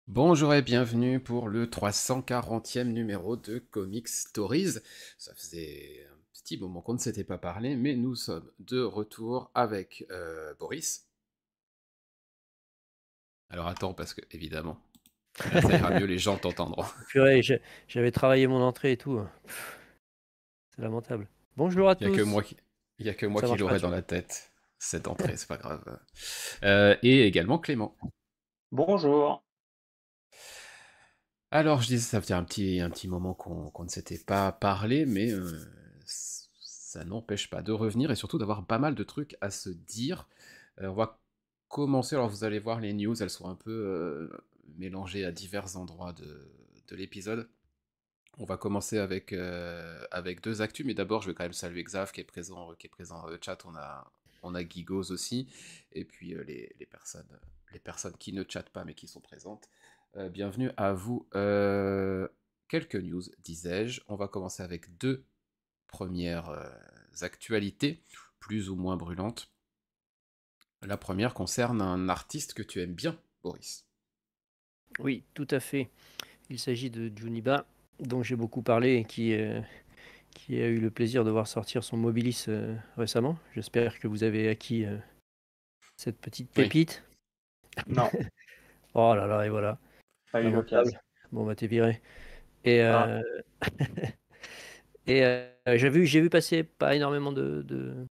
Bonjour et bienvenue pour le 340e numéro de Comic Stories. Ça faisait un petit moment qu'on ne s'était pas parlé, mais nous sommes de retour avec Boris. Alors attends, parce que évidemment, là ça ira mieux, les gens t'entendront. Purée, j'avais travaillé mon entrée et tout. C'est lamentable. Bonjour à Il n'y a que tous. moi qui, il y a que moi Ça qui marche pas, l'aurais tu dans vois. la tête, cette entrée, c'est pas grave. Et également Clément. Bonjour. Alors, je disais, ça fait un petit moment qu'on ne s'était pas parlé, mais ça n'empêche pas de revenir et surtout d'avoir pas mal de trucs à se dire. On va commencer, alors vous allez voir, les news, elles sont un peu mélangées à divers endroits de l'épisode. On va commencer avec deux actus, mais d'abord, je vais quand même saluer Xav qui est présent dans le chat. On a Gigos aussi, et puis les personnes qui ne chattent pas mais qui sont présentes. Bienvenue à vous. Quelques news, disais-je. On va commencer avec deux premières actualités, plus ou moins brûlantes. La première concerne un artiste que tu aimes bien, Boris. Oui, tout à fait. Il s'agit de Juniba, dont j'ai beaucoup parlé et qui a eu le plaisir de voir sortir son Mobilis récemment. J'espère que vous avez acquis cette petite Oui. pépite. Non, Oh là là, et voilà. pas eu l'occasion. Lamentable. Bon, bah t'es viré. Et, Ah, j'ai vu passer pas énormément de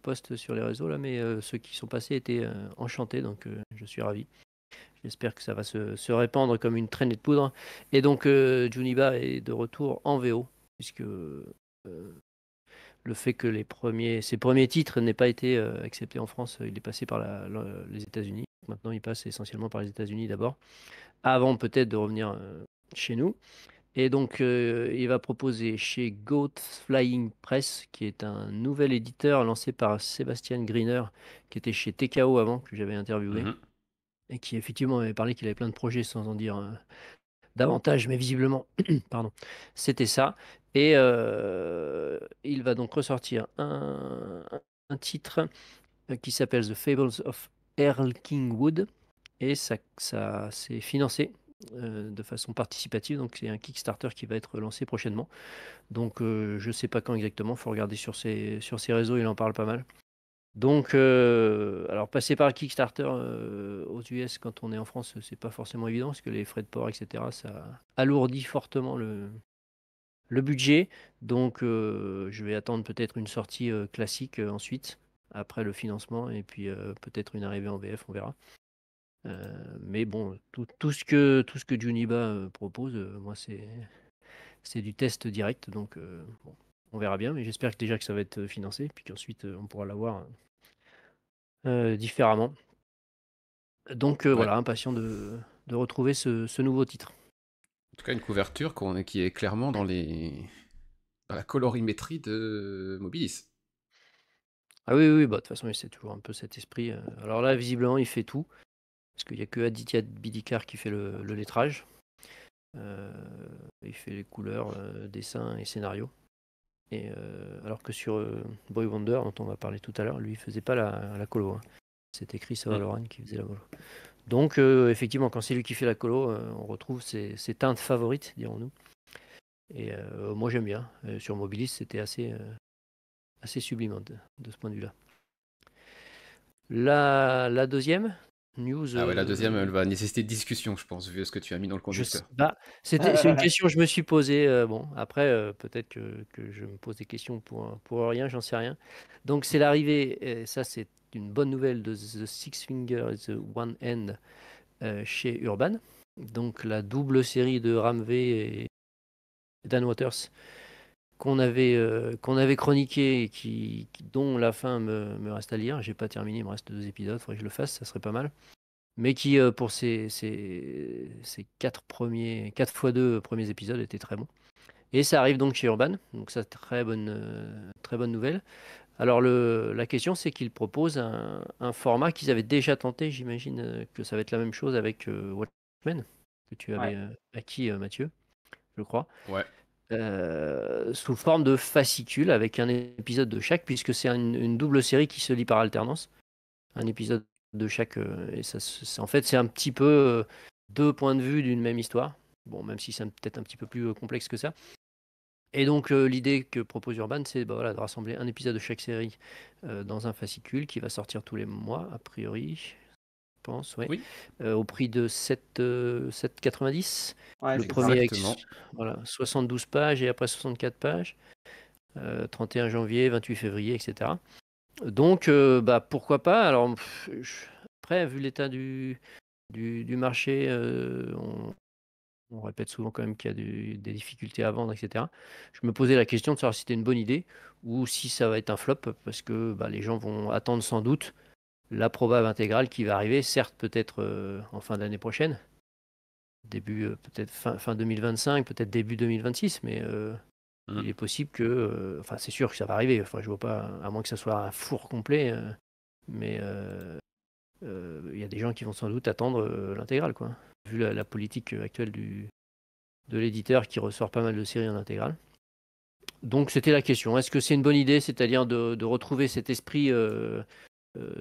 posts sur les réseaux là, mais ceux qui sont passés étaient enchantés, donc je suis ravi. J'espère que ça va se répandre comme une traînée de poudre. Et donc Juniba est de retour en VO, puisque le fait que ses premiers titres n'aient pas été acceptés en France, il est passé par les États-Unis. Maintenant, il passe essentiellement par les États-Unis d'abord, avant peut-être de revenir chez nous. Et donc, il va proposer chez Goat Flying Press, qui est un nouvel éditeur lancé par Sébastien Griner, qui était chez TKO avant, que j'avais interviewé, Mhm. et qui effectivement avait parlé qu'il avait plein de projets sans en dire davantage, mais visiblement, pardon, c'était ça. Et il va donc ressortir un titre qui s'appelle The Fables of Earl Kingwood, et ça c'est financé de façon participative, donc c'est un Kickstarter qui va être lancé prochainement. Donc je ne sais pas quand exactement, il faut regarder sur ses réseaux, il en parle pas mal. Donc, alors passer par le Kickstarter aux US quand on est en France, c'est pas forcément évident parce que les frais de port, etc., ça alourdit fortement le budget. Donc, je vais attendre peut-être une sortie classique ensuite, après le financement, et puis peut-être une arrivée en VF, on verra. Mais bon, tout ce que Juniba propose, moi, c'est du test direct. Donc, bon, on verra bien. Mais j'espère que déjà que ça va être financé, puis qu'ensuite, on pourra l'avoir différemment. Donc Ouais. voilà, impatient de retrouver ce nouveau titre. En tout cas, une couverture qui est clairement dans la colorimétrie de Mobilis. Ah oui, oui, bah, de toute façon, c'est toujours un peu cet esprit. Alors là, visiblement, il fait tout, parce qu'il n'y a que Aditya Bidikar qui fait le lettrage. Euh, il fait les couleurs, dessins et scénarios. Et, alors que sur Boy Wonder, dont on va parler tout à l'heure, lui, il faisait pas la colo, hein. C'était Chris Mm. O'Halloran qui faisait la colo. Donc, effectivement, quand c'est lui qui fait la colo, on retrouve ses teintes favorites, dirons-nous. Et moi, j'aime bien. Sur Mobilis, c'était assez sublime hein, de ce point de vue-là. La deuxième news, Ah ouais, la deuxième, elle va nécessiter discussion, je pense, vu ce que tu as mis dans le conducteur. c'est une question que je me suis posée. Bon, après, peut-être que je me pose des questions pour rien, j'en sais rien. Donc, c'est l'arrivée, et ça, c'est une bonne nouvelle de The Six Fingers One End chez Urban. Donc, la double série de Ram V et Dan Waters qu'on avait chroniqué et dont la fin me reste à lire. J'ai pas terminé, il me reste 2 épisodes, il faudrait que je le fasse, ça serait pas mal. Mais qui, pour ces 4 fois 2 premiers épisodes, étaient très bons. Et ça arrive donc chez Urban, donc ça, très bonne nouvelle. Alors la question, c'est qu'ils proposent un format qu'ils avaient déjà tenté. J'imagine que ça va être la même chose avec Watchmen, que tu avais Ouais. acquis, Mathieu, je crois. Ouais. Sous forme de fascicule avec un épisode de chaque, puisque c'est une double série qui se lit par alternance. Un épisode de chaque. Et ça, en fait, c'est un petit peu deux points de vue d'une même histoire. Bon, même si c'est peut-être un petit peu plus complexe que ça. Et donc, l'idée que propose Urban, c'est voilà, de rassembler un épisode de chaque série dans un fascicule qui va sortir tous les mois, a priori, je pense, oui. Oui, Au prix de 7,90. Ouais, Le c'est ça. premier avec exactement. 72 pages et après 64 pages. 31 janvier, 28 février, etc. Donc, pourquoi pas. Alors, après, vu l'état du marché, on répète souvent quand même qu'il y a des difficultés à vendre, etc. Je me posais la question de savoir si c'était une bonne idée ou si ça va être un flop, parce que les gens vont attendre sans doute la probable intégrale qui va arriver, certes peut-être en fin d'année prochaine, début peut-être fin 2025, peut-être début 2026, mais il Mm. est possible que, enfin c'est sûr que ça va arriver, enfin je vois pas, à moins que ça soit un four complet, mais il y a des gens qui vont sans doute attendre l'intégrale, quoi, vu la politique actuelle de l'éditeur qui ressort pas mal de séries en intégrale. Donc c'était la question, est-ce que c'est une bonne idée, c'est-à-dire de retrouver cet esprit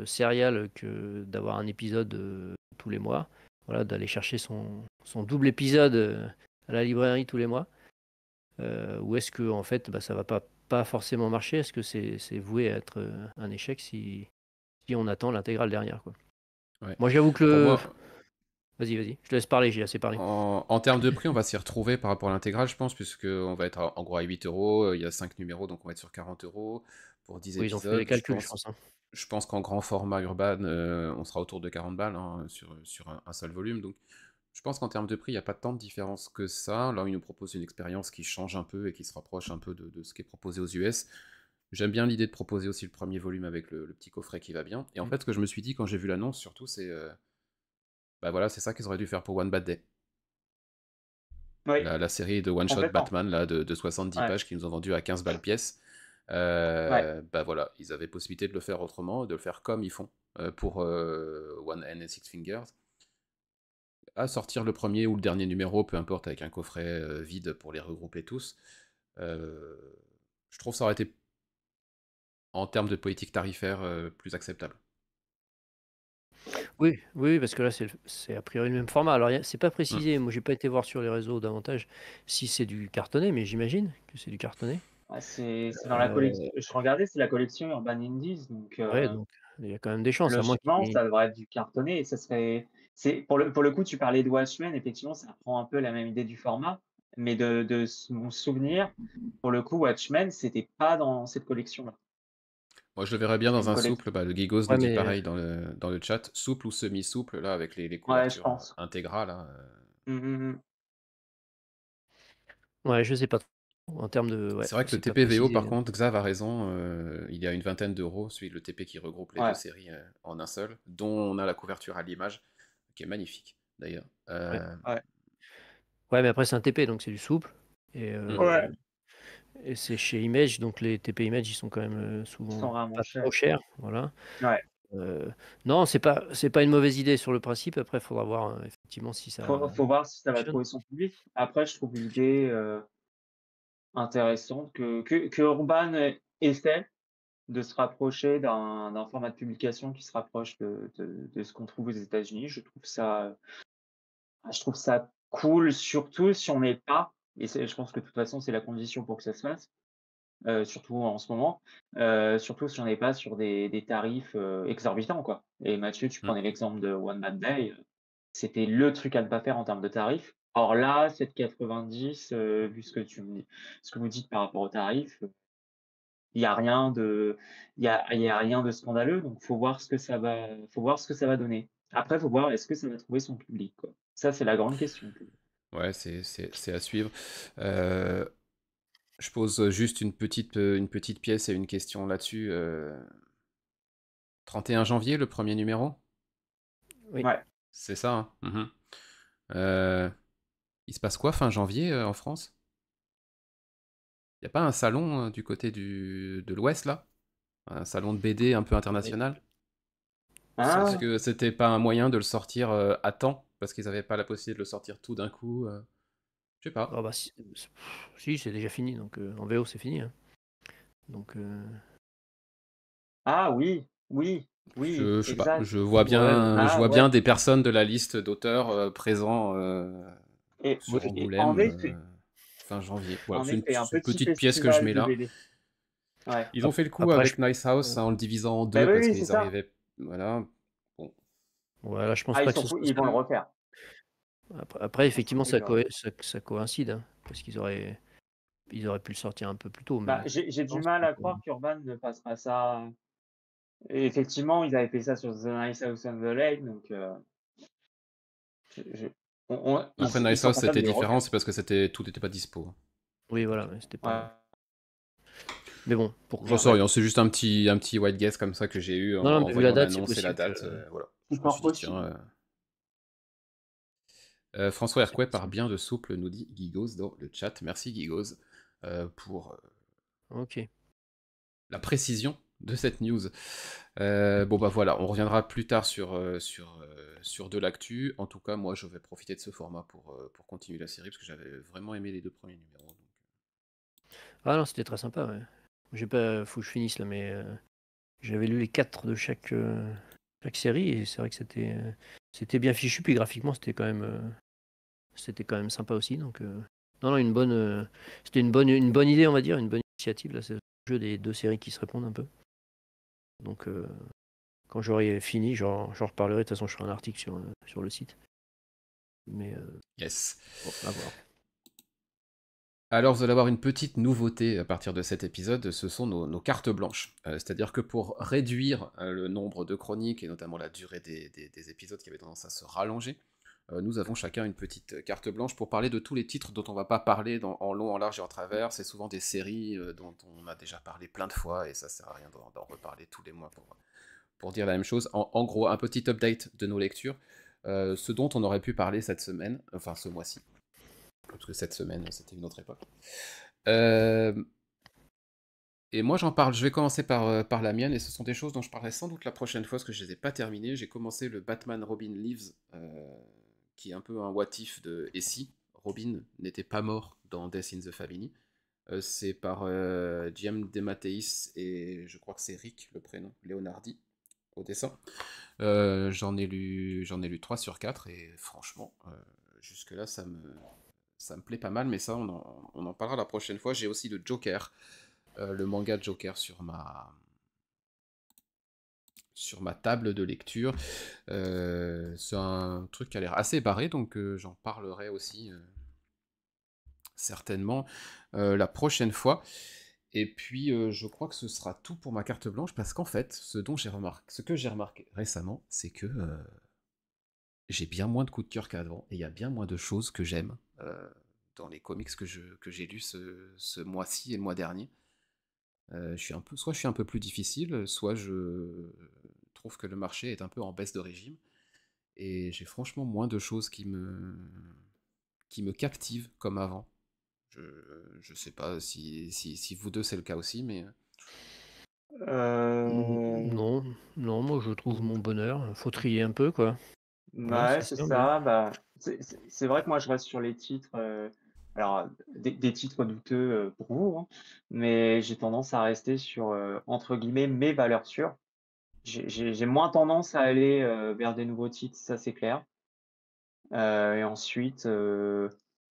serial que d'avoir un épisode tous les mois, voilà, d'aller chercher son double épisode à la librairie tous les mois, ou est-ce que en fait ça va pas forcément marcher, est-ce que c'est voué à être un échec si on attend l'intégrale derrière, quoi. Ouais. Moi j'avoue que Pour moi, Vas-y, je te laisse parler, j'ai assez parlé. en termes de prix, on va s'y retrouver par rapport à l'intégrale, je pense, puisqu'on va être en gros à 8 euros. Il y a 5 numéros, donc on va être sur 40 euros pour 10 Oui, ils ont fait les épisodes. calculs, je pense, hein. Je pense qu'en grand format urbain, on sera autour de 40 balles hein, sur un seul volume. Donc je pense qu'en termes de prix, il n'y a pas tant de différence que ça. Là, ils nous proposent une expérience qui change un peu et qui se rapproche un peu de ce qui est proposé aux US. J'aime bien l'idée de proposer aussi le premier volume avec le petit coffret qui va bien. Et en fait, ce que je me suis dit quand j'ai vu l'annonce, surtout, c'est bah voilà, c'est ça qu'ils auraient dû faire pour One Bad Day. Oui, La série de One Shot complètement. Batman là, de 70 Ouais, pages qu'ils nous ont vendu à 15 balles pièce. ouais, Bah voilà, ils avaient possibilité de le faire autrement, de le faire comme ils font pour One Hand and Six Fingers. À sortir le premier ou le dernier numéro, peu importe, avec un coffret vide pour les regrouper tous. Euh, je trouve ça aurait été, en termes de politique tarifaire, plus acceptable. Oui, oui, parce que là, c'est a priori le même format. Alors, c'est pas Mm. précisé. Moi, j'ai pas été voir sur les réseaux davantage si c'est du cartonné, mais j'imagine que c'est du cartonné. ouais, c'est dans la collection. Euh, Je regardais, c'est la collection Urban Indies, donc ouais, donc il y a quand même des chances, à moins logiquement, qu'il. ça devrait être du cartonné et ça serait. C'est pour le coup, tu parlais de Watchmen, effectivement, ça reprend un peu la même idée du format, mais mon souvenir, pour le coup, Watchmen, c'était pas dans cette collection-là. Moi, je le verrais bien C'était dans une un collection. souple. Bah, le Gigos nous Ouais, dit mais pareil dans le chat. Souple ou semi-souple, là, avec les Ouais, je couvertures pense. intégrales, hein. Mmh mh, mmh. ouais, je sais pas trop. En termes de, ouais, C'est vrai que le c'est pas TPVO, par précisé. contre, Xav a raison. Il y a une vingtaine d'euros, celui le TP qui regroupe les deux Ouais, séries en un seul, dont on a la couverture à l'image, qui est magnifique, d'ailleurs. Ouais, ouais. ouais, mais après c'est un TP, donc c'est du souple. Et, Hmm. Ouais. c'est chez Image, donc les TP Image, ils sont quand même Ils souvent sont vraiment pas trop chers. chers, voilà. Ouais. Non, c'est pas une mauvaise idée sur le principe. Après, il faudra voir effectivement si ça Faut voir si ça va fonctionne. trouver son public. Après, je trouve l'idée, intéressante que Urban ait fait de se rapprocher d'un format de publication qui se rapproche de ce qu'on trouve aux États-Unis. Je trouve ça cool, surtout si on n'est pas et je pense que de toute façon, c'est la condition pour que ça se fasse, surtout en ce moment, surtout si on n'est pas sur des tarifs, exorbitants, quoi. Et Mathieu, tu Hmm. prenais l'exemple de One Bad Day, c'était le truc à ne pas faire en termes de tarifs. Or là, 7,90 vu ce que vous dites par rapport aux tarifs, il y a rien de il y a rien de scandaleux, donc faut voir ce que ça va donner. Après, faut voir est-ce que ça va trouver son public, quoi. Ça, c'est la grande question. Ouais, c'est à suivre. Euh, je pose juste une petite pièce et une question là-dessus. 31 janvier, le premier numéro? Oui. Ouais. C'est ça, hein. Mhm. Euh, il se passe quoi fin janvier en France? Y a pas un salon du côté de l'Ouest, là? Un salon de BD un peu Oui. international? Est-ce Ah, que c'était pas un moyen de le sortir à temps? Parce qu'ils avaient pas la possibilité de le sortir tout d'un coup je sais pas. Ah bah si, c'est déjà fini, donc en VO c'est fini, hein. Donc ah oui, oui, oui, Je sais pas, exact. ouais, mais je Ah vois bien ouais. des personnes de la liste d'auteurs présents Et, sur oui, et Angoulême en effet, fin janvier. Voilà, en c'est effet, un une petit petite pièce que je festival mets de là. BD. Ouais. Ils ont fait le coup après je avec Nice House ouais. en le divisant en Ben deux oui, parce oui, c'est qu'ils ça. arrivaient. Voilà. Bon. Ouais, là je pense Ah, pas que ce soit ils ça. vont le refaire. Après Je pense effectivement surtout qu'ils vont le refaire. ça coïncide, hein, parce ils auraient pu le sortir un peu plus tôt, Bah, mais j'ai non, du mal c'est à croire qu'Urban ne fasse pas ça. Et effectivement, ils avaient fait ça sur The Nice House on the Lake, donc je- je- Après ils Nice sont House capables c'était de le différent, refaire. c'est parce que tout n'était pas dispo. oui Donc, voilà, mais c'était pas Ouais. mais bon, j'en Mais sais ouais. rien, c'est juste un petit white guess comme ça que j'ai eu non, non, en mais vu la voyant date, c'est l'annonce et la possible que date. Voilà. C'est Je me fort suis dit tiens. possible. François c'est Hercouet par possible. bien de souple, nous dit Gigos dans le chat. Merci Gigos pour OK. la précision de cette news. Bon bah voilà, on reviendra plus tard sur de l'actu. En tout cas, moi je vais profiter de ce format pour continuer la série parce que j'avais vraiment aimé les deux premiers numéros. Donc. Ah non, c'était très sympa, ouais. J'ai pas faut que je finisse là, mais j'avais lu les 4 de chaque série et c'est vrai que c'était bien fichu, puis graphiquement c'était quand même sympa aussi, donc non, non, c'était une bonne idée, on va dire, une bonne initiative là, c'est le jeu des 2 séries qui se répondent un peu. Donc quand j'aurai fini, j'en reparlerai. De toute façon, je ferai un article sur le site. Mais Yes. bon, à voir. Alors vous allez avoir une petite nouveauté à partir de cet épisode, ce sont nos cartes blanches. C'est-à-dire que pour réduire le nombre de chroniques et notamment la durée des épisodes qui avaient tendance à se rallonger, nous avons chacun une petite carte blanche pour parler de tous les titres dont on va pas parler en long, en large et en travers. C'est souvent des séries dont on a déjà parlé plein de fois et ça sert à rien d'en reparler tous les mois pour dire la même chose. En gros, un petit update de nos lectures, ce dont on aurait pu parler cette semaine, enfin ce mois-ci, parce que cette semaine c'était une autre époque. Euh, et moi j'en parle, je vais commencer par la mienne, et ce sont des choses dont je parlerai sans doute la prochaine fois, parce que je les ai pas terminées. J'ai commencé le Batman Robin Lives, qui est un peu un what if de et si Robin n'était pas mort dans Death in the Family. C'est par Guillaume DeMatteis et je crois que c'est Rick le prénom, Leonardi au dessin. J'en ai lu 3 sur 4 et franchement, jusque-là ça me plaît pas mal, mais ça on en parlera la prochaine fois. J'ai aussi le Joker, le manga Joker sur ma table de lecture. C'est un truc qui a l'air assez barré, donc j'en parlerai aussi certainement la prochaine fois. Et puis je crois que ce sera tout pour ma carte blanche, parce qu'en fait, ce que j'ai remarqué récemment, c'est que j'ai bien moins de coups de cœur qu'avant, et il y a bien moins de choses que j'aime dans les comics que j'ai lus ce mois-ci et le mois dernier. Soit je suis un peu plus difficile, soit je trouve que le marché est un peu en baisse de régime, et j'ai franchement moins de choses qui me captivent comme avant. Je, je sais pas si vous deux c'est le cas aussi, mais Euh, Non, non, moi je trouve mon bonheur. Faut trier un peu, quoi. Voilà, ouais, c'est c'est ça, mais ça. Bah, c'est vrai que moi, je reste sur les titres. Alors, des titres douteux pour vous, hein, mais j'ai tendance à rester sur, entre guillemets, mes valeurs sûres. J'ai moins tendance à aller vers des nouveaux titres, ça c'est clair. Et ensuite,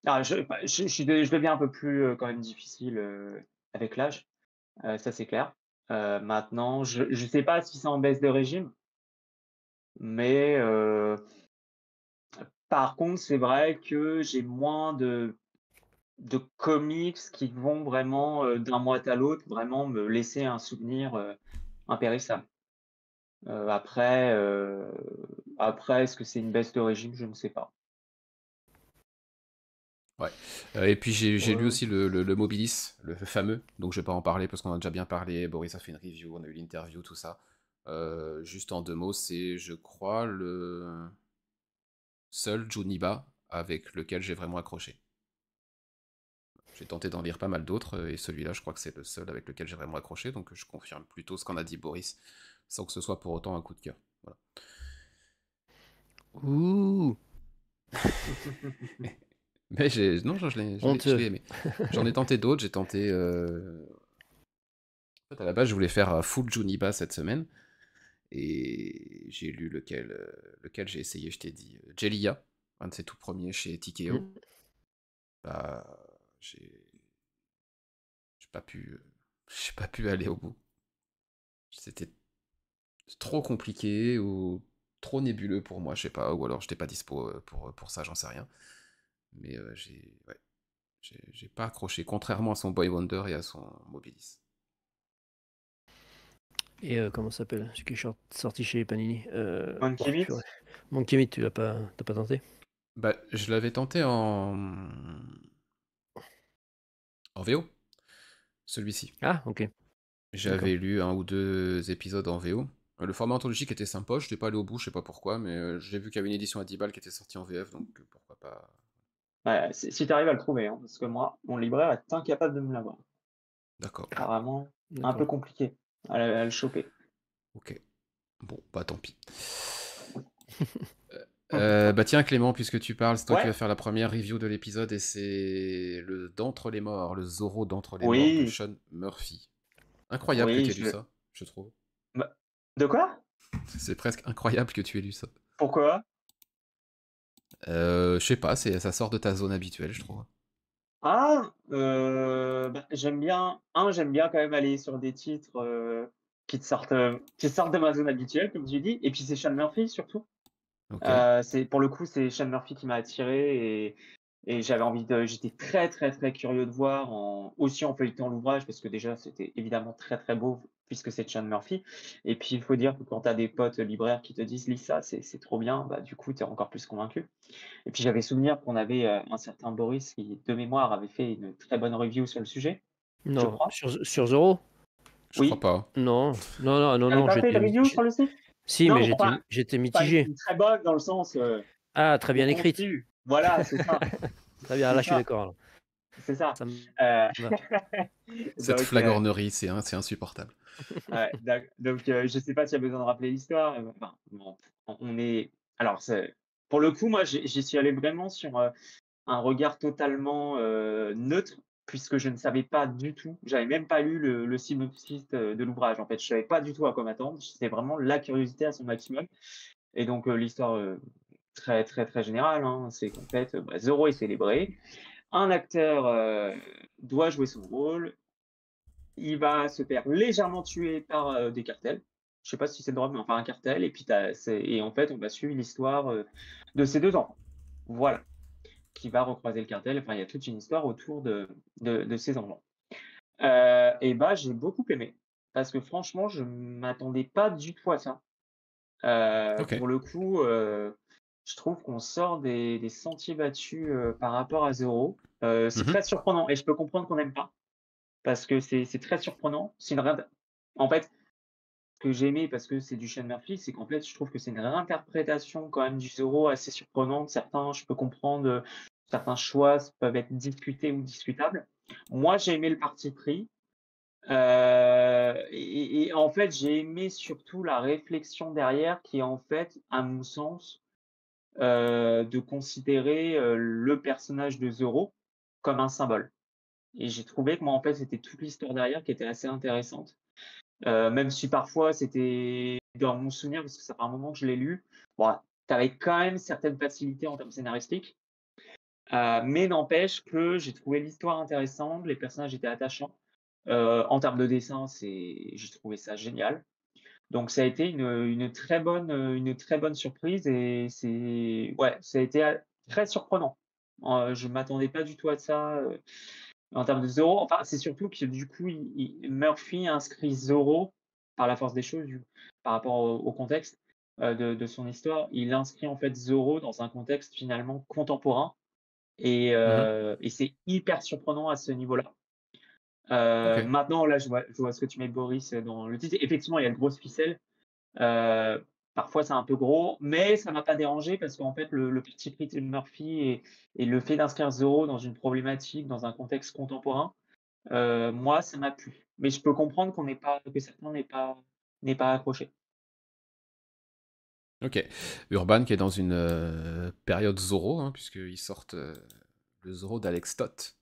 bah, je deviens un peu plus quand même difficile avec l'âge, ça c'est clair. Maintenant, je ne sais pas si c'est en baisse de régime, mais par contre, c'est vrai que j'ai moins de comics qui vont vraiment, d'un mois à l'autre, vraiment me laisser un souvenir, impérissable. Après, est-ce que c'est une baisse de régime? Je ne sais pas. ouais. Et puis j'ai lu Ouais. aussi le Mobilis, le fameux, donc je vais pas en parler parce qu'on en a déjà bien parlé. Boris a fait une review, on a eu l'interview, tout ça. Juste en deux mots, c'est, je crois, le seul Juniba avec lequel j'ai vraiment accroché. J'ai tenté d'en lire pas mal d'autres, et celui-là, je crois que c'est le seul avec lequel j'ai vraiment accroché, donc je confirme plutôt ce qu'en a dit Boris, sans que ce soit pour autant un coup de cœur. Voilà. Ouh, Mais non, je l'ai honteux. aimé. J'en ai tenté d'autres, j'ai tenté... En fait, à la base, je voulais faire Full Juniba cette semaine, et j'ai lu lequel j'ai essayé, je t'ai dit. Jellia, un de ses tout premiers chez TKO. Mm. Bah, j'ai j'ai pas pu, j'ai pas pu aller au bout. C'était trop compliqué ou trop nébuleux pour moi, je sais pas, ou alors j'étais pas dispo pour ça, j'en sais rien. Mais ouais, j'ai pas accroché, contrairement à son Boy Wonder et à son Mobilis. Et comment ça s'appelle? Ce qui est sorti chez Panini. Oh, Monkey purée. Beat? Monkey Meat, t'as pas tenté? Bah, je l'avais tenté en VO, celui-ci. Ah, ok, d'accord. J'avais lu un ou deux épisodes en VO. Le format anthologique était sympa, je n'étais pas allé au bout, je sais pas pourquoi, mais j'ai vu qu'il y avait une édition à 10 balles qui était sortie en VF, donc pourquoi pas. Ouais, si tu arrives à le trouver, hein, parce que moi, mon libraire est incapable de me l'avoir. D'accord, Ah, Apparemment, un peu d'accord. compliqué à le choper. ok. Bon, bah tant pis. Bah tiens Clément, puisque tu parles, c'est toi qui vas Ouais, faire la première review de l'épisode et c'est le D'entre les morts, le Zorro d'entre les morts de oui, Sean Murphy. Incroyable que oui, tu aies lu ça, je trouve. Bah, de quoi? C'est presque incroyable que tu aies lu ça. Pourquoi? Je sais pas, ça sort de ta zone habituelle, je trouve. Ah, bah, j'aime bien quand même aller sur des titres, qui sortent de ma zone habituelle, comme tu dis, et puis c'est Sean Murphy surtout. Ok. C'est pour le coup, c'est Sean Murphy qui m'a attiré et j'étais très, très, très curieux de voir aussi en feuilletant l'ouvrage parce que déjà c'était évidemment très, très beau puisque c'est Sean Murphy et puis il faut dire que quand tu as des potes libraires qui te disent: «Lis ça, c'est trop bien», bah, du coup, tu es encore plus convaincu et puis j'avais souvenir qu'on avait, un certain Boris qui, de mémoire, avait fait une très bonne review sur le sujet, je Non, crois. sur Zoro? Je crois Oui? pas. Non, non, non, non, Tu avais non, pas fait de review sur le site? si, mais Non, enfin, j'étais pas mitigé. une très bonne dans le sens, Ah, très le bien écrite. contenu. Voilà, c'est ça. Très bien, C'est là, je suis ça, d'accord, là. c'est ça. Ça me Heu, va. Cette donc flagornerie, c'est insupportable. ouais, je sais pas s'il y a besoin de rappeler l'histoire, enfin, bon, on est alors c'est pour le coup, moi, j'y suis allé vraiment sur, un regard totalement, neutre, puisque je ne savais pas du tout, j'avais même pas lu le synopsis de l'ouvrage, en fait. Je savais pas du tout à quoi m'attendre. C'était vraiment la curiosité à son maximum et donc l'histoire, très, très, très générale, hein, c'est qu'en fait, bah, Zoro est célébré. Un acteur, doit jouer son rôle. Il va se faire légèrement tuer par, des cartels. Je sais pas si c'est drogue, mais enfin un cartel et puis et en fait, on va suivre l'histoire, de ces 2 enfants. Voilà, qui va recroiser le cartel. Enfin, il y a toute une histoire autour de ces enfants. Et bah, j'ai beaucoup aimé parce que franchement, je m'attendais pas du tout à ça. Ok. Pour le coup, je trouve qu'on sort des sentiers battus, par rapport à Zoro. C'est Mhm. très surprenant et je peux comprendre qu'on n'aime pas parce que c'est très surprenant. C'est une réint En fait, ce que j'ai aimé parce que c'est du Sean Murphy, c'est qu'en fait, je trouve que c'est une réinterprétation quand même du Zoro assez surprenante. Certains, je peux comprendre, certains choix peuvent être discutés ou discutables. Moi, j'ai aimé le parti pris, et en fait, j'ai aimé surtout la réflexion derrière qui est en fait, à mon sens, de considérer, le personnage de Zoro comme un symbole et j'ai trouvé que moi, en fait, c'était toute l'histoire derrière qui était assez intéressante. Même si parfois c'était dans mon souvenir, parce que ça fait un moment que je l'ai lu, bon, tu avais quand même certaines facilités en termes scénaristiques, mais n'empêche que j'ai trouvé l'histoire intéressante, les personnages étaient attachants. En termes de dessin, j'ai trouvé ça génial. Donc ça a été une très bonne surprise et ça a été, très surprenant. Je m'attendais pas du tout à ça, en termes de Zoro. Enfin, c'est surtout que du coup, Murphy inscrit Zoro par la force des choses, par rapport au contexte, de son histoire. Il inscrit en fait Zoro dans un contexte finalement contemporain Mhm. et c'est hyper surprenant à ce niveau-là. Ok. Maintenant, là, je vois ce que tu mets, Boris, dans le titre. Effectivement, il y a de grosses ficelles. Heu, Parfois, c'est un peu gros, mais ça m'a pas dérangé parce qu'en fait, le parti pris de Murphy et le fait d'inscrire Zoro dans une problématique, dans un contexte contemporain, moi, ça m'a plu. Mais je peux comprendre que certains n'aient pas accroché. Ok. Urban qui est dans une période Zoro, hein, puisqu'ils sortent le Zoro d'Alex Stott.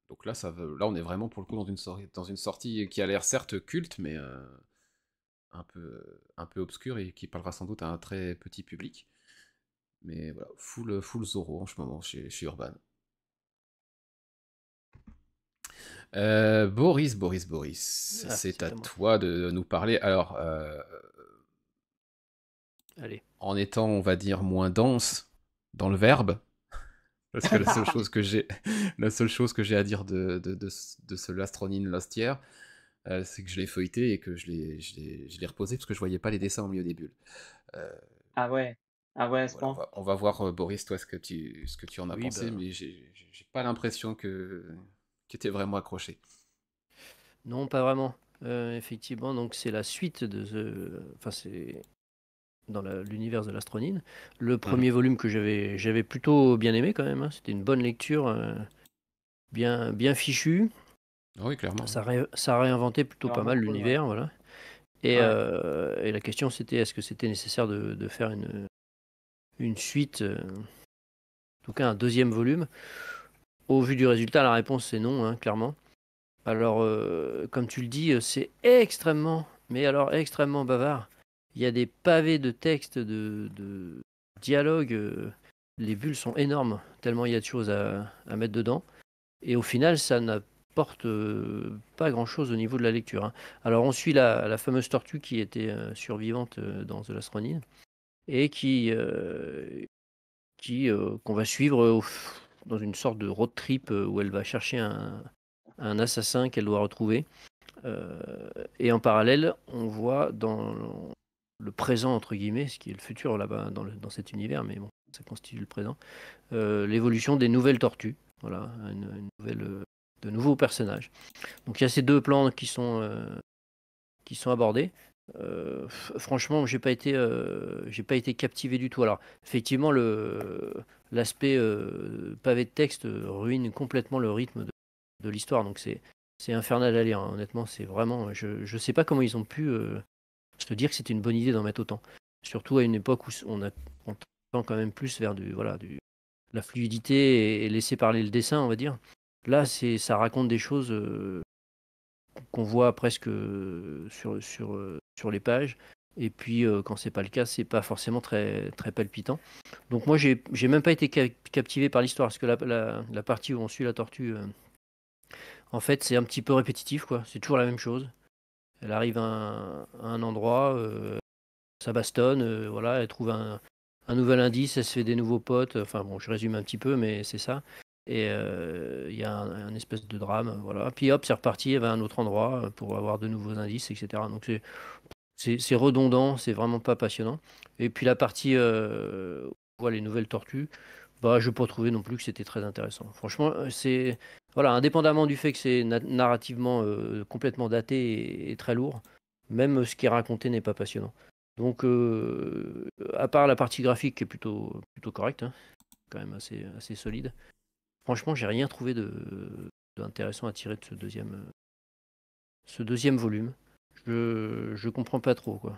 Donc là, là, on est vraiment pour le coup dans une sortie qui a l'air certes culte, mais un peu obscure et qui parlera sans doute à un très petit public. Mais voilà, full Zoro en ce moment chez Urban. Boris, Ah, c'est à c'est à moi. toi de nous parler. Alors, Allez. en étant, on va dire, moins dense dans le verbe, parce que la seule chose que j'ai à dire de ce Last Ronin Lost Year, c'est que je l'ai feuilleté et que je l'ai reposé parce que je voyais pas les dessins au milieu des bulles. Euh, Ah ouais, ah ouais, à ce voilà, point? on va voir, Boris, toi, ce que tu en as Oui, pensé, bah, mais j'ai pas l'impression que t'es vraiment accroché. non, pas vraiment. Effectivement, donc c'est la suite enfin, c'est dans l'univers de l'astronine. Le Mhm. premier volume que j'avais plutôt bien aimé quand même, hein. C'était une bonne lecture, bien fichue. Ah oui, clairement. Ça réinventait C'est plutôt pas vraiment mal cool, ouais. l'univers, voilà. Ouais. Et la question c'était est-ce que c'était nécessaire de faire une suite, en tout cas un deuxième volume. Au vu du résultat, la réponse c'est non, hein, clairement. Alors, comme tu le dis, c'est extrêmement, mais alors extrêmement bavard. Il y a des pavés de textes, de dialogues. Les bulles sont énormes, tellement il y a de choses à mettre dedans. Et au final, ça n'apporte pas grand-chose au niveau de la lecture, hein. Alors, on suit la fameuse tortue qui était survivante dans The Last Ronin et qu'on va suivre dans une sorte de road trip où elle va chercher un assassin qu'elle doit retrouver. Euh, et en parallèle, on voit dans le présent, entre guillemets, ce qui est le futur là-bas dans cet univers, mais bon, ça constitue le présent, l'évolution des nouvelles tortues. Voilà, de nouveaux personnages. Donc il y a ces deux plans qui sont abordés. Franchement, j'ai pas été captivé du tout. Alors, effectivement, l'aspect pavé de texte ruine complètement le rythme de l'histoire. Donc, c'est infernal à lire, hein. Honnêtement, c'est vraiment. Je sais pas comment ils ont pu se dire que c'était une bonne idée d'en mettre autant. Surtout à une époque où on tend quand même plus vers la fluidité et laisser parler le dessin, on va dire. Là, ça raconte des choses qu'on voit presque sur les pages. Et puis, quand c'est pas le cas, c'est pas forcément très, très palpitant. Donc moi, j'ai même pas été captivé par l'histoire, parce que la partie où on suit la tortue, en fait, c'est un petit peu répétitif, quoi. C'est toujours la même chose. Elle arrive à un endroit, ça bastonne, voilà, elle trouve un nouvel indice, elle se fait des nouveaux potes. Enfin bon, je résume un petit peu, mais c'est ça. Et il y a un espèce de drame, voilà. Puis hop, c'est reparti, elle va à un autre endroit pour avoir de nouveaux indices, etc. Donc c'est redondant, c'est vraiment pas passionnant. Et puis la partie où on voit les nouvelles tortues, bah, je n'ai pas trouvé non plus que c'était très intéressant. Franchement, voilà, indépendamment du fait que c'est narrativement complètement daté et très lourd, même ce qui est raconté n'est pas passionnant. Donc, à part la partie graphique qui est plutôt correcte, hein, quand même assez solide, franchement, j'ai rien trouvé d'intéressant à tirer de ce deuxième volume. Je comprends pas trop, quoi.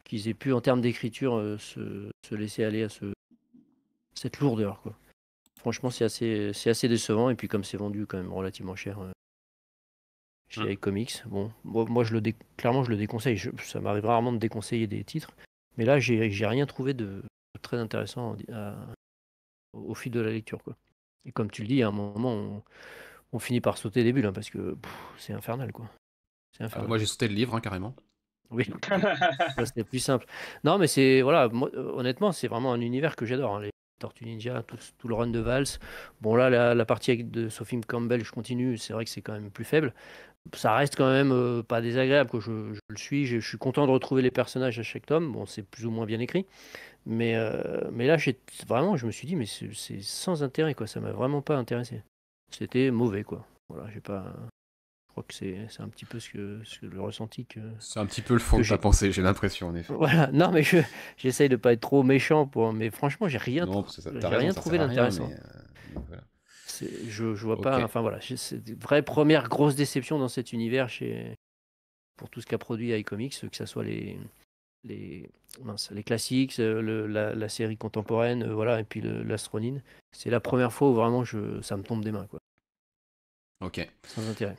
Qu'ils aient pu, en termes d'écriture, se laisser aller à cette lourdeur, quoi. Franchement, c'est assez décevant. Et puis, comme c'est vendu quand même relativement cher chez iComics, bon, moi, clairement, je le déconseille. Ça m'arrive rarement de déconseiller des titres. Mais là, j'ai rien trouvé de très intéressant au fil de la lecture, quoi. Et comme tu le dis, à un moment, on finit par sauter des bulles, hein, parce que c'est infernal, quoi. C'est Ah bah, infernal. moi, j'ai sauté le livre, hein, carrément. Oui, ça c'était plus simple. Non, mais voilà, moi, honnêtement, c'est vraiment un univers que j'adore, hein, les Tortues Ninja, tout le run de Vals. Bon, là, la partie de Sophie Campbell, je continue, c'est vrai que c'est quand même plus faible. Ça reste quand même pas désagréable, quoi. Je le suis, je suis content de retrouver les personnages à chaque tome. Bon, c'est plus ou moins bien écrit. Mais là, vraiment, je me suis dit, mais c'est sans intérêt, quoi. Ça m'a vraiment pas intéressé. C'était mauvais, quoi. Voilà, j'ai pas. crois que c'est un petit peu le ressenti C'est un petit peu le fond que de ta j'ai. pensée, j'ai l'impression, en effet. Voilà, non, mais j'essaye de pas être trop méchant, mais franchement, Non, parce que t'as j'ai raison, rien ça sert trouvé à rien, d'intéressant. mais voilà. Je vois Ok. pas, enfin voilà, c'est une vraie première grosse déception dans cet univers pour tout ce qu'a produit iComics, que ce soit les, les classiques, la série contemporaine, voilà, et puis l'Astronine. C'est la première fois où vraiment ça me tombe des mains, quoi, Ok. sans intérêt.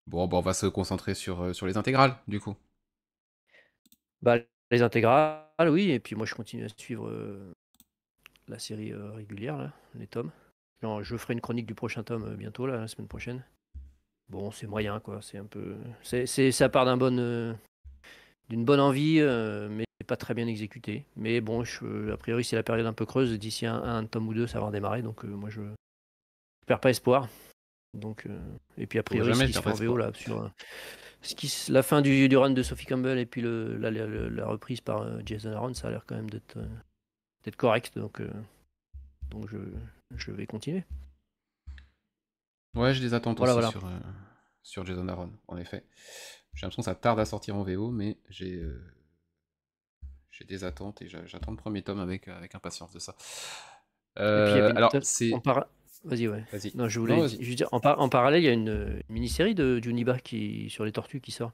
Bon, on va se concentrer sur les intégrales, du coup. Bah, les intégrales, oui, et puis moi je continue à suivre la série régulière, là, les tomes. Non, je ferai une chronique du prochain tome bientôt, là, la semaine prochaine. Bon, c'est moyen, quoi, c'est un peu. Ça part d'une bonne envie, mais pas très bien exécuté. Mais bon, a priori, c'est la période un peu creuse. D'ici un tome ou deux, ça va redémarrer. Donc, moi, je perds pas espoir. Donc, et puis, a Faut priori, ce jamais qui se fait perdre en VO, espoir. là, la fin du run de Sophie Campbell et puis la reprise par Jason Aaron, ça a l'air quand même d'être correct. Donc je vais continuer. Ouais, j'ai des attentes Voilà, aussi voilà. sur Jason Aaron, en effet. J'ai l'impression que ça tarde à sortir en VO, mais j'ai des attentes et j'attends le premier tome avec impatience de ça. Et puis, il y avait Alors, c'est... Vas-y, ouais. Vas-y. Non, je Non, voulais vas-y. juste dire, en parallèle, il y a une mini-série de Juniba sur les tortues qui sort.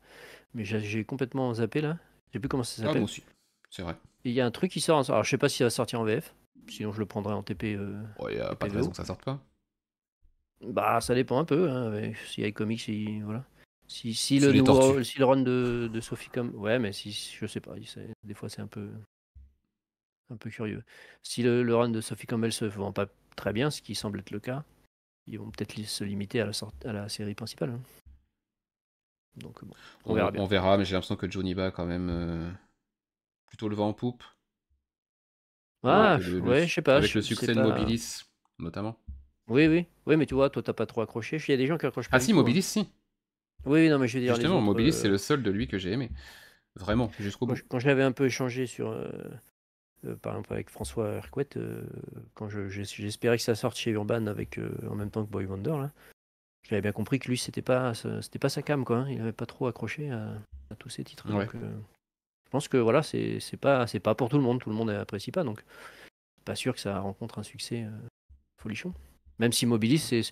Mais j'ai complètement zappé là. Je sais plus comment ça Ah, moi s'appelle. aussi. C'est vrai. Et il y a un truc qui sort. Alors je sais pas si ça va sortir en VF. Sinon je le prendrai en Bon, il n'y a pas de raison VO. que ça sorte pas. Bah ça dépend un peu. Hein, si iComics, voilà. Si C'est le les tortues. si le run de Sophie comme. Ouais, mais si je sais pas. Des fois c'est un peu curieux. Si le run de Sophie Campbell se vend pas très bien, ce qui semble être le cas, ils vont peut-être se limiter à la série principale. Hein. Donc bon, on verra bien. On verra, mais j'ai l'impression que Johnny Ba, quand même, plutôt le vent en poupe. Avec Ah, ouais, je sais pas. avec le C'est succès de pas. Mobilis, notamment. Oui, oui. Oui, mais tu vois, toi, t'as pas trop accroché. Il y a des gens qui accrochent pas Ah du si, tout. Hein. Mobilis, si. Oui, non, mais je veux dire, les Justement, autres. Mobilis, c'est le seul de lui que j'ai aimé. Vraiment, jusqu'au bout. Quand je l'avais un peu échangé par exemple, avec François Hercouet, quand j'espérais que ça sorte chez Urban en même temps que Boy Wonder, là, j'avais bien compris que lui, c'était pas sa came, quoi. Hein. Il avait pas trop accroché à tous ses titres. Ouais. Donc, je pense que voilà, c'est pas pour tout le monde. Tout le monde n'apprécie pas. Donc, pas sûr que ça rencontre un succès folichon. Même si Mobilis,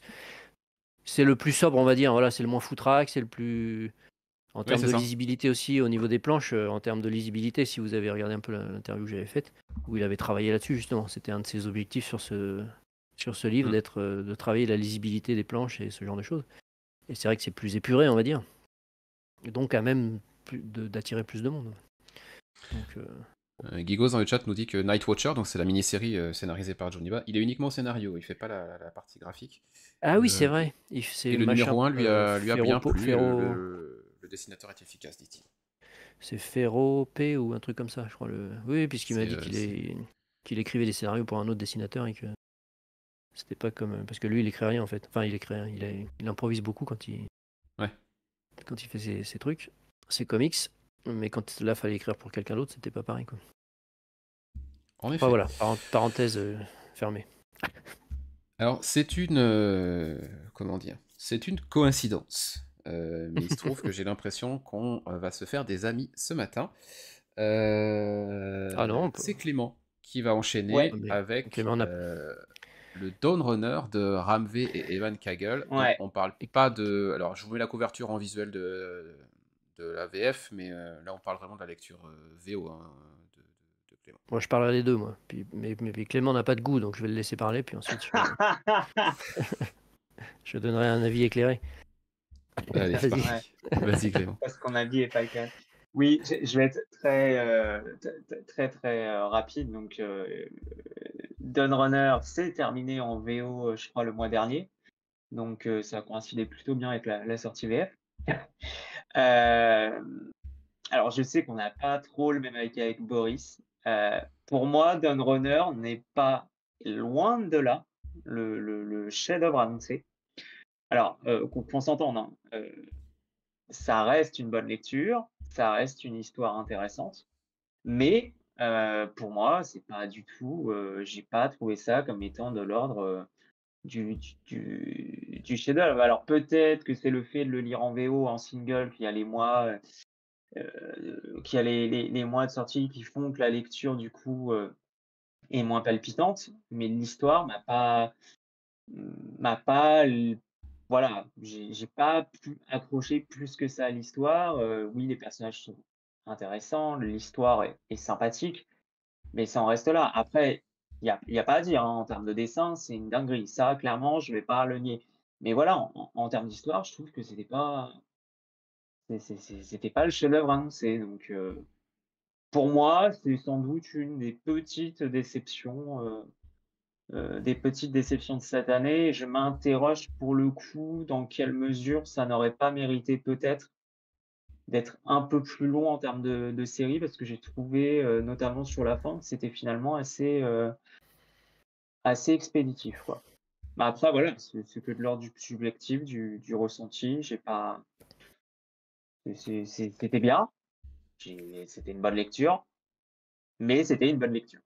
c'est le plus sobre, on va dire. Voilà, c'est le moins foutraque, c'est le plus. En Ouais, termes c'est de ça. lisibilité aussi, au niveau des planches, en termes de lisibilité, si vous avez regardé un peu l'interview que j'avais faite, où il avait travaillé là-dessus, justement. C'était un de ses objectifs sur ce livre, Mm. de travailler la lisibilité des planches et ce genre de choses. Et c'est vrai que c'est plus épuré, on va dire. Et donc, à même d'attirer plus de monde. Donc, Gigos dans le chat nous dit que Night Watcher, donc c'est la mini-série scénarisée par Johnny Ba, il est uniquement au scénario, il fait pas la partie graphique. Ah oui, c'est Euh, vrai. et C'est le machin. numéro 1 lui a bien plu, Ferro, le dessinateur est efficace, dit-il. c'est Ferro P ou un truc comme ça, je crois. Oui, puisqu'il m'a C'est, dit qu'il écrivait des scénarios pour un autre dessinateur et que c'était pas comme. Parce que lui, il écrit rien en fait. Enfin, il écrit rien. Il improvise beaucoup Ouais, quand il fait ses trucs, ses comics. Mais quand là, fallait écrire pour quelqu'un d'autre, c'était pas pareil. Quoi. en Enfin effet. voilà, parenthèse fermée. Alors, comment dire? C'est une coïncidence. Mais il se trouve que j'ai l'impression qu'on va se faire des amis ce matin. Ah non, C'est Clément qui va Ouais, enchaîner mais avec Clément n'a. le Dawn Runner de Ramvé et Evan Kagel. Donc ouais. on parle pas de... Alors je vous mets la couverture en visuel de la VF, mais là on parle vraiment de la lecture VO hein, de Clément. Moi, je parlerai des deux, moi. Mais Clément n'a pas de goût, donc je vais le laisser parler, puis ensuite je donnerai un avis éclairé. Allez, c'est Vas-y. Ouais, parti. Vas-y Clément. parce qu'on a dit est pas le cas. Oui, je vais être très, très rapide. Donc, Dawn Runner, c'est terminé en VO, je crois, le mois dernier. Donc, ça a coïncidé plutôt bien avec la sortie VF. Alors, je sais qu'on n'a pas trop le même avis qu'avec Boris. Pour moi, Dawn Runner n'est pas loin de là le chef-d'œuvre annoncé. Alors, qu'on s'entende, hein, ça reste une bonne lecture, ça reste une histoire intéressante, mais pour moi, c'est pas du tout, j'ai pas trouvé ça comme étant de l'ordre, du chef-d'œuvre. Alors peut-être que c'est le fait de le lire en VO, en single, qu'il y a les mois, qu'il y a les mois de sortie qui font que la lecture du coup, est moins palpitante, mais l'histoire m'a pas l voilà, j'ai pas pu accrocher plus que ça à l'histoire. Oui, les personnages sont intéressants, l'histoire est sympathique, mais ça en reste là. Après, il y a pas à dire, hein, en termes de dessin, c'est une dinguerie. Ça, clairement, je vais pas le nier. Mais voilà, en termes d'histoire, je trouve que c'était pas le chef-d'œuvre annoncé. Donc, pour moi, c'est sans doute une des petites déceptions de cette année. Je m'interroge pour le coup, dans quelle mesure ça n'aurait pas mérité peut-être d'être un peu plus long en termes de série, parce que j'ai trouvé, notamment sur la fin, que c'était finalement assez expéditif, quoi. Bah, après voilà, c'est que de l'ordre du subjectif, du ressenti. J'ai pas c'était bien, c'était une bonne lecture, mais c'était une bonne lecture.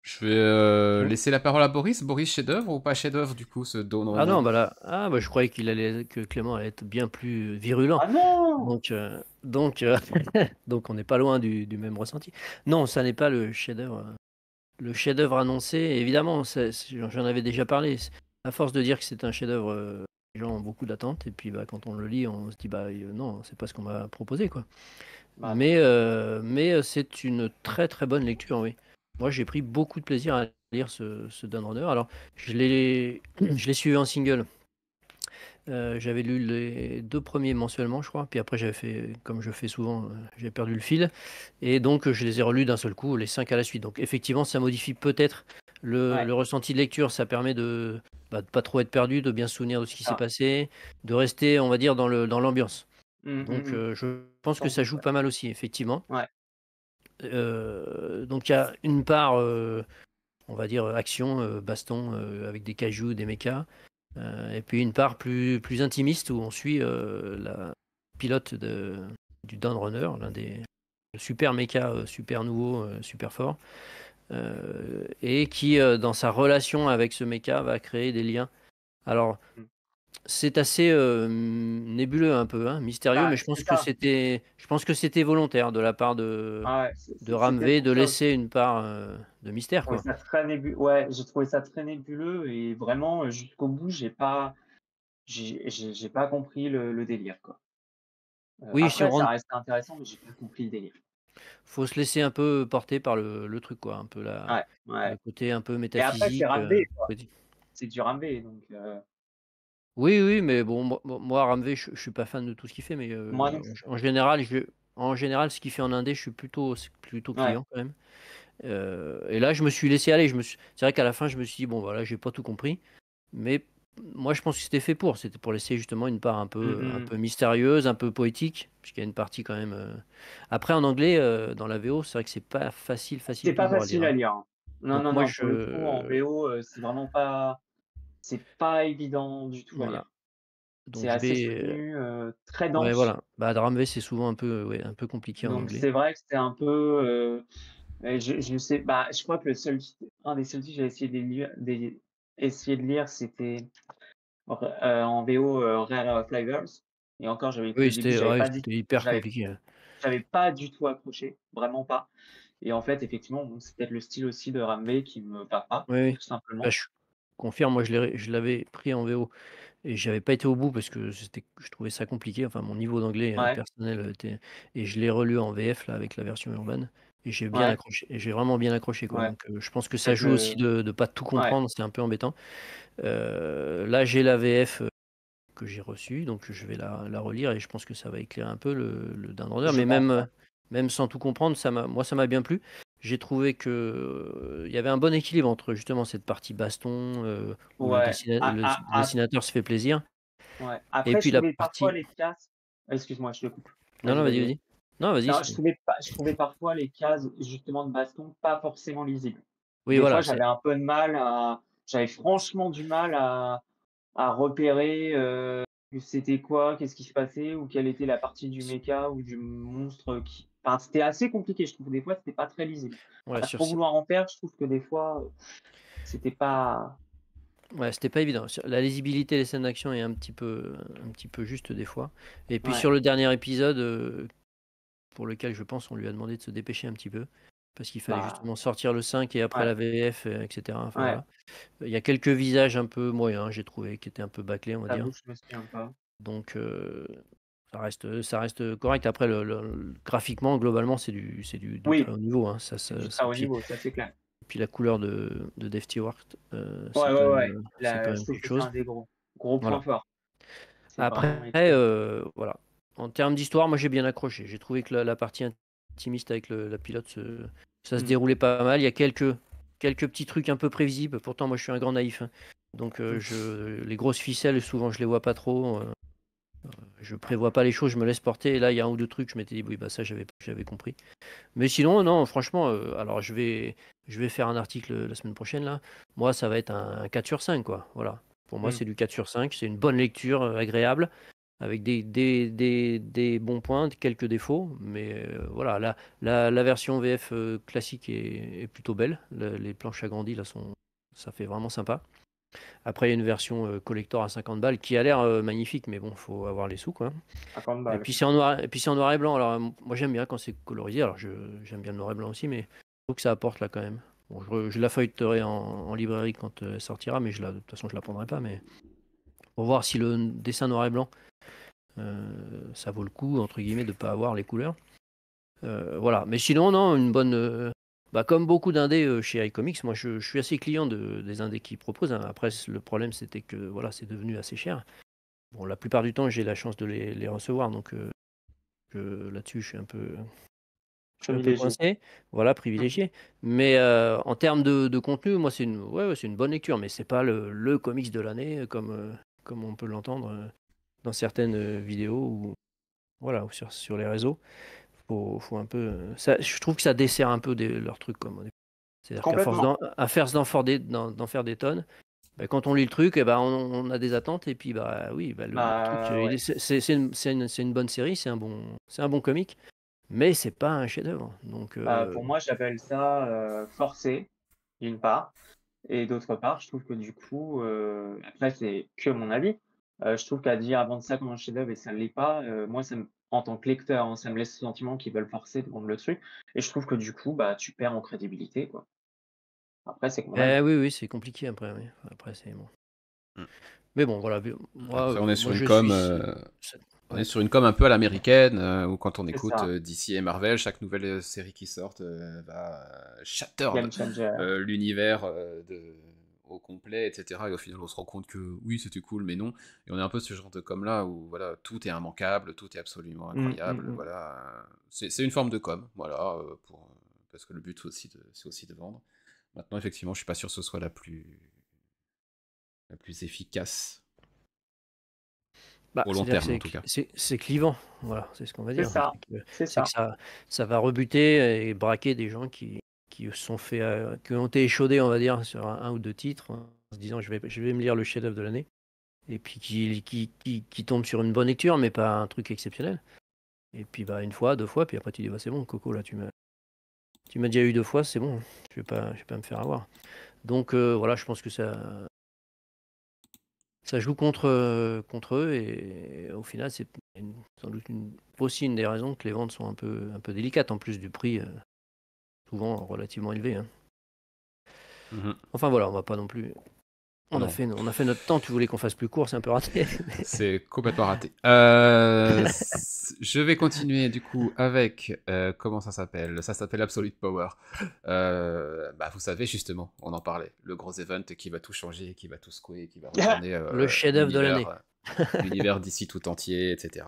Je vais Mmh. laisser la parole à Boris. Boris, chef-d'œuvre ou pas chef-d'œuvre du coup, ce Dawn Ah Runner? non, bah là, je croyais que Clément allait être bien plus virulent. Ah non! Donc on n'est pas loin du même ressenti. Non, ça n'est pas le chef-d'œuvre annoncé. Évidemment, j'en avais déjà parlé. À force de dire que c'est un chef-d'œuvre, les gens ont beaucoup d'attentes. Et puis bah, quand on le lit, on se dit bah non, c'est pas ce qu'on m'a proposé, quoi. Bah non. Mais c'est une très très bonne lecture, oui. Moi, j'ai pris beaucoup de plaisir à lire ce Dawn Runner. Alors, je l'ai suivi en single. J'avais lu les 2 premiers mensuellement, je crois, puis après j'avais fait comme je fais souvent, j'ai perdu le fil et donc je les ai relus d'un seul coup, les 5 à la suite. Donc effectivement, ça modifie peut-être Ouais, le ressenti de lecture. Ça permet de pas trop être perdu, de bien se souvenir de ce qui s'est ça. passé, de rester, on va dire, dans l'ambiance. Mmh, mmh Donc mh. je pense que Sans ça doute, joue ouais. pas mal aussi, effectivement. Ouais. Donc il y a une part, on va dire, action, baston, avec des cailloux, des mechas. Et puis une part plus intimiste où on suit la pilote du Dawn Runner, l'un des super méca, super nouveau, super fort, et qui, dans sa relation avec ce méca, va créer des liens. Alors, Mmh. c'est assez nébuleux un peu, hein, mystérieux, mais Bah, c'est ça. je pense que c'était volontaire de la part Ah ouais, de c'est peut-être Ramvé pour de ça aussi. laisser une part de J'ai mystère, trouvé quoi. ça très ouais, j'ai trouvé ça très nébuleux et vraiment, jusqu'au bout, j'ai pas compris le délire, quoi. Oui, si on Après ça rentre, reste intéressant, mais j'ai pas compris le délire. faut se laisser un peu porter par le truc, quoi, un peu Ouais, le ouais. côté un peu Et après c'est métaphysique, Ramvé, quoi. poétique. C'est du Ramvé, donc Oui, oui, mais bon, moi Ramvé, je suis pas fan de tout ce qu'il fait, mais moi non plus. en général, ce qu'il fait en indé, je suis plutôt Ouais. client quand même. Et là, je me suis laissé aller. C'est vrai qu'à la fin, je me suis dit: «Bon, voilà, j'ai pas tout compris», mais moi, je pense que c'était pour laisser justement une part Mmh un mh. peu mystérieuse, un peu poétique, puisqu'il y a une partie quand même, après en anglais, dans la VO, c'est vrai que c'est pas C'est facile pas toujours à lire, facile à hein. lire, hein. Non, Donc non, moi non, pour le coup en je VO, c'est pas évident du tout à lire. voilà, donc C'est je assez vais soutenu, très ouais, dense. voilà. Bah, Dramvé, c'est souvent un peu, ouais, un peu compliqué en Donc anglais. c'est vrai que c'était un peu, je sais bah, je crois que un des seuls titres que j'ai essayé de lire, c'était en VO, Rare Flavors et encore j'avais Oui, au début, c'était hyper compliqué, ouais. j'avais pas du tout accroché, vraiment pas et en fait, effectivement, bon, c'est peut-être le style aussi de Ramvé qui me va pas, Oui, oui. tout Bah, simplement. je confirme, moi je l'avais pris en VO et j'avais pas été au bout parce que je trouvais ça compliqué, enfin mon niveau d'anglais, Ouais, personnel, était et je l'ai relu en VF là avec la version urbaine et j'ai bien ouais, accroché et j'ai vraiment bien accroché, quoi. ouais, Donc je pense que ça peut-être joue aussi le de pas tout ouais, comprendre, c'est un peu embêtant. Là j'ai la VF, que j'ai reçue, donc je vais la relire et je pense que ça va éclairer un peu le Dinde Runner, je mais pense, ouais. même sans tout comprendre, ça m'a bien plu. J'ai trouvé que, il y avait un bon équilibre entre justement cette partie baston, où Ouais, le dessinateur se fait plaisir ouais. et Après je puis la trouvais parfois partie les cases excuse-moi, je te coupe. non, non, Vas-y, vas-y, vas-y, vas-y. vas-y. Non, vas-y, Non, je trouvais parfois les cases justement de baston pas forcément lisibles. oui, Des fois, voilà, c'est j'avais franchement du mal à repérer, c'était quoi, qu'est-ce qui se passait ou quelle était la partie du méca ou du monstre qui enfin, c'était assez compliqué, je trouve. Des fois, c'était pas très lisible. Ouais, À sur trop ce vouloir en faire, je trouve que des fois, c'était pas ouais, c'était pas évident. Sur la lisibilité des scènes d'action est un petit peu juste des fois et puis ouais, sur le dernier épisode, pour lequel je pense on lui a demandé de se dépêcher un petit peu, parce qu'il fallait bah, justement sortir le 5 et après ouais, la VF, et cetera. Enfin ouais, voilà. Il y a quelques visages un peu moyens, j'ai trouvé, qui étaient un peu bâclés, on va dire. j'avoue que je me souviens pas. Donc ça reste correct. Après graphiquement, globalement, c'est du très Oui, haut niveau, hein. c'est du très Ça haut niveau, ça c'est clair. puis la couleur de Dave Stewart, Ouais, ouais, ouais, c'est quand là, je même trouve quelque que c'est chose. un des gros points Voilà. forts. C'est vraiment Après, excellent. voilà. En termes d'histoire, moi j'ai bien accroché. J'ai trouvé que la partie intimiste avec la pilote, ça se Mmh. déroulait pas mal. Il y a quelques petits trucs un peu prévisibles. Pourtant, moi je suis un grand naïf, hein. Donc Mmh. les grosses ficelles, souvent je les vois pas trop. Je prévois pas les choses, je me laisse porter. Et là, il y a un ou deux trucs, je m'étais dit, oui, bah ça j'avais compris. Mais sinon, non, franchement, alors je vais faire un article la semaine prochaine là. Moi, ça va être un 4 sur 5, quoi. Voilà. Pour moi, Mmh. c'est du 4 sur 5. C'est une bonne lecture, agréable, avec des bons points, quelques défauts. Mais voilà, la version VF classique est plutôt belle. Les planches agrandies là ça fait vraiment sympa. Après, il y a une version collector à 50 balles qui a l'air magnifique, mais bon, faut avoir les sous, quoi. 50 Et balles, puis quoi. c'est en noir et blanc. Alors moi j'aime bien quand c'est colorisé. Alors j'aime bien le noir et blanc aussi, mais je trouve que ça apporte là quand même. Bon, je la feuilleterai en librairie quand elle sortira, mais de toute façon je la prendrai pas. Mais pour voir si le dessin noir et blanc, ça vaut le coup entre guillemets de pas avoir les couleurs. Voilà. Mais sinon non, une bonne. Bah, comme beaucoup d'indés chez iComics, moi je suis assez client des indés qui proposent, hein. Après le problème c'était que voilà c'est devenu assez cher. Bon, la plupart du temps j'ai la chance de les recevoir, donc là-dessus je suis un peu Privilégié. coincé, voilà, Mmh. privilégié. Mais en termes de contenu, moi, ouais, c'est une bonne lecture, mais c'est pas le comics de l'année comme on peut l'entendre dans certaines vidéos ou voilà, ou sur les réseaux. Faut un peu. Je trouve que ça dessert un peu leur truc, comme. C'est-à-dire qu'à force Complètement. à force d'en faire des tonnes, bah, quand on lit le truc, eh ben, on a des attentes, et puis bah oui, bah, le truc, Bah, ouais. c'est une bonne série, c'est un bon comic, mais c'est pas un chef-d'œuvre. Donc Pour moi, j'appelle ça, forcé, d'une part et d'autre part, je trouve que du coup, après c'est que mon avis, je trouve qu'à dire: «Vendre ça comme un chef-d'œuvre» et ça l'est pas, moi ça me en tant que lecteur, hein, ça me laisse le sentiment qu'ils veulent forcer de vendre le truc et je trouve que du coup, bah, tu perds en crédibilité, quoi. Après c'est que mon avis. oui, oui, c'est compliqué après, oui. Après, c'est bon. Mm. Mais bon, voilà, Après, on est sur moi une je com, suis. on est Ouais, sur une com un peu à l'américaine, où quand on C'est écoute ça, DC et Marvel, chaque nouvelle série qui sort va shattered game changer. l'univers au complet, etc. Et au final, on se rend compte que oui, c'était cool, mais non. Et on est un peu ce genre de com là où voilà, tout est immanquable, tout est absolument Mmh, incroyable. mmh. Voilà, c'est une forme de com, voilà, parce que le but c'est aussi de vendre. Maintenant, effectivement, je suis pas sûr que ce soit la plus efficace bah, au long c'est-à-dire que terme, en tout cas. c'est clivant, voilà, c'est ce qu'on va C'est dire. ça, c'est C'est que ça. ça va rebuter et braquer des gens qui se sont fait, qui ont été échaudés, on va dire, sur un ou deux titres, en se disant je vais me lire le chef-d'œuvre de l'année, et puis qui tombent sur une bonne lecture, mais pas un truc exceptionnel. Et puis bah une fois, deux fois, puis après tu dis bah, c'est bon, Coco, là tu m'as déjà eu deux fois, c'est bon, je vais pas me faire avoir. Donc voilà, je pense que ça joue contre eux, et au final, c'est sans doute aussi une des raisons que les ventes sont un peu délicates, en plus du prix souvent relativement élevé, hein. Mhm. Enfin voilà, on va pas non plus. Non, On a fait notre temps, tu voulais qu'on fasse plus court, c'est un peu raté. c'est complètement raté. Je vais continuer du coup avec comment ça s'appelle? Ça s'appelle Absolute Power. Bah, vous savez justement, on en parlait, le gros event qui va tout changer, qui va tout secouer, qui va retourner Le chef-d'œuvre de l'année. l'univers d'ici tout entier, etc.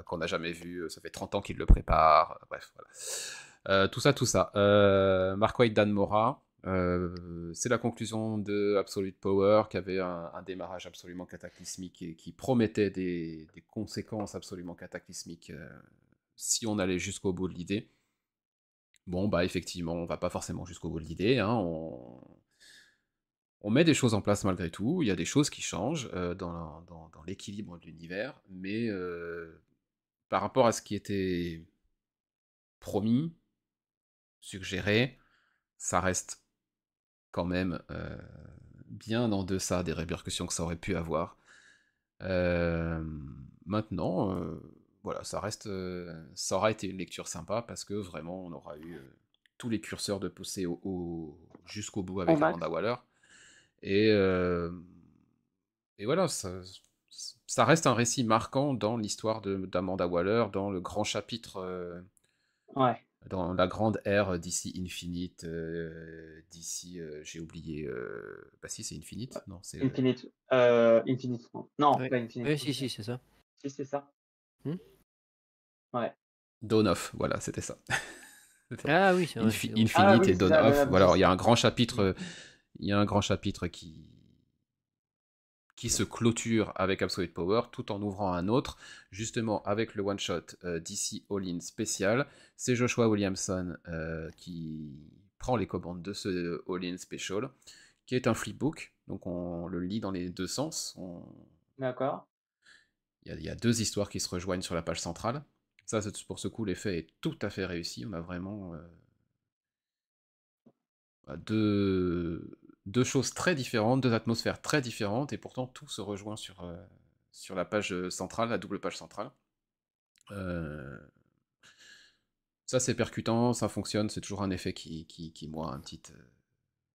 Qu'on n'a jamais vu. Ça fait 30 ans qu'il le prépare. Bref, voilà. Tout ça. Mark Waid, Dan Mora. C'est la conclusion de Absolute Power, qui avait un démarrage absolument cataclysmique et qui promettait des conséquences absolument cataclysmiques si on allait jusqu'au bout de l'idée. Bon, bah effectivement, on va pas forcément jusqu'au bout de l'idée, hein, on met des choses en place malgré tout, il y a des choses qui changent dans l'équilibre de l'univers, mais par rapport à ce qui était promis, suggéré, ça reste quand même bien en deçà des répercussions que ça aurait pu avoir. Euh, Maintenant, voilà, ça aura été une lecture sympa parce que vraiment, on aura eu tous les curseurs de poussée jusqu'au bout Au avec Amanda max. Waller. Et, euh, et voilà, ça reste un récit marquant dans l'histoire d'Amanda Waller, dans le grand chapitre, Ouais. dans la grande ère d'ici Infinite, d'ici, j'ai oublié, bah si c'est Infinite, non, c'est Infinite. Infinite. Non, Oui, pas Infinite. oui, si, c'est ça. Si, c'est ça. Hmm. Ouais. Dawn of, voilà, c'était ça. C'était ça. Ah oui, c'est vrai. Oui. Ah Infinite oui, et c'est Dawn ça, Dawn of, of voilà, il y a Destiny. un grand chapitre, Mm. il y a un grand chapitre qui se clôture avec Absolute Power tout en ouvrant un autre, justement avec le one-shot DC All-In spécial. C'est Joshua Williamson qui prend les commandes de ce All-In Special, qui est un flipbook, donc on le lit dans les deux sens. D'accord. Il y a deux histoires qui se rejoignent sur la page centrale. Ça, pour ce coup, l'effet est tout à fait réussi. On a vraiment deux choses très différentes, deux atmosphères très différentes, et pourtant tout se rejoint sur la page centrale, la double page centrale. Euh, Ça c'est percutant, ça fonctionne, c'est toujours un effet qui moi, un petit...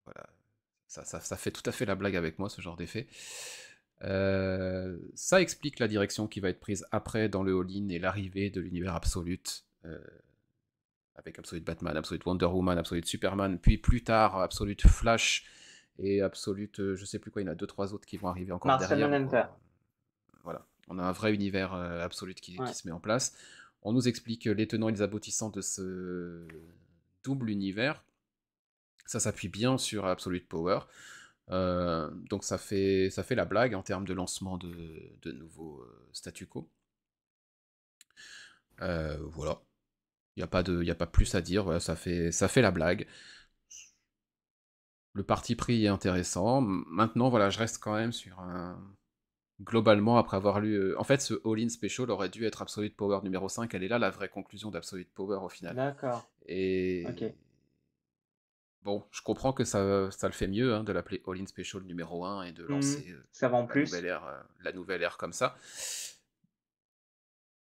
voilà, ça fait tout à fait la blague avec moi, ce genre d'effet. Ça explique la direction qui va être prise après dans le all-in et l'arrivée de l'univers Absolute, avec Absolute Batman, Absolute Wonder Woman, Absolute Superman, puis plus tard Absolute Flash et Absolute, je sais plus quoi, il y en a deux trois autres qui vont arriver encore Martian derrière. Donc Manhunter. voilà, on a un vrai univers Absolute qui Ouais. se met en place. On nous explique les tenants et les aboutissants de ce double univers. Ça s'appuie bien sur Absolute Power. Donc ça fait la blague en termes de lancement de nouveaux statu quo. Voilà. Il n'y a pas plus à dire, voilà, ça fait la blague. Le parti pris est intéressant. Maintenant, voilà, je reste quand même sur un... Globalement, après avoir lu... En fait, ce All-In Special aurait dû être Absolute Power numéro 5. Elle est là la vraie conclusion d'Absolute Power au final. D'accord. Ok. Et... Bon, je comprends que ça le fait mieux hein, de l'appeler All-In Special numéro 1 et de Hmm. lancer Ça va en plus. la nouvelle ère comme ça.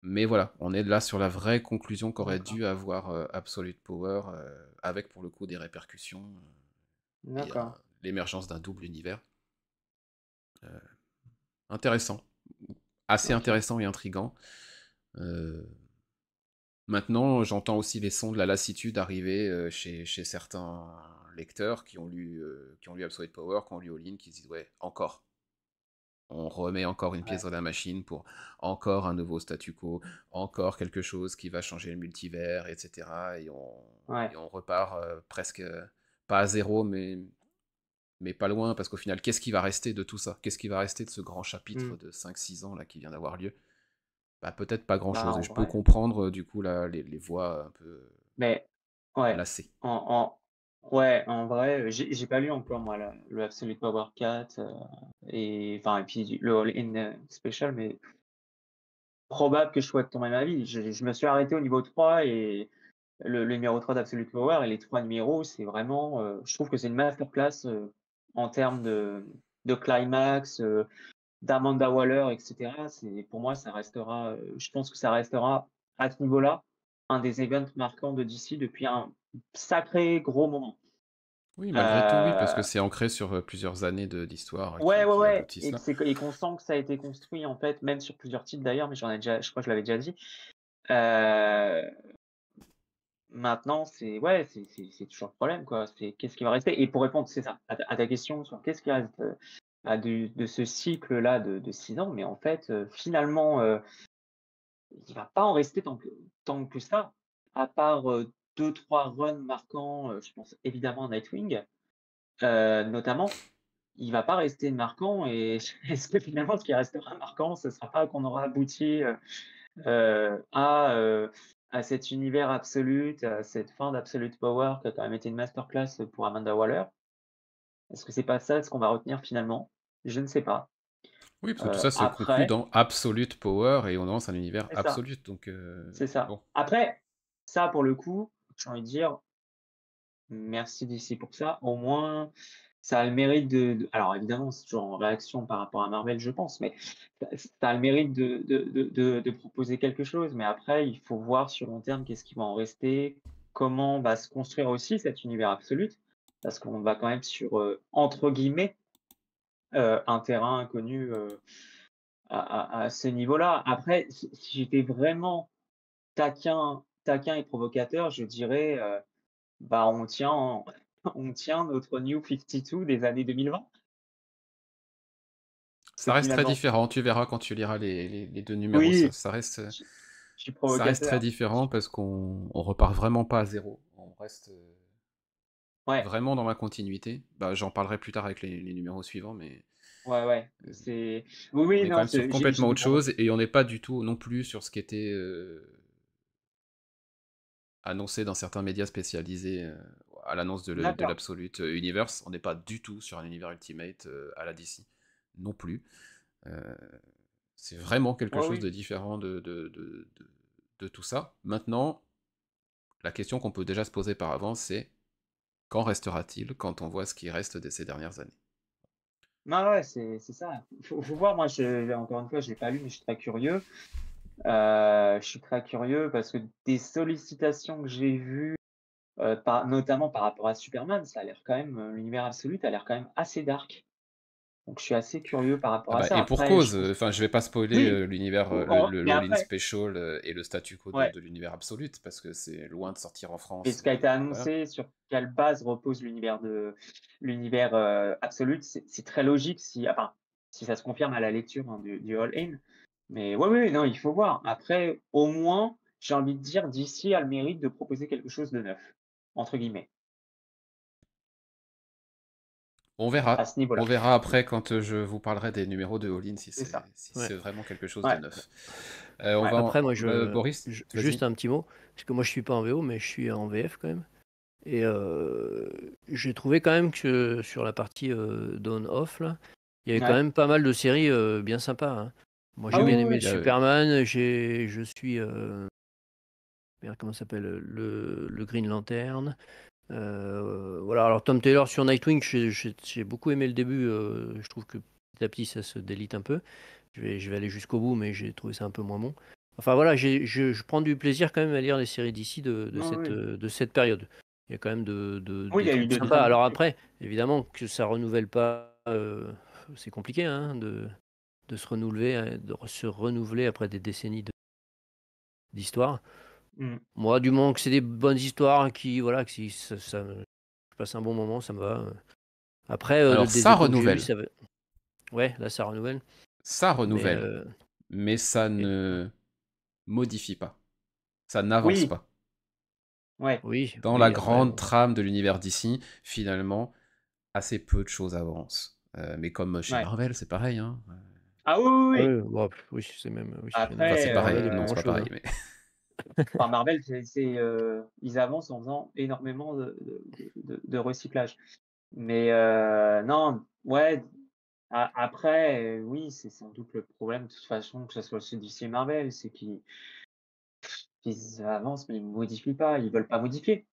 Mais voilà, on est là sur la vraie conclusion qu'aurait D'accord. dû avoir Absolute Power, avec pour le coup des répercussions et D'accord. l'émergence d'un double univers. Euh, Intéressant, assez Ok. intéressant et intriguant. Euh, Maintenant, j'entends aussi les sons de la lassitude arriver chez certains lecteurs qui ont lu Absolute Power, qui ont lu All-In, qui se disent ouais, encore. On remet encore une pièce Ouais. dans la machine pour encore un nouveau statu quo, encore quelque chose qui va changer le multivers, etc. Ouais. Et on repart presque, pas à zéro, mais pas loin, parce qu'au final, qu'est-ce qui va rester de tout ça? Qu'est-ce qui va rester de ce grand Hmm. chapitre de 5-6 ans là, qui vient d'avoir lieu? Bah, peut-être pas Bah, grand-chose, et en je peux vrai. comprendre du coup là, les voix un peu Mais, ouais. lassées. Ouais, en vrai, j'ai pas lu encore, moi, le Absolute Power 4, et puis le All-In Special, mais probable que je sois de ton même avis. Je me suis arrêté au niveau 3 et le numéro 3 d'Absolute Power et les 3 numéros, c'est vraiment, je trouve que c'est une masterclass, en termes de climax, d'Amanda Waller et cetera. Pour moi, ça restera, je pense que ça restera à ce niveau-là, un des events marquants de DC depuis un sacré gros moment. Oui, malgré tout, oui, parce que Heu, c'est ancré sur plusieurs années d'histoire ouais, ouais, qui ouais, aboutissent et là. qu'on sent que ça a été construit, en fait, même sur plusieurs titres d'ailleurs, mais je crois que je l'avais déjà dit. Heu Maintenant, c'est toujours le problème, quoi. C'est qu'est-ce qui va rester? Et pour répondre, c'est ça, à ta question sur qu'est-ce qui reste, de ce cycle-là de 6 ans, mais en fait, finalement, il va pas en rester tant que ça, à part, 2-3 runs marquants, je pense évidemment à Nightwing, notamment. Il va pas rester marquant et est-ce que finalement ce qui restera marquant, ce sera pas qu'on aura abouti, Heu, à, heu, à cet univers Absolute, à cette fin d'Absolute Power qui a quand même été une masterclass pour Amanda Waller. Est-ce que c'est pas ça ce qu'on va retenir finalement? Je ne sais pas. Oui, parce que tout ça se conclut Après dans Absolute Power et on lance un univers c'est ça, absolu, donc c'est ça. bon. Après, ça pour le coup, j'ai envie de dire, merci DC pour ça. Au moins, ça a le mérite alors évidemment, c'est toujours en réaction par rapport à Marvel, je pense, mais ça a le mérite de proposer quelque chose. Mais après, il faut voir sur long terme qu'est-ce qui va en rester, comment va se construire aussi cet univers absolu, parce qu'on va quand même sur, entre guillemets, un terrain inconnu, à ce niveau-là. Après, si j'étais vraiment taquin et provocateur, je dirais, bah, on tient notre New 52 des années 2020. Parce que Ça reste très finalement différent, tu verras quand tu liras les 2 numéros, oui, ça reste, je je suis ça reste très provocateur. différent parce qu'on repart vraiment pas à 0. On reste, Ouais, vraiment dans la continuité. Bah, j'en parlerai plus tard avec les numéros suivants, mais ouais, ouais, c'est oui, on oui, est quand non, même sur j'ai complètement dit autre provo chose et on n'est pas du tout non plus sur ce qui était, annoncé dans certains médias spécialisés, à l'annonce de d'accord. l'Absolute Universe. On n'est pas du tout sur un univers Ultimate, à la DC, non plus. Heu, c'est vraiment quelque Ouais, chose oui. de différent de tout ça. Maintenant, la question qu'on peut déjà se poser par avance, c'est: qu'en restera-t-il quand on voit ce qui reste de ces dernières années? Non, ouais, c'est ça. Faut voir, moi je encore une fois, je l'ai pas lu, mais je suis très curieux. Je suis très curieux parce que des sollicitations que j'ai vues, notamment par rapport à Superman, ça a l'air quand même, l'univers absolu a l'air quand même assez dark. Donc je suis assez curieux par rapport Ah à bah, ça. et pour Après, je cause, pense enfin, je vais pas spoiler oui, l'univers, le mais l'All-In après Special et le statu quo ouais. de l'univers Absolute, parce que c'est loin de sortir en Et France, ce qui a été voilà. annoncé, sur quelle base repose l'univers, Absolute, c'est très logique enfin, si ça se confirme à la lecture, hein, du All-In. Mais oui, oui, non, il faut voir. Après, au moins, j'ai envie de dire, DC a le mérite de proposer quelque chose de «neuf», entre guillemets, à ce On niveau-là. verra après quand je vous parlerai des numéros de All-In C'est ça. si Ouais. c'est vraiment quelque chose de Ouais, neuf. On ouais. va Après moi Boris, juste vas-y. un petit mot, parce que moi je suis pas en VO, mais je suis en VF quand même et j'ai trouvé quand même que sur la partie, Dawn of là, il y avait quand Ouais. même pas mal de séries, bien sympas, hein. Moi Ah j'ai oui, bien oui, aimé le oui. Superman, je suis, merde comment ça s'appelle? Le Green Lantern, voilà. Alors Tom Taylor sur Nightwing, j'ai beaucoup aimé le début, je trouve que petit à petit ça se délite un peu. Je vais aller jusqu'au bout, mais j'ai trouvé ça un peu moins bon. Enfin voilà, je prends du plaisir quand même à lire les séries d'ici Oui, oui. de cette période. Il y a quand même Oui, il des y a eu trucs de très sympas. bons Alors trucs. après, évidemment que ça renouvelle pas, c'est compliqué hein, de se renouveler, se renouveler après des décennies d'histoire. Mmh. Moi, du moment que c'est des bonnes histoires qui, voilà, que si je passe un bon moment, ça me va. Après, Alors des ça échos que j'ai eus, renouvelle, ça va. Ouais, là, ça renouvelle. ça Mais, renouvelle, mais ça et- ne modifie pas, ça n'avance Oui, pas. ouais, oui, Dans la oui, après, grande trame de l'univers d'ici, finalement, assez peu de choses avancent. Mais comme chez ouais. Marvel, c'est pareil, hein. Ah oui, oui, ah oui. oui, bon, oui, c'est même, oui, il y en a Enfin, Après, c'est chez pareil. Marvel, il y a pas Non, c'est pas grand-chose, pareil, hein. mais enfin Marvel, ils avancent en faisant énormément de recyclage. Mais non, ouais, après, oui, c'est sans doute le problème de toute façon, que ce soit chez DC et Marvel, c'est qu'ils avancent, mais ils modifient pas, ils veulent pas modifier.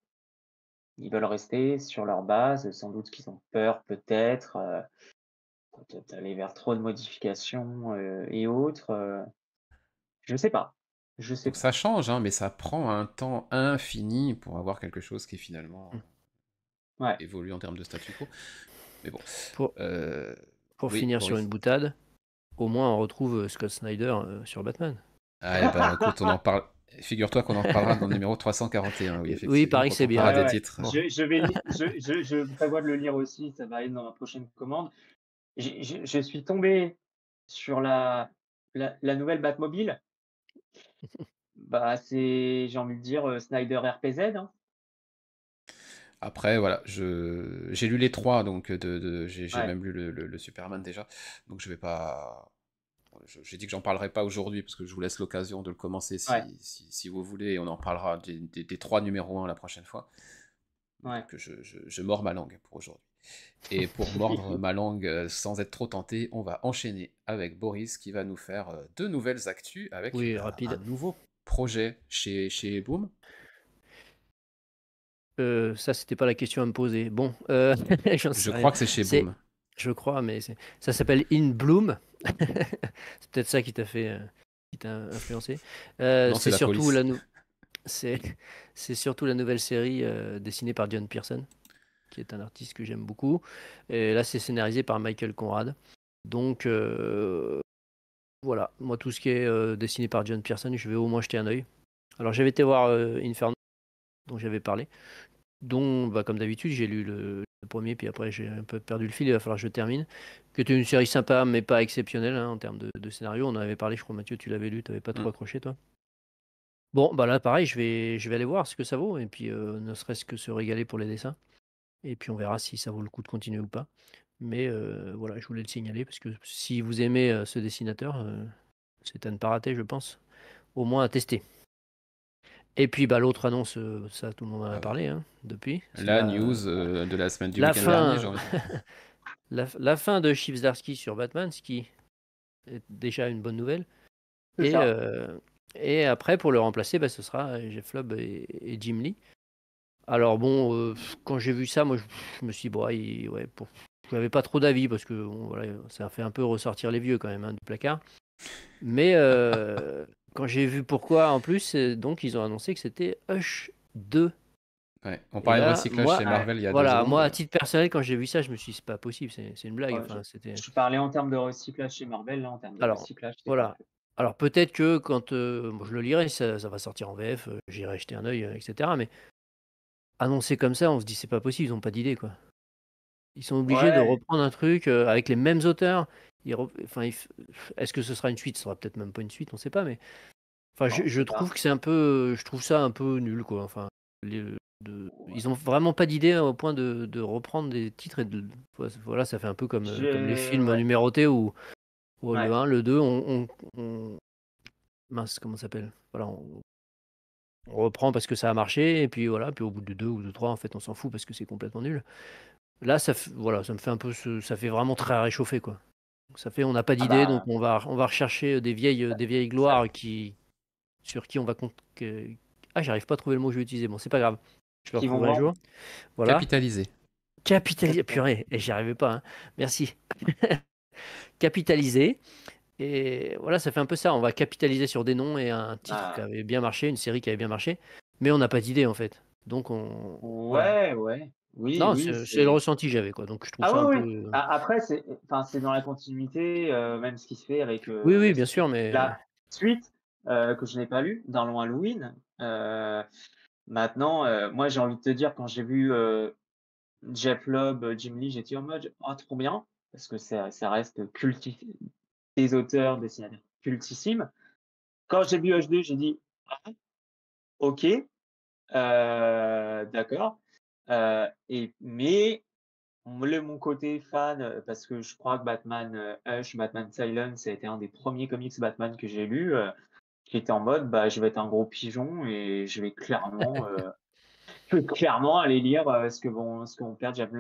Ils veulent rester sur leur base, sans doute qu'ils ont peur peut-être, d'aller vers trop de modifications, et autres, je sais pas, je sais donc pas. ça change, hein, mais ça prend un temps infini pour avoir quelque chose qui finalement Mmh. Ouais. évolue en termes de statu quo. Mais bon, Pour euh, pour oui, finir sur une Boris. boutade, au moins on retrouve, Scott Snyder, sur Batman. Ah, eh ben, écoute, on en parle. Figure-toi qu'on en reparlera dans le numéro 341, oui, Oui, il effectivement, paraît que quand c'est on bien. parlera Ouais, des ouais. titres. Bon. Je vais li je prévois de le lire aussi, ça va aller dans ma prochaine commande. Je suis tombé sur la nouvelle Batmobile. Bah, j'ai envie de dire, Snyder RPZ, hein. Après, voilà, j'ai lu les trois, donc j'ai Ouais, même lu le Superman déjà, donc je vais pas. J'ai dit que j'en parlerai pas aujourd'hui parce que je vous laisse l'occasion de le commencer ouais, si vous voulez, et on en parlera des trois numéros 1 la prochaine fois. ouais. Donc je mords ma langue pour aujourd'hui. Et pour mordre ma langue sans être trop tenté, on va enchaîner avec Boris qui va nous faire deux nouvelles actus avec Oui, un rapide. nouveau projet chez Boom. Ça, c'était pas la question à me poser. Bon, j'en Je sais rien. crois que c'est chez C'est Boom. je crois, mais ça s'appelle In Bloom. C'est peut-être ça qui t'a influencé. Non, c'est C'est la surtout police. c'est c'est surtout la nouvelle série, dessinée par John Pearson, qui est un artiste que j'aime beaucoup, et là, c'est scénarisé par Michael Conrad. Donc voilà, moi, tout ce qui est, dessiné par John Pearson, je vais au moins jeter un œil. Alors j'avais été voir, Inferno, dont j'avais parlé. Dont, bah, comme d'habitude, j'ai lu le premier, puis après j'ai un peu perdu le fil, il va falloir que je termine. Qui était une série sympa, mais pas exceptionnelle, hein, en termes de scénario. On en avait parlé, je crois, Mathieu, tu l'avais lu, tu n'avais pas Mm. trop accroché, toi. Bon, bah là, pareil, je vais aller voir ce que ça vaut, et puis ne serait-ce que se régaler pour les dessins. Et puis on verra si ça vaut le coup de continuer ou pas. Mais voilà, je voulais le signaler, parce que si vous aimez ce dessinateur, c'est à ne pas rater, je pense. Au moins à tester. Et puis bah, l'autre annonce, ça tout le monde en a Ah bah, parlé, hein, depuis. C'est la news de la semaine du la week-end dernier, fin, j'ai envie de dire. la fin de Chip Zdarsky sur Batman, ce qui est déjà une bonne nouvelle. C'est Et, ça. après, pour le remplacer, bah, ce sera Jeff Loeb et Jim Lee. Alors bon, quand j'ai vu ça, moi je me suis dit, bon, ouais, je n'avais pas trop d'avis parce que bon, voilà, ça fait un peu ressortir les vieux quand même, hein, du placard. Mais quand j'ai vu pourquoi en plus, donc ils ont annoncé que c'était Hush 2. Ouais. On Et parlait de là, recyclage chez moi, Ouais. Marvel il y a deux voilà, moi à secondes. titre personnel, quand j'ai vu ça, je me suis dit, c'est pas possible, c'est une blague. Ouais, Enfin, c'était. je parlais en termes de recyclage chez Marvel, là, en termes de Alors, recyclage, c'est voilà. parfait. Alors peut-être que quand bon, je le lirai, ça va sortir en VF, j'irai jeter un œil, etc. Mais annoncé comme ça, on se dit c'est pas possible, ils ont pas d'idée quoi. Ils sont obligés de Ouais, reprendre un truc avec les mêmes auteurs. Enfin, est-ce que ce sera une suite? Ce sera peut-être même pas une suite, on sait pas. Mais enfin, bon, je c'est trouve pas. que c'est un peu, je trouve ça un peu nul quoi. Enfin, ils ont vraiment pas d'idée au point de reprendre des titres et voilà, ça fait un peu comme les films Ouais, numérotés où le ouais. 1, le 2, mince, comment ça s'appelle? Voilà, on reprend parce que ça a marché et puis voilà, puis au bout de 2 ou de 3 en fait, on s'en fout parce que c'est complètement nul. Là, voilà, ça me fait un peu ça fait vraiment très réchauffé, quoi. Ça fait on n'a pas Ah d'idée, donc bah, on va rechercher des vieilles ça, gloires sur qui on va j'arrive pas à trouver le mot que je vais utiliser. Bon, c'est pas grave, je le qui vont retrouverai un vendre. jour. Voilà. Capitalisé. Purée, et j'y arrivais pas, hein. Merci. Capitaliser. Et voilà, ça fait un peu ça. On va capitaliser sur des noms et un titre qui Bah, avait bien marché, une série qui avait bien marché, mais on n'a pas d'idée en fait. Donc voilà. ouais, ouais. Oui, Non, oui, c'est le c'est. ressenti que j'avais quoi. Donc je trouve ça Ah un oui, peu. oui. Après, enfin, c'est dans la continuité, même ce qui se fait avec Oui, oui, bien sûr, mais la suite que je n'ai pas lu, dans Long Halloween. Maintenant, moi, j'ai envie de te dire, quand j'ai vu Jeff Loeb, Jim Lee, j'étais en mode ah, trop bien, parce que ça reste des auteurs, dessinateurs cultissimes. Quand j'ai vu H2, j'ai dit ah, ok, d'accord. Mais mon côté fan, parce que je crois que Batman, Hush, Batman Silence, ça a été un des premiers comics Batman que j'ai lu, j'étais en mode, bah, je vais être un gros pigeon et je vais clairement aller lire, ce que vont faire Jeff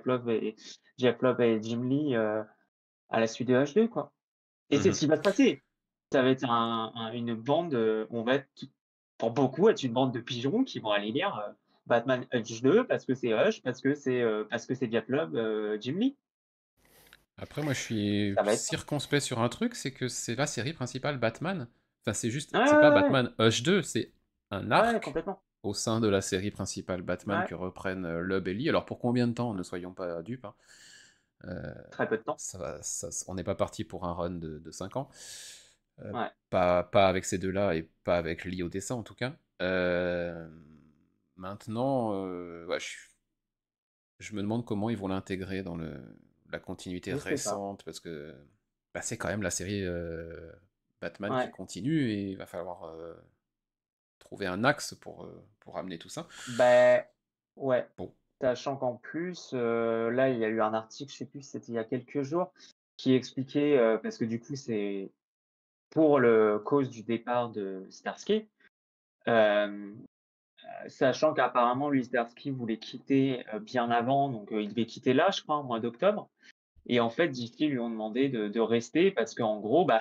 Love et Jim Lee, à la suite de H2, quoi. Et c'est Mhm. ce qui va se passer. Ça va être une bande, on va être pour beaucoup, être une bande de pigeons qui vont aller lire, Batman Hush 2 parce que c'est Hush, parce que c'est Jeff Love, Jim Lee. Après, moi, je suis Ça va être ça. circonspect sur un truc, c'est que c'est la série principale Batman. Enfin, c'est juste, Ouais, c'est pas ouais, Batman Hush 2, c'est un ouais, ouais, arc complètement. au sein de la série principale Batman Ouais, que reprennent Loeb et Lee. Alors, pour combien de temps, ne soyons pas dupes, hein. Euh, très peu de temps. on n'est pas parti pour un run de 5 ans. Ouais. Pas avec ces deux-là et pas avec Lee au dessin, en tout cas. Maintenant, ouais, je me demande comment ils vont l'intégrer dans la continuité Je sais pas. récente, parce que bah, c'est quand même la série Batman qui Ouais. continue, et il va falloir trouver un axe pour amener tout ça. Ben ouais. Bon. Sachant qu'en plus, là, il y a eu un article, je sais plus si c'était il y a quelques jours, qui expliquait, parce que du coup, c'est pour le cause du départ de Starsky, hem, sachant qu'apparemment Louis Zdarsky voulait quitter, bien avant, donc il devait quitter là, je crois, au mois d'octobre. Et en fait, DC lui ont demandé de rester parce qu'en gros, bah,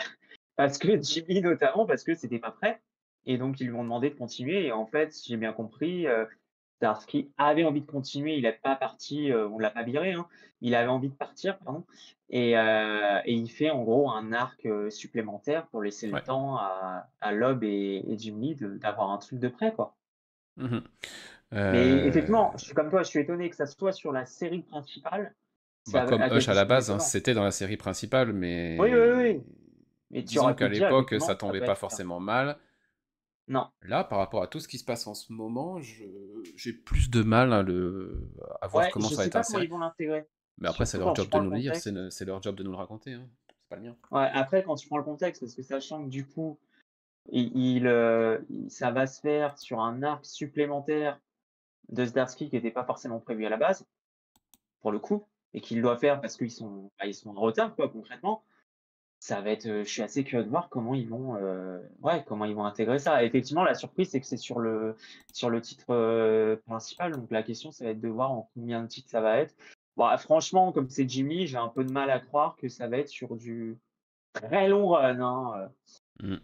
parce que Jimmy notamment, parce que c'était pas prêt. Et donc ils lui ont demandé de continuer. Et en fait, si j'ai bien compris, Zdarsky avait envie de continuer. Il est pas parti, on l'a pas viré, hein. Il avait envie de partir, pardon. Et il fait en gros un arc, supplémentaire pour laisser le Ouais. temps à Loeb et Jim Lee d'avoir un truc de prêt, quoi. Mhm. Mais Euh, effectivement, je suis comme toi, je suis étonné que ça soit sur la série principale. C'est Bah, comme à Hush quelque à la chose base, hein, d'étonnant. c'était dans la série principale, Oui, oui, mais oui. Mais tu disons aurais pu qu'à te dire l'époque, ça effectivement, ça tombait peut pas être ça. forcément mal. Non. Là, par rapport à tout ce qui se passe en ce moment, j'ai plus de mal à voir Ouais, comment je ça va sais être pas comment inséré. ils vont l'intégrer. Mais après, c'est Surtout leur quand tu job de prends le nous le dire, contexte. c'est leur job de nous le raconter, hein. C'est pas le mien. Ouais, après, quand tu prends le contexte, parce que sachant que du coup, ça va se faire sur un arc supplémentaire de Zdarsky qui n'était pas forcément prévu à la base, pour le coup, et qu'il doit faire parce qu'ils sont en retard, quoi, concrètement. Ça va être, je suis assez curieux de voir comment ils vont, ouais, comment ils vont intégrer ça. Effectivement, la surprise, c'est que c'est sur le titre, principal, donc la question, ça va être de voir en combien de titres ça va être. Bon, franchement, comme c'est Jimmy, j'ai un peu de mal à croire que ça va être sur du très long run, hein, Mm.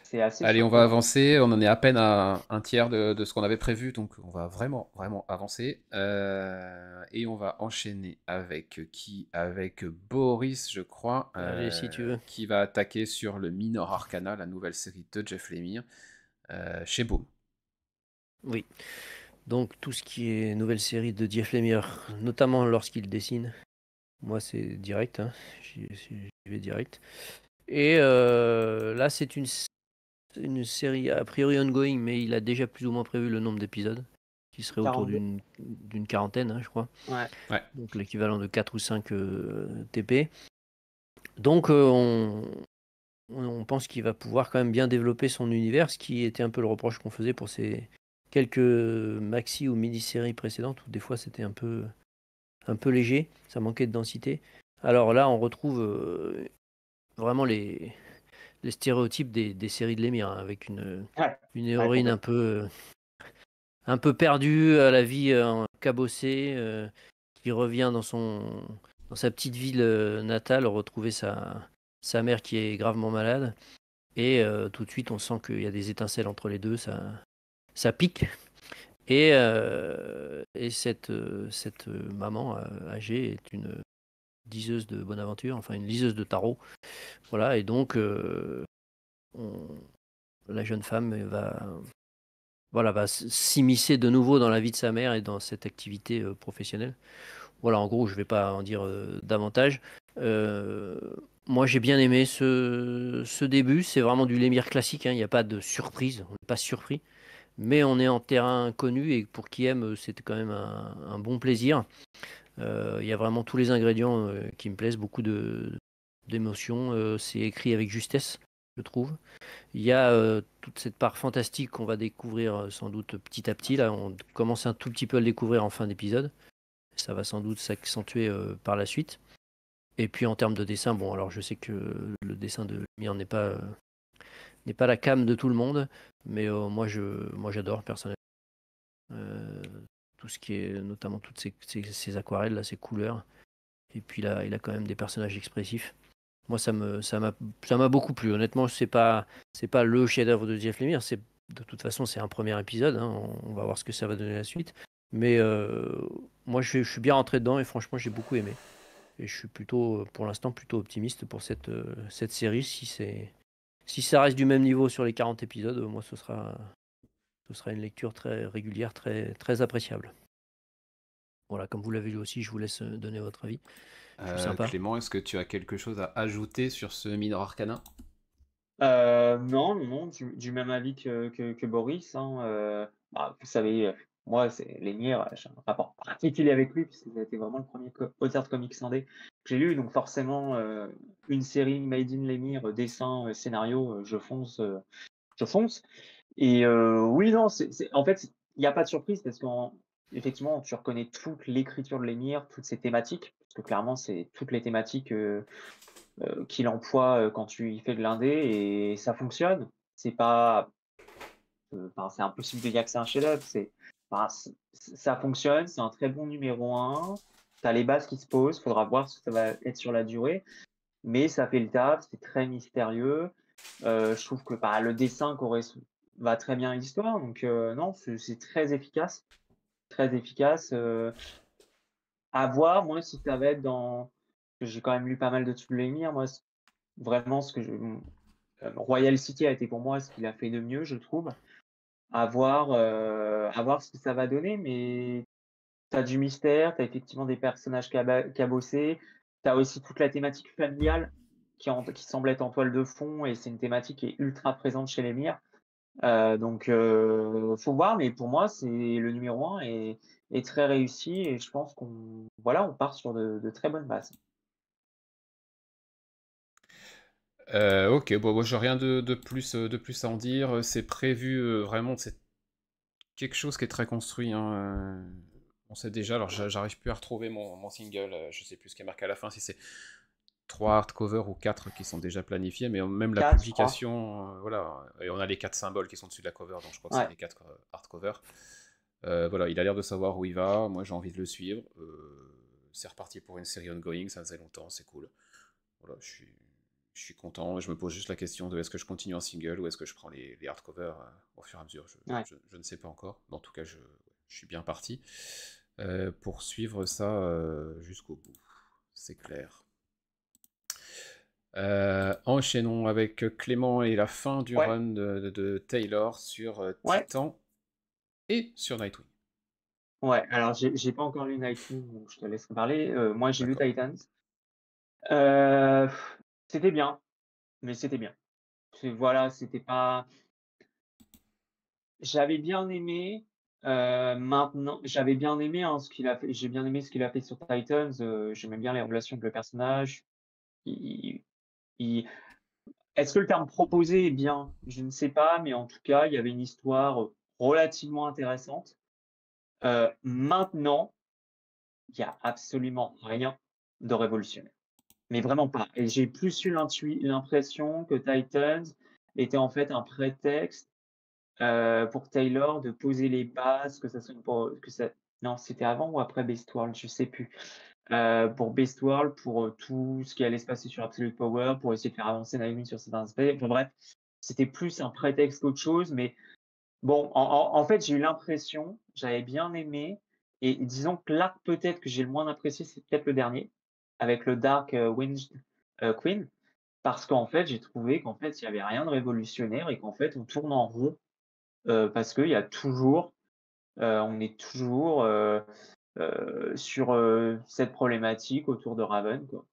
c'est assez Allez, on va surprenant. avancer. On en est à peine à un tiers de ce qu'on avait prévu, donc on va vraiment, vraiment avancer. Et on va enchaîner avec qui? Avec Boris, je crois, Allez, si tu veux. qui va attaquer sur le Minor Arcana, la nouvelle série de Jeff Lemire, chez Boom. Oui. Donc tout ce qui est nouvelle série de Jeff Lemire, notamment lorsqu'il dessine, moi c'est direct, hein. J'y vais direct. Et là c'est une série a priori ongoing, mais il a déjà plus ou moins prévu le nombre d'épisodes, qui serait autour 42. d'une quarantaine, hein, je crois. Ouais. Ouais. Donc l'équivalent de 4 ou 5 TP. Donc on pense qu'il va pouvoir quand même bien développer son univers, ce qui était un peu le reproche qu'on faisait pour ces quelques maxi ou mini-séries précédentes, où des fois c'était un peu léger, ça manquait de densité. Alors là, on retrouve vraiment les stéréotypes des séries de Lemire, hein, avec une Ouais. Ouais, héroïne complètement. un peu perdue, à la vie cabossée, qui revient dans sa petite ville natale, retrouver sa mère qui est gravement malade. Et tout de suite, on sent qu'il y a des étincelles entre les deux, ça pique. Et cette maman âgée est une diseuse de bonne aventure, enfin une liseuse de tarot. Voilà, et donc la jeune femme va s'immiscer de nouveau dans la vie de sa mère et dans cette activité professionnelle. Voilà, en gros, je ne vais pas en dire davantage. Euh, Moi, j'ai bien aimé ce début. C'est vraiment du Lemire classique, hein. Il n'y a pas de surprise. On n'est pas surpris. Mais on est en terrain connu et pour qui aime, c'était quand même un bon plaisir. Il y a vraiment tous les ingrédients qui me plaisent, beaucoup d'émotions. C'est écrit avec justesse, je trouve. Il y a toute cette part fantastique qu'on va découvrir sans doute petit à petit. Là, on commence un tout petit peu à le découvrir en fin d'épisode. Ça va sans doute s'accentuer par la suite. Et puis en termes de dessin, bon, alors je sais que le dessin de Lemire n'est pas la came de tout le monde, mais moi j'adore personnellement. Euh, Tout ce qui est notamment toutes ces aquarelles, là, ces couleurs. Et puis là, il a quand même des personnages expressifs. Moi, ça m'a beaucoup plu. Honnêtement, c'est pas le chef-d'œuvre de Jeff Lemire. De toute façon, c'est un premier épisode, hein. On va voir ce que ça va donner la suite. Mais moi, je suis bien rentré dedans et franchement, j'ai beaucoup aimé. Et je suis plutôt, pour l'instant, plutôt optimiste pour cette série. Si ça reste du même niveau sur les 40 épisodes, moi, ce sera une lecture très régulière, très, très appréciable. Voilà, comme vous l'avez lu aussi, je vous laisse donner votre avis. Je suis sympa. Clément, est-ce que tu as quelque chose à ajouter sur ce Minor Arcana? Non, non, non, du même avis que Boris, hein, bah, vous savez, moi, c'est Lemire, j'ai un rapport particulier avec lui puisque ça a été vraiment le premier auteur de comics indé que j'ai lu, donc forcément, une série made in Lemire, dessin, scénario, je fonce. Et oui, non, en fait, il y a pas de surprise parce qu'effectivement, tu reconnais toute l'écriture de Lemire, toutes ses thématiques, parce que clairement, c'est toutes les thématiques, qu'il emploie quand tu y fais de l'indé et ça fonctionne. C'est pas enfin, c'est impossible de dire que c'est un chef-d'œuvre. Enfin, ça fonctionne, c'est un très bon numéro 1. Tu as les bases qui se posent, faudra voir ce que ça va être sur la durée. Mais ça fait le taf, c'est très mystérieux. Je trouve que bah, le dessin va très bien à l'histoire. Donc non, c'est très efficace. Très efficace. À voir, moi, si ça va être dans... J'ai quand même lu pas mal de trucs de l'émir. Moi, vraiment, Royal City a été pour moi ce qu'il a fait de mieux, je trouve. À voir ce que ça va donner, mais t'as du mystère, t'as effectivement des personnages cabossés, t'as aussi toute la thématique familiale qui semble être en toile de fond, et c'est une thématique qui est ultra présente chez l'émir. Donc, faut voir, mais pour moi, c'est le numéro 1 est très réussi, et je pense on part sur de très bonnes bases. Ok, bon, moi j'ai rien de plus à en dire. C'est prévu, vraiment, c'est quelque chose qui est très construit, hein. On sait déjà, alors j'arrive plus à retrouver mon single, je sais plus ce qui est marqué à la fin, si c'est 3 hardcovers ou 4 qui sont déjà planifiés, mais même la 4, je crois. publication, voilà, et on a les 4 symboles qui sont dessus de la cover, donc je crois que c'est Ouais. les 4 hardcovers. Voilà, il a l'air de savoir où il va, moi j'ai envie de le suivre. C'est reparti pour une série ongoing, ça faisait longtemps, c'est cool. Voilà, je suis content, je me pose juste la question de est-ce que je continue en single ou est-ce que je prends les hardcovers au fur et à mesure. Ouais. Je ne sais pas encore, mais en tout cas, je suis bien parti pour suivre ça jusqu'au bout, c'est clair. Enchaînons avec Clément et la fin du Ouais. run de Taylor sur Ouais. Titan et sur Nightwing. Ouais. Alors, j'ai pas encore lu Nightwing, donc je te laisserai parler. Moi, j'ai lu D'accord. Titans. Euh, C'était bien, mais c'était bien. Voilà, c'était pas. J'avais bien aimé. Maintenant, j'avais bien aimé ce qu'il a fait. J'ai bien aimé ce qu'il a fait sur Titans. J'aimais bien les relations avec le personnage. Il, il- Est-ce que le terme proposé est bien? Je ne sais pas, mais en tout cas, il y avait une histoire relativement intéressante. Maintenant, il y a absolument rien de révolutionnaire. Mais vraiment pas. Et j'ai plus eu l'impression que Titans était en fait un prétexte pour Taylor de poser les bases, que ça soit que ça non, c'était avant ou après Beastworld, je sais plus. Pour Beastworld, pour, tout ce qui allait se passer sur Absolute Power, pour essayer de faire avancer Nightwing sur certains aspects. Enfin bref, c'était plus un prétexte qu'autre chose, mais bon, en fait, j'ai eu l'impression, j'avais bien aimé, et disons que l'arc peut-être que j'ai le moins apprécié, c'est peut-être le dernier, avec le Dark, Winged, Queen, parce qu'en fait, j'ai trouvé qu'en fait, il y avait rien de révolutionnaire et qu'en fait, on tourne en rond, parce qu'il y a toujours, on est toujours, sur, cette problématique autour de Raven, quoi.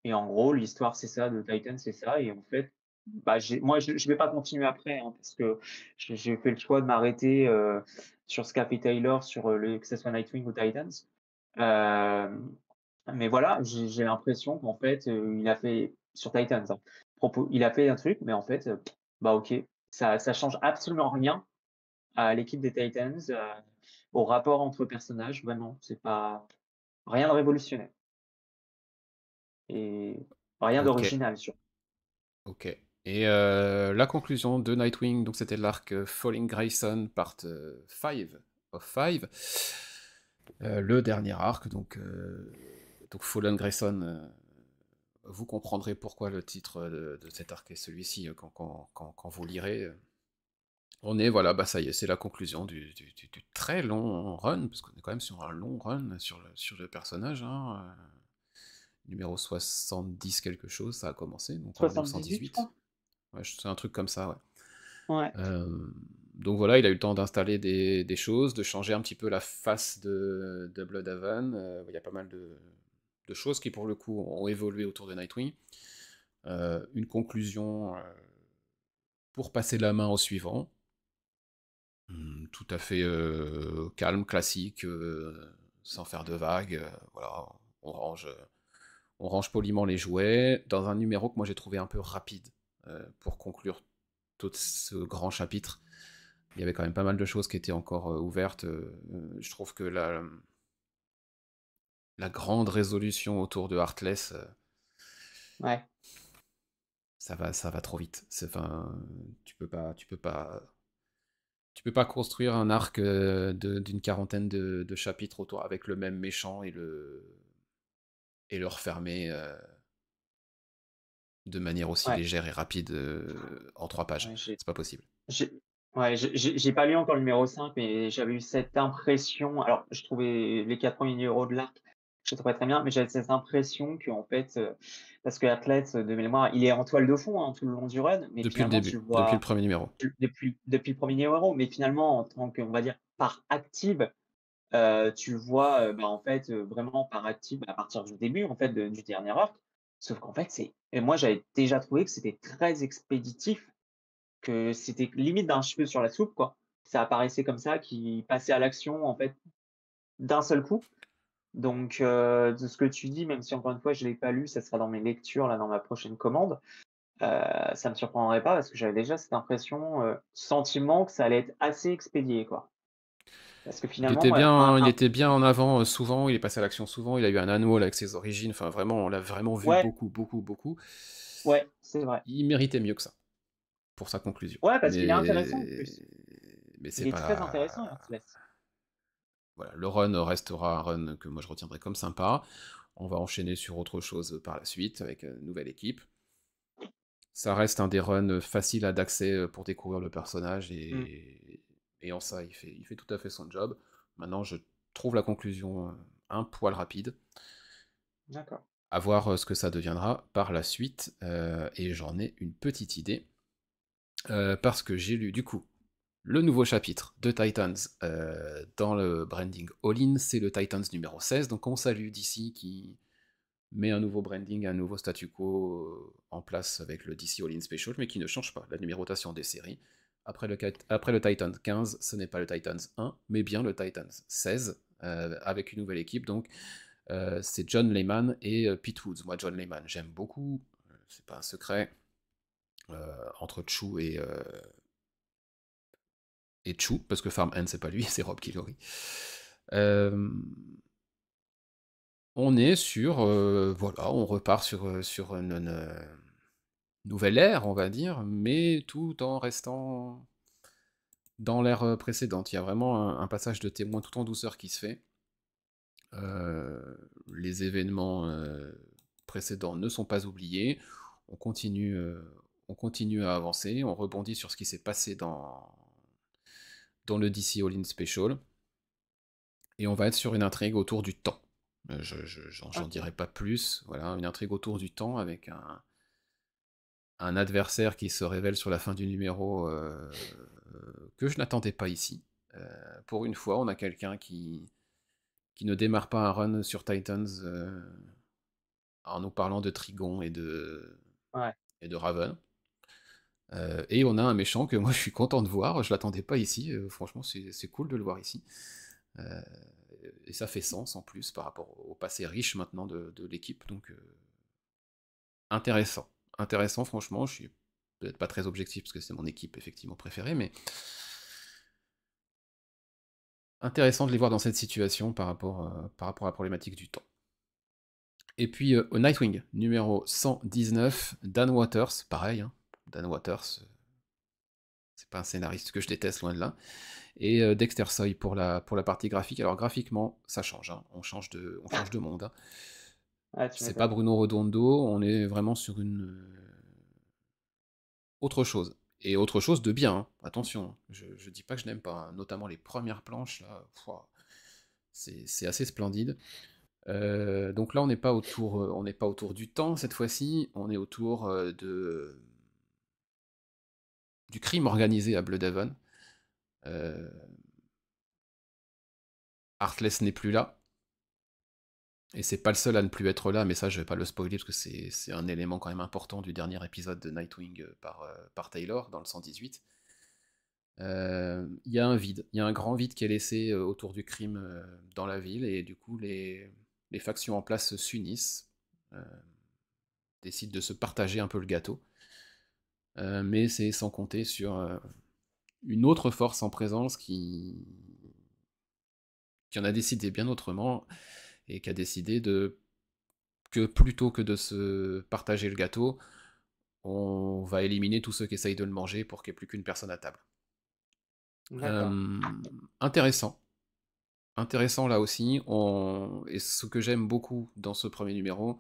Et en gros, l'histoire, c'est ça, de Titan, c'est ça. Et en fait, bah, moi, je vais pas continuer après, hein, parce que j'ai fait le choix de m'arrêter sur ce qu'a fait Taylor, sur que ce soit Nightwing ou Titans. Mais voilà, j'ai l'impression qu'en fait, il a fait, sur Titans, hein, il a fait un truc, mais en fait, bah ok, ça change absolument rien à l'équipe des Titans, au rapport entre personnages, vraiment, c'est pas rien de révolutionnaire et rien Ok, d'original surtout. ok. Et la conclusion de Nightwing, donc c'était l'arc Falling Grayson, part 5 of 5. Le dernier arc, donc Fallen Grayson, vous comprendrez pourquoi le titre de cet arc est celui-ci quand vous lirez. On est, voilà, bah ça y est, c'est la conclusion du très long run, parce qu'on est quand même sur un long run sur le personnage, hein. Numéro 70 quelque chose, ça a commencé, donc on en est au 78, je 118. crois? Ouais, c'est un truc comme ça, ouais. Ouais. Donc voilà, il a eu le temps d'installer des choses, de changer un petit peu la face de Bloodhaven. Il y a pas mal de choses qui, pour le coup, ont évolué autour de Nightwing. Une conclusion pour passer la main au suivant. Tout à fait calme, classique, sans faire de vagues. Voilà, on range poliment les jouets dans un numéro que moi j'ai trouvé un peu rapide pour conclure tout ce grand chapitre. Il y avait quand même pas mal de choses qui étaient encore ouvertes. Je trouve que la grande résolution autour de Heartless, Ouais. ça va trop vite. Enfin, tu peux pas. Tu peux pas construire un arc d'une quarantaine de chapitres autour avec le même méchant et le refermer de manière aussi Ouais, légère et rapide en 3 pages. ouais, C'est pas possible. j'ai ouais, j'ai pas lu encore le numéro 5, mais j'avais eu cette impression. Alors, je trouvais les 4 premiers numéros de l'arc, je les trouvais très bien, mais j'avais cette impression qu'en fait, parce que Athlète, de mémoire, il est en toile de fond, hein, tout le long du run, mais Depuis le finalement tu début, le depuis le vois premier numéro. depuis le premier numéro, mais finalement en tant que, on va dire, part active, tu le vois, bah, en fait, vraiment par active à partir du début, en fait, du dernier arc. Sauf qu'en fait, et moi j'avais déjà trouvé que c'était très expéditif, que c'était limite d'un cheveu sur la soupe, quoi. Ça apparaissait comme ça, qui passait à l'action, en fait, d'un seul coup. Donc, de ce que tu dis, même si encore une fois je l'ai pas lu, ça sera dans mes lectures, là, dans ma prochaine commande, ça me surprendrait pas parce que j'avais déjà cette impression, sentiment que ça allait être assez expédié, quoi. Parce que finalement, ouais, Il était bien en avant souvent, il est passé à l'action souvent, il a eu un annual avec ses origines, enfin vraiment, on l'a vraiment vu ouais, beaucoup, beaucoup, beaucoup. ouais, c'est vrai. Il méritait mieux que ça, pour sa conclusion. Ouais, parce qu'il est intéressant en plus. Mais c'est Il est très pas... intéressant, Heartless. Voilà, le run restera un run que moi je retiendrai comme sympa. On va enchaîner sur autre chose par la suite, avec une nouvelle équipe. Ça reste un des runs faciles d'accès pour découvrir le personnage, Mmh, et en ça, il fait tout à fait son job. Maintenant, je trouve la conclusion un poil rapide. d'accord. À voir ce que ça deviendra par la suite, et j'en ai une petite idée, parce que j'ai lu du coup le nouveau chapitre de Titans dans le branding All-In, c'est le Titans numéro 16, donc on salue DC qui met un nouveau branding, un nouveau statu quo en place avec le DC All-In Special, mais qui ne change pas la numérotation des séries. Après le Titans 15, ce n'est pas le Titans 1, mais bien le Titans 16, avec une nouvelle équipe, donc c'est John Layman et Pete Woods. Moi, John Layman, j'aime beaucoup, c'est pas un secret, entre Chou et Chou, parce que Farm Hand, c'est pas lui, c'est Rob Guillory. Euh, on est sur, voilà, on repart sur une nouvelle ère, on va dire, mais tout en restant dans l'ère précédente. Il y a vraiment un passage de témoin tout en douceur qui se fait. Les événements précédents ne sont pas oubliés. On continue, euh, on continue à avancer. On rebondit sur ce qui s'est passé dans le DC All-In Special. Et on va être sur une intrigue autour du temps. J'en OK. dirai pas plus. Voilà, une intrigue autour du temps avec un adversaire qui se révèle sur la fin du numéro que je n'attendais pas ici. Pour une fois, on a quelqu'un qui ne démarre pas un run sur Titans en nous parlant de Trigon Ouais. et de Raven. Et on a un méchant que moi je suis content de voir, je l'attendais pas ici, franchement c'est cool de le voir ici. Euh, et ça fait sens en plus par rapport au passé riche maintenant de l'équipe, donc intéressant. Intéressant franchement, je suis peut-être pas très objectif parce que c'est mon équipe effectivement préférée, mais intéressant de les voir dans cette situation par rapport à la problématique du temps. Et puis au Nightwing, numéro 119, Dan Waters, pareil, hein, Dan Waters, c'est pas un scénariste que je déteste, loin de là. Et Dexter Soy pour la partie graphique. Alors graphiquement, ça change, hein. On change de monde, hein. Ah, tu C'est pas m'étonnes. Bruno Redondo, on est vraiment sur une autre chose. Et autre chose de bien, hein. Attention, je dis pas que je n'aime pas, hein. Notamment les premières planches, là, c'est assez splendide. Donc là, on n'est pas autour du temps cette fois-ci, on est autour du crime organisé à Bloodhaven. Euh, Heartless n'est plus là, et c'est pas le seul à ne plus être là, mais ça je vais pas le spoiler parce que c'est un élément quand même important du dernier épisode de Nightwing par Taylor dans le 118. Il y a un vide, il y a un grand vide qui est laissé autour du crime dans la ville, et du coup les factions en place s'unissent, euh, décident de se partager un peu le gâteau. Mais c'est sans compter sur une autre force en présence qui en a décidé bien autrement, et qui a décidé que plutôt que de se partager le gâteau, on va éliminer tous ceux qui essayent de le manger pour qu'il n'y ait plus qu'une personne à table. D'accord. Intéressant. Intéressant là aussi. Et ce que j'aime beaucoup dans ce premier numéro,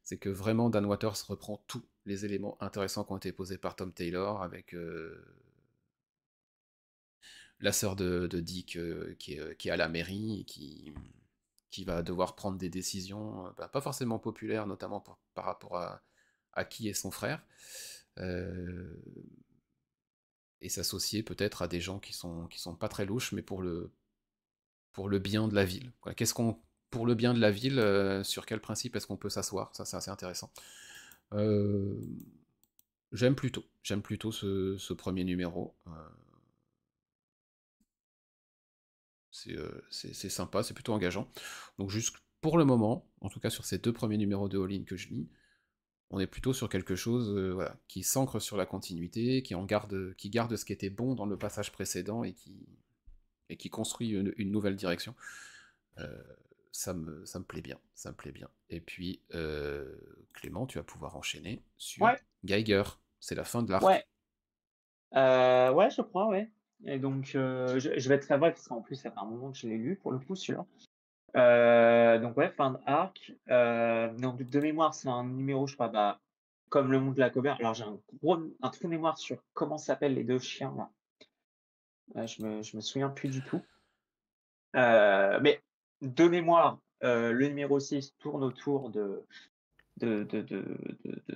c'est que vraiment Dan Waters reprend tous les éléments intéressants qui ont été posés par Tom Taylor, avec la sœur de Dick qui est à la mairie et qui va devoir prendre des décisions pas forcément populaires, notamment par rapport à qui est son frère, euh, et s'associer peut-être à des gens qui sont pas très louches, mais pour le bien de la ville. Quoi. Pour le bien de la ville, sur quel principe est-ce qu'on peut s'asseoir? Ça, c'est assez intéressant. Euh, j'aime plutôt ce premier numéro. C'est sympa, c'est plutôt engageant. Donc juste pour le moment, en tout cas sur ces deux premiers numéros de All In que je lis, on est plutôt sur quelque chose voilà, qui s'ancre sur la continuité, qui garde ce qui était bon dans le passage précédent et qui construit une nouvelle direction. Euh, ça me plaît bien, ça me plaît bien. Et puis, Clément, tu vas pouvoir enchaîner sur Ouais, Geiger. C'est la fin de l'arc. ouais, ouais, je crois, ouais. Et donc, je vais être très bref parce qu'en plus, ça fait un moment que je l'ai lu pour le coup, celui-là. Donc ouais, fin d'arc. Donc de mémoire, c'est un numéro, je crois, bah, comme le monde de la Cobert. Alors j'ai un trou de mémoire sur comment s'appellent les deux chiens là. Je me souviens plus du tout. Mais de mémoire, le numéro 6 tourne autour de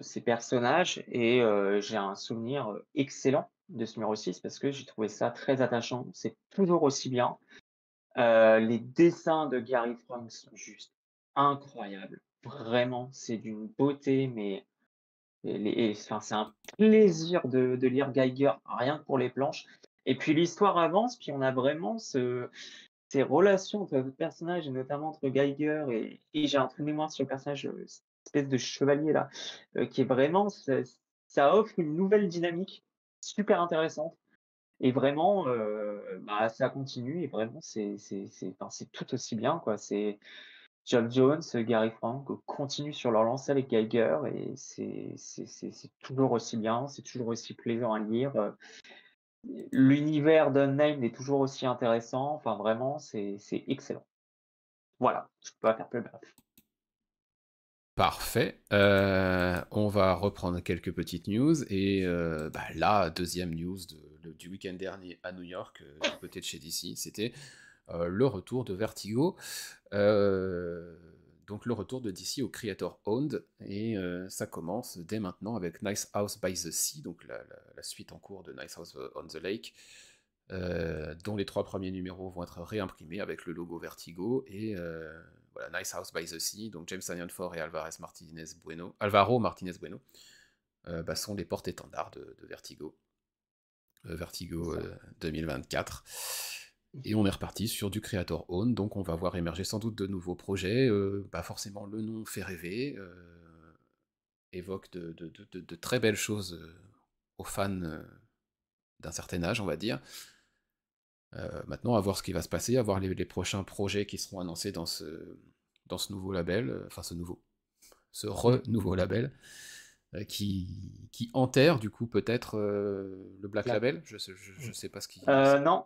ces personnages et j'ai un souvenir excellent de ce numéro 6 parce que j'ai trouvé ça très attachant. C'est toujours aussi bien. Les dessins de Gary Frank sont juste incroyables. Vraiment, c'est d'une beauté, mais enfin, c'est un plaisir de lire Geiger, rien que pour les planches. Et puis l'histoire avance, puis on a vraiment ces relations entre les personnages, et notamment entre Geiger et j'ai un trou de mémoire sur le personnage, cette espèce de chevalier là, qui est vraiment, ça offre une nouvelle dynamique super intéressante. Et vraiment, bah, ça continue et vraiment enfin, c'est tout aussi bien, quoi. C'est Geoff Jones, Gary Frank continuent sur leur lancée avec Geiger et c'est toujours aussi bien, c'est toujours aussi plaisant à lire, l'univers d'Unnamed est toujours aussi intéressant, enfin vraiment c'est excellent. Voilà, je peux pas faire plus bref. Parfait. On va reprendre quelques petites news. Et bah, la deuxième news du week-end dernier à New York, du côté de chez DC, c'était le retour de Vertigo. Euh, donc le retour de DC au Creator Owned. Et ça commence dès maintenant avec Nice House by the Sea, donc la suite en cours de Nice House on the Lake. Dont les 3 premiers numéros vont être réimprimés avec le logo Vertigo et voilà, Nice House by the Sea, donc James Tynion Ford et Alvaro Martinez Bueno bah, sont les porte-étendards de Vertigo, C'est Vertigo ça. 2024. Et on est reparti sur du Creator Own, donc on va voir émerger sans doute de nouveaux projets. Bah forcément, le nom fait rêver, évoque de très belles choses aux fans d'un certain âge, on va dire. Maintenant, à voir ce qui va se passer, à voir les prochains projets qui seront annoncés dans ce nouveau label, enfin ce Mm. nouveau label, qui enterre du coup peut-être le Black Là. Label. Je sais pas ce qui. Non,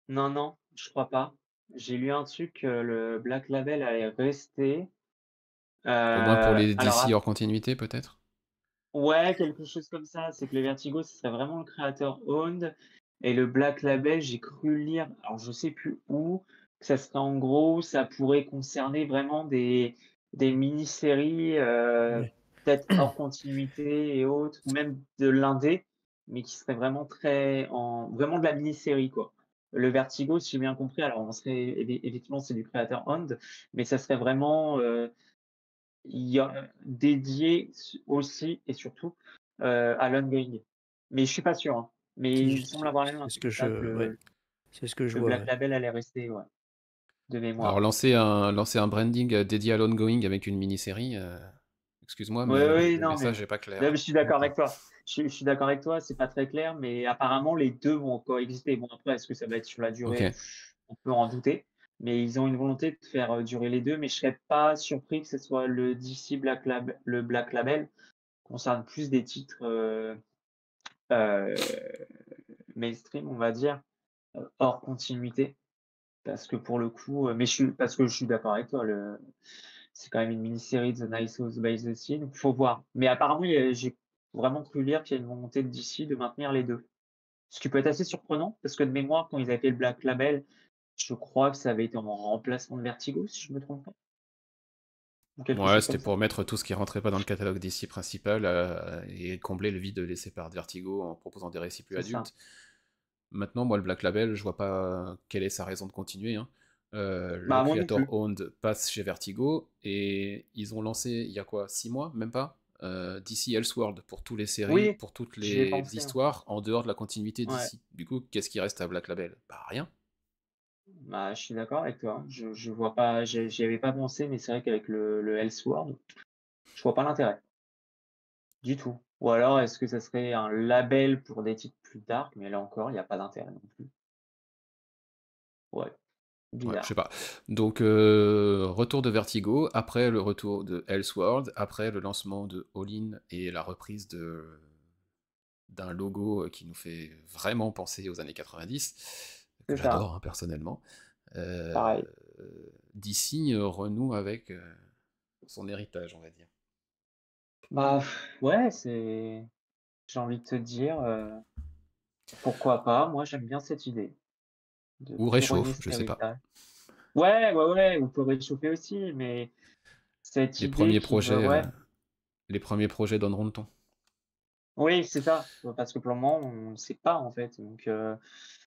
non, non, je crois pas. J'ai lu un truc que le Black Label allait rester. Au moins pour les Alors DC hors continuité peut-être. ouais, quelque chose comme ça. C'est que le Vertigo, ce serait vraiment le créateur owned. Et le Black Label, j'ai cru lire, alors je sais plus où, que ça serait en gros, ça pourrait concerner vraiment des mini-séries, Ouais. peut-être hors continuité et autres, ou même de l'indé, mais qui serait vraiment vraiment de la mini-série, quoi. Le Vertigo, si j'ai bien compris, alors on serait, effectivement, c'est du créateur owned, mais ça serait vraiment, il y a dédié aussi et surtout, à l'ongoing. Mais je suis pas sûr, hein. Mais Si, il me semble avoir lu un c'est ce truc que comme ça que je, ouais, c'est ce que je le vois. Black Ouais. Label allait rester, ouais, de Alors mémoire. lancer un branding dédié à l'ongoing avec une mini-série, excuse-moi, Oui, mais oui, le non, message mais n'est pas non, mais clair. je suis d'accord avec toi. Je suis d'accord avec toi, c'est pas très clair, mais apparemment les 2 vont coexister. Bon après, est-ce que ça va être sur la Ok. durée? On peut en douter, mais ils ont une volonté de faire, durer les 2. Mais je serais pas surpris que ce soit le DC le Black Label concerne plus des titres, heu, mainstream, on va dire. hors continuité. Parce que pour le coup, mais parce que je suis d'accord avec toi, c'est quand même une mini-série de The Nice House by the Sea, donc faut voir. Mais apparemment, j'ai vraiment cru lire qu'il y a une volonté de DC de maintenir les 2. Ce qui peut être assez surprenant, parce que de mémoire, quand ils avaient fait le Black Label, je crois que ça avait été en remplacement de Vertigo, si je me trompe pas, ou quelque Ouais, chose c'était comme ça. pour mettre tout ce qui rentrait pas dans le catalogue DC principal et combler le vide laissé par Vertigo en proposant des récits plus C'est ça. adultes. Maintenant, moi, le Black Label, je vois pas quelle est sa raison de continuer, hein. Le Bah, moi non Creator plus. Owned passe chez Vertigo et ils ont lancé, il y a quoi, 6 mois, même pas, DC Elseworld pour toutes les séries, Oui, pour toutes j'y ai les pensé, hein. histoires en dehors de la continuité Ouais, DC. Du coup, qu'est-ce qui reste à Black Label? Bah rien. bah, je suis d'accord avec toi, hein. Je vois pas, j'y avais pas pensé, mais c'est vrai qu'avec le Elseworld, je vois pas l'intérêt. Du tout. Ou alors est-ce que ça serait un label pour des titres plus dark? Mais là encore, il y a pas d'intérêt non plus. Ouais, Ouais, je sais bizarre. pas. Donc, retour de Vertigo, après le retour de Elseworld, après le lancement de All In et la reprise d'un logo qui nous fait vraiment penser aux années 90, que C'est ça, j'adore hein, personnellement. Euh, pareil. DC renoue avec son héritage, on va dire. Bah, ouais, j'ai envie de te dire, pourquoi pas? Moi, j'aime bien cette idée de Ou couronner réchauffe, cet je sais pas. héritage. Ouais, ouais, ouais, on peut réchauffer aussi, mais cette Les idée premiers qui veut projets, ouais, les premiers projets donneront le ton. oui, c'est ça, parce que pour le moment, on ne sait pas, en fait, donc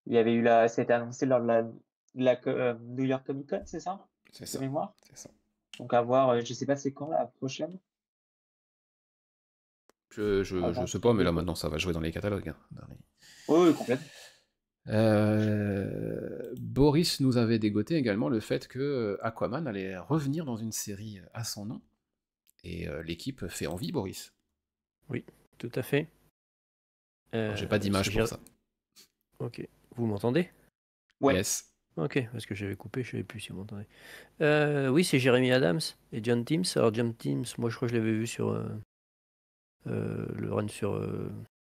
il y avait eu ça a été annoncé lors de la New York Comic Con, c'est ça? C'est De ça, mémoire? c'est ça. Donc à voir, je sais pas c'est quand la prochaine? Je Avant sais pas, qu'il mais là dévoile. maintenant ça va jouer dans les catalogues, hein. Oui, oui, complètement. Boris nous avait dégoté également le fait que Aquaman allait revenir dans une série à son nom, et l'équipe fait envie, Boris. Oui, tout à fait. Alors, j'ai pas C'est d'image pour ça. Ok. Vous m'entendez? Ouais, Yes. Ok, parce que j'avais coupé, je savais plus si vous m'entendez. Oui, c'est Jeremy Adams et John Teams. Alors John Teams, moi je crois que je l'avais vu sur le run sur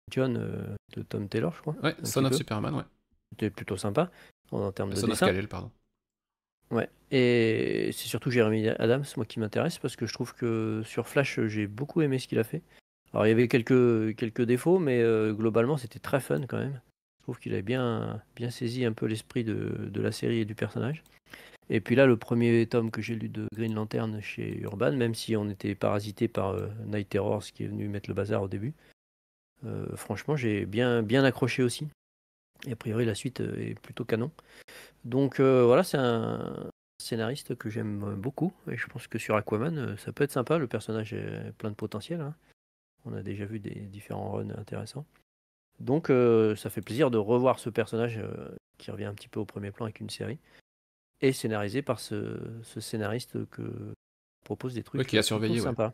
John de Tom Taylor, je crois, Ouais, un Son petit of peu. Superman, ouais. C'était plutôt sympa en termes de Son of dessin. Kal-El, pardon. Ouais. Et c'est surtout Jeremy Adams, moi, qui m'intéresse parce que je trouve que sur Flash, j'ai beaucoup aimé ce qu'il a fait. Alors il y avait quelques défauts, mais globalement c'était très fun quand même. Je trouve qu'il avait bien saisi un peu l'esprit de la série et du personnage. Et puis là, le premier tome que j'ai lu de Green Lantern chez Urban, même si on était parasité par Night Terrors qui est venu mettre le bazar au début, franchement j'ai bien accroché aussi. Et a priori la suite est plutôt canon. Donc voilà, c'est un scénariste que j'aime beaucoup. Et je pense que sur Aquaman, ça peut être sympa. Le personnage est plein de potentiel, hein. On a déjà vu des différents runs intéressants. Donc ça fait plaisir de revoir ce personnage qui revient un petit peu au premier plan avec une série. Et scénarisé par ce scénariste que propose des Ouais, trucs qui a plutôt surveillé, ouais. sympas.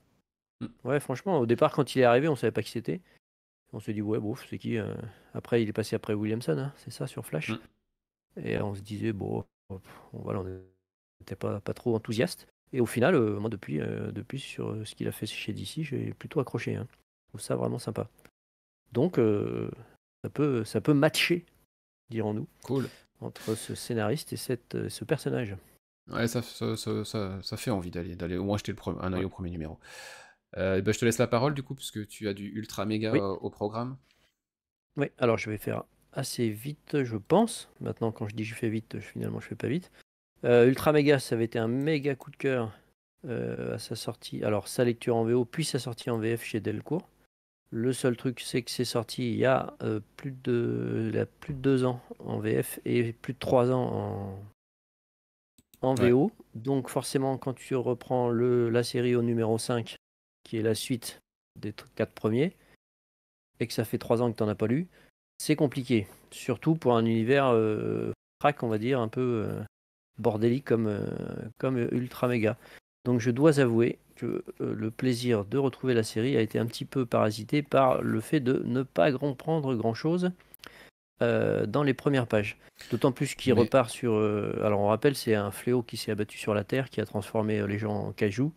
Mm. Ouais, franchement, au départ, quand il est arrivé, on savait pas qui c'était. On s'est dit, ouais, bof, c'est qui Après, il est passé après Williamson, hein, c'est ça, sur Flash. Mm. Et on se disait, bon, voilà, on n'était pas trop enthousiaste. Et au final, moi, depuis sur ce qu'il a fait chez DC, j'ai plutôt accroché, hein. Je trouve ça vraiment sympa. Donc, ça peut matcher, dirons-nous, Cool. entre ce scénariste et ce personnage. Ouais, ça fait envie d'aller au moins jeter un œil Ouais. au premier numéro. Ben, je te laisse la parole du coup, puisque tu as du ultra méga Oui, au programme. oui, alors je vais faire assez vite, je pense. Maintenant, quand je dis je fais vite, finalement, je fais pas vite. Ultra Mega, ça avait été un méga coup de cœur à sa sortie. Alors, sa lecture en VO, puis sa sortie en VF chez Delcourt. Le seul truc, c'est que c'est sorti il y a plus de 2 ans en VF et plus de 3 ans en Ouais. VO. Donc, forcément, quand tu reprends la série au numéro 5, qui est la suite des 4 premiers, et que ça fait 3 ans que tu n'en as pas lu, c'est compliqué. Surtout pour un univers crack, on va dire, un peu bordélique comme Ultra Mega. Donc je dois avouer que le plaisir de retrouver la série a été un petit peu parasité par le fait de ne pas comprendre grand-chose dans les premières pages. D'autant plus qu'il Mais repart sur... alors on rappelle, c'est un fléau qui s'est abattu sur la Terre, qui a transformé les gens en cajou.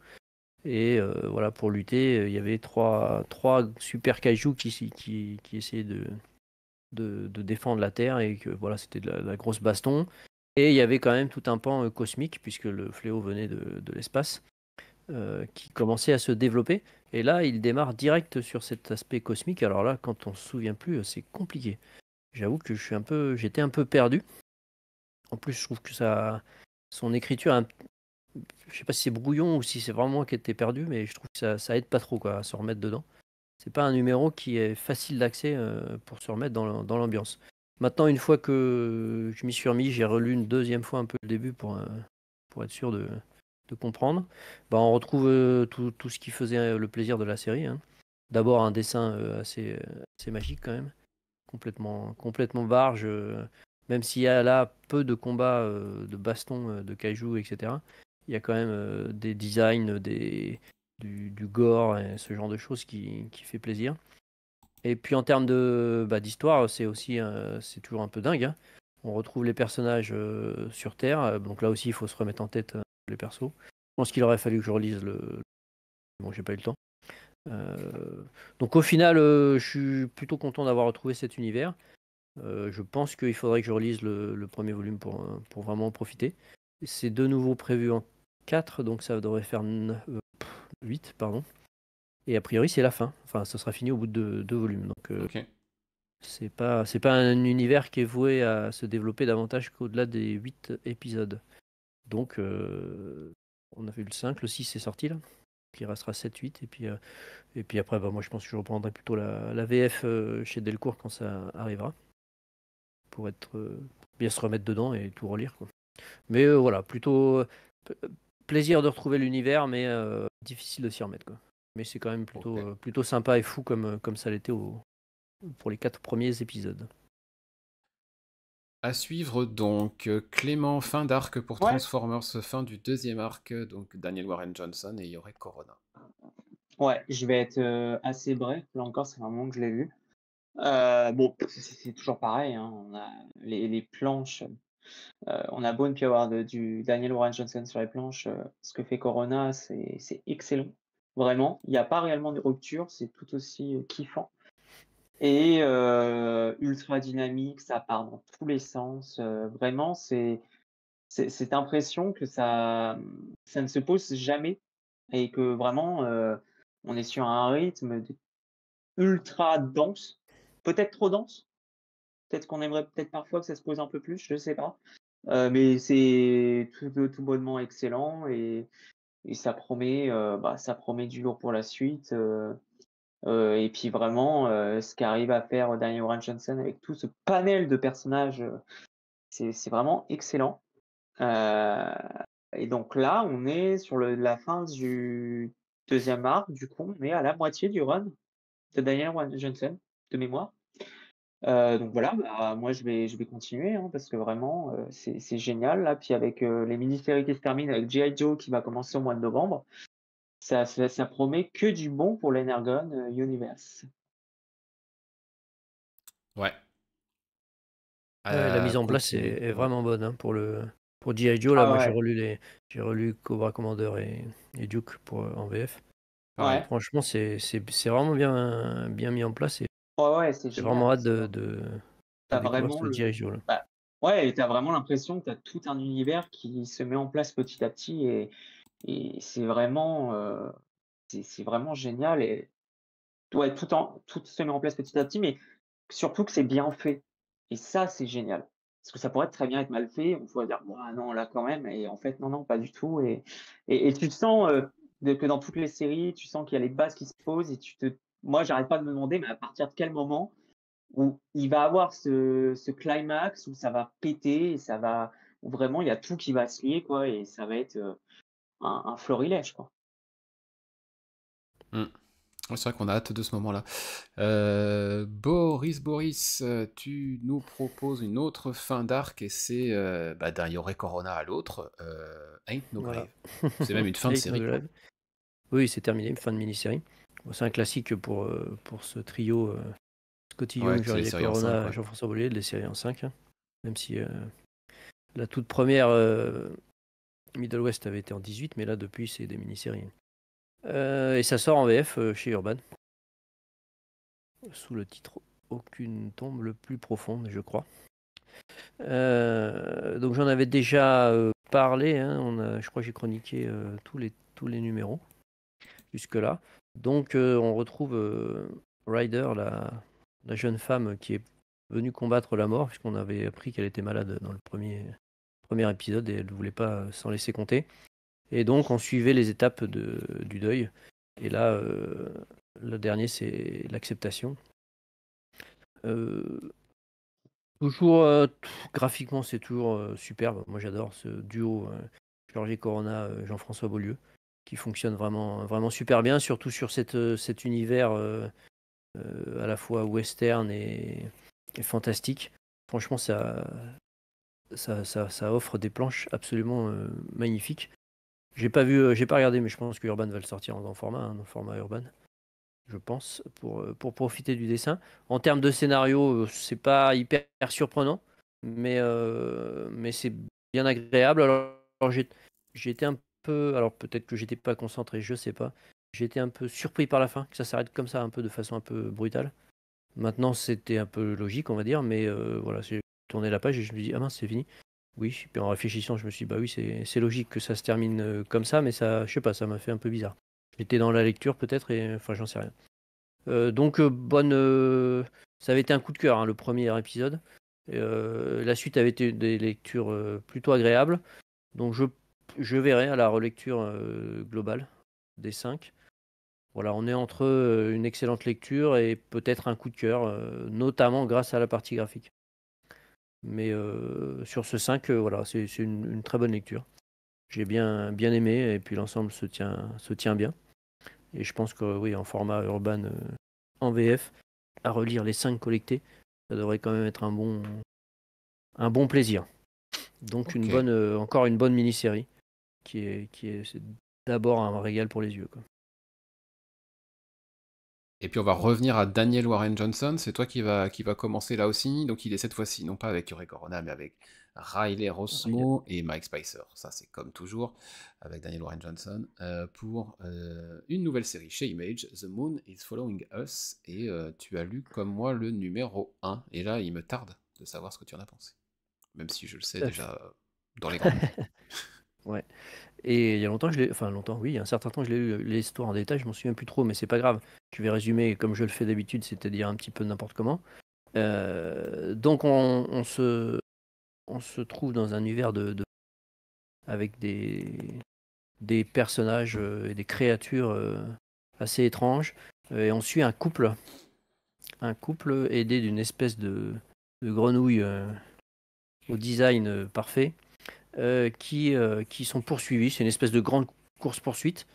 Et voilà, pour lutter, il y avait trois super kaijus qui essayaient de défendre la Terre et que voilà, c'était de la grosse baston. Et il y avait quand même tout un pan cosmique, puisque le fléau venait de l'espace, qui commençait à se développer. Et là, il démarre direct sur cet aspect cosmique. Alors là, quand on se souvient plus, c'est compliqué. J'avoue que j'étais un peu perdu. En plus, je trouve que son écriture, je sais pas si c'est brouillon ou si c'est vraiment moi qui étais perdu, mais je trouve que ça aide pas trop quoi, à se remettre dedans. C'est pas un numéro qui est facile d'accès pour se remettre dans l'ambiance. Maintenant, une fois que je m'y suis remis, j'ai relu une deuxième fois un peu le début pour être sûr de comprendre. Bah, on retrouve tout ce qui faisait le plaisir de la série, hein. D'abord un dessin assez magique quand même, complètement barge, même s'il y a là peu de combats, de bastons, de kaiju, etc. Il y a quand même des designs, du gore et ce genre de choses qui fait plaisir. Et puis en termes d'histoire, c'est toujours un peu dingue, hein. On retrouve les personnages sur Terre, donc là aussi il faut se remettre en tête les persos. Je pense qu'il aurait fallu que je relise Bon, j'ai pas eu le temps. Donc au final, je suis plutôt content d'avoir retrouvé cet univers. Je pense qu'il faudrait que je relise le premier volume pour vraiment en profiter. C'est de nouveau prévu en 4, donc ça devrait faire 8, pardon. Et a priori, c'est la fin. Enfin, ça sera fini au bout de 2 volumes. Donc, Ok. c'est pas un univers qui est voué à se développer davantage qu'au-delà des 8 épisodes. Donc, on a vu le 5, le 6 est sorti là. Puis il restera 7, 8. Et puis après, moi je pense que je reprendrai plutôt la VF chez Delcourt quand ça arrivera. Pour bien se remettre dedans et tout relire, quoi. Mais voilà, plutôt plaisir de retrouver l'univers, mais difficile de s'y remettre, quoi. Mais c'est quand même Ok. plutôt sympa et fou comme ça l'était pour les 4 premiers épisodes. À suivre donc Clément, fin d'arc pour Ouais, Transformers, fin du deuxième arc, donc Daniel Warren Johnson et Yore Corona. ouais, je vais être assez bref. Là encore, c'est un moment que je l'ai vu. Bon, c'est toujours pareil, hein. On a les planches. On a beau ne plus avoir du Daniel Warren Johnson sur les planches, ce que fait Corona, c'est excellent. Vraiment, il n'y a pas réellement de rupture, c'est tout aussi kiffant. Et ultra dynamique, ça part dans tous les sens. Vraiment, c'est cette impression que ça ne se pose jamais et que vraiment, on est sur un rythme ultra dense, peut-être trop dense, peut-être qu'on aimerait peut-être parfois que ça se pose un peu plus, je sais pas. Mais c'est tout bonnement excellent et ça promet du lourd pour la suite, et puis vraiment, ce qu'arrive à faire Daniel Warren Johnson avec tout ce panel de personnages, c'est vraiment excellent. Heu et donc là, on est sur la fin du deuxième arc, du coup, on est à la moitié du run de Daniel Warren Johnson, de mémoire. Donc voilà, bah, moi je vais continuer, hein, parce que vraiment, c'est génial là. Puis avec, les mini-séries qui se terminent avec G.I. Joe qui va commencer au mois de novembre, ça promet que du bon pour l'Energon, Universe. Ouais, Ouais, la à mise en place continuer. est vraiment bonne, hein, pour G.I. Joe. Là, Ah moi, ouais, j'ai relu Cobra Commander et Duke en VF. Pareil. ouais, Franchement, c'est vraiment bien mis en place et ouais, ouais, c'est j'ai vraiment génial. hâte de Tu découvrir vraiment ce G.I. Joe là. bah, ouais et tu vraiment l'impression que tu as tout un univers qui se met en place petit à petit et c'est vraiment génial et ouais, tout se met en place petit à petit, mais surtout que c'est bien fait et ça, c'est génial. Parce que ça pourrait très bien être mal fait, on pourrait dire: «Ouah non, là quand même» et en fait non, non, pas du tout et tu sens, que dans toutes les séries, tu sens qu'il y a les bases qui se posent et moi, j'arrête pas de me demander, mais à partir de quel moment où il va avoir ce climax où ça va péter et où vraiment il y a tout qui va se lier quoi et ça va être, un florilège quoi. Mm. Ouais, c'est vrai qu'on a hâte de ce moment-là. Boris, tu nous proposes une autre fin d'arc et c'est d'un Yore Corona à l'autre, Ain't No Voilà. Grave. C'est même une fin de Avec No série, quoi. Grave. Oui, c'est terminé, une fin de mini-série. Bon, c'est un classique pour ce trio Scotty Ouais, Young, c'est les Jordi séries en 5, Corona, ouais. Jean-François Bollier, les séries en 5, hein. Même si la toute première Middle West avait été en 18, mais là depuis c'est des mini-séries. Et ça sort en VF chez Urban, sous le titre aucune tombe plus profonde, je crois. Donc j'en avais déjà parlé, hein, je crois que j'ai chroniqué tous les numéros jusque-là. Donc on retrouve Ryder, la jeune femme qui est venue combattre la mort, puisqu'on avait appris qu'elle était malade dans le premier épisode et elle ne voulait pas s'en laisser compter. Et donc on suivait les étapes du deuil. Et là, le dernier, c'est l'acceptation. Toujours graphiquement, c'est toujours superbe. Moi, j'adore ce duo Georges Corona, Jean-François Beaulieu, qui fonctionne vraiment, vraiment super bien, surtout sur cet univers à la fois western et fantastique. Franchement, ça offre des planches absolument magnifiques. J'ai pas regardé, mais je pense que Urban va le sortir en format Urban, je pense, pour profiter du dessin. En termes de scénario, c'est pas hyper surprenant, mais c'est bien agréable. Alors j'ai été un peu, alors peut-être que j'étais pas concentré, je sais pas. J'ai été un peu surpris par la fin, que ça s'arrête comme ça, un peu de façon un peu brutale. Maintenant, c'était un peu logique, on va dire, mais voilà, j'ai tourné la page et je me dis, ah mince, c'est fini. Oui, puis en réfléchissant, je me suis dit, bah oui, c'est logique que ça se termine comme ça, mais ça, je sais pas, ça m'a fait un peu bizarre. J'étais dans la lecture peut-être, et enfin, j'en sais rien. Donc, ça avait été un coup de cœur, hein, le premier épisode. La suite avait été des lectures plutôt agréables. Donc, je verrai à la relecture globale des 5. Voilà, on est entre une excellente lecture et peut-être un coup de cœur, notamment grâce à la partie graphique. Mais sur ce 5, voilà, c'est une très bonne lecture. J'ai bien aimé et puis l'ensemble se tient bien. Et je pense que oui, en format urban en VF, à relire les 5 collectés, ça devrait quand même être un bon plaisir. Donc Ok. encore une bonne mini-série c'est d'abord un régal pour les yeux, quoi. Et puis on va revenir à Daniel Warren Johnson, c'est toi qui va commencer là aussi, donc il est cette fois-ci non pas avec Ray Corona mais avec Riley Rossmo et Mike Spicer, ça c'est comme toujours avec Daniel Warren Johnson, pour une nouvelle série chez Image, The Moon is Following Us, et tu as lu comme moi le numéro 1, et là il me tarde de savoir ce que tu en as pensé, même si je le sais Tout à fait. déjà dans les grandes lignes. Ouais. Et il y a longtemps, oui, il y a un certain temps, je l'ai lu l'histoire en détail, je m'en souviens plus trop, mais c'est pas grave. Je vais résumer comme je le fais d'habitude, c'est-à-dire un petit peu n'importe comment. Donc on se trouve dans un univers avec des personnages et des créatures assez étranges. Et on suit un couple aidé d'une espèce de grenouille au design parfait, qui sont poursuivis. C'est une espèce de grande course-poursuite.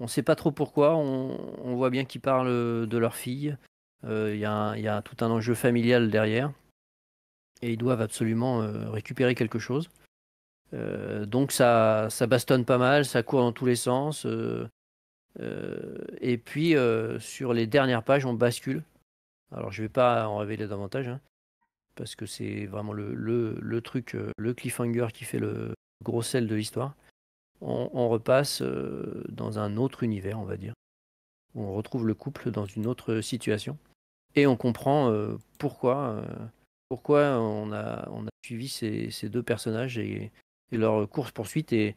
On ne sait pas trop pourquoi. On voit bien qu'ils parlent de leur fille. Il y a tout un enjeu familial derrière. Et ils doivent absolument récupérer quelque chose. Donc ça bastonne pas mal, ça court dans tous les sens. Et puis sur les dernières pages, on bascule. Alors je vais pas en révéler davantage, hein, parce que c'est vraiment le truc, le cliffhanger qui fait le gros sel de l'histoire. On repasse dans un autre univers, on va dire. On retrouve le couple dans une autre situation. Et on comprend pourquoi on a suivi ces deux personnages et leur course-poursuite. Et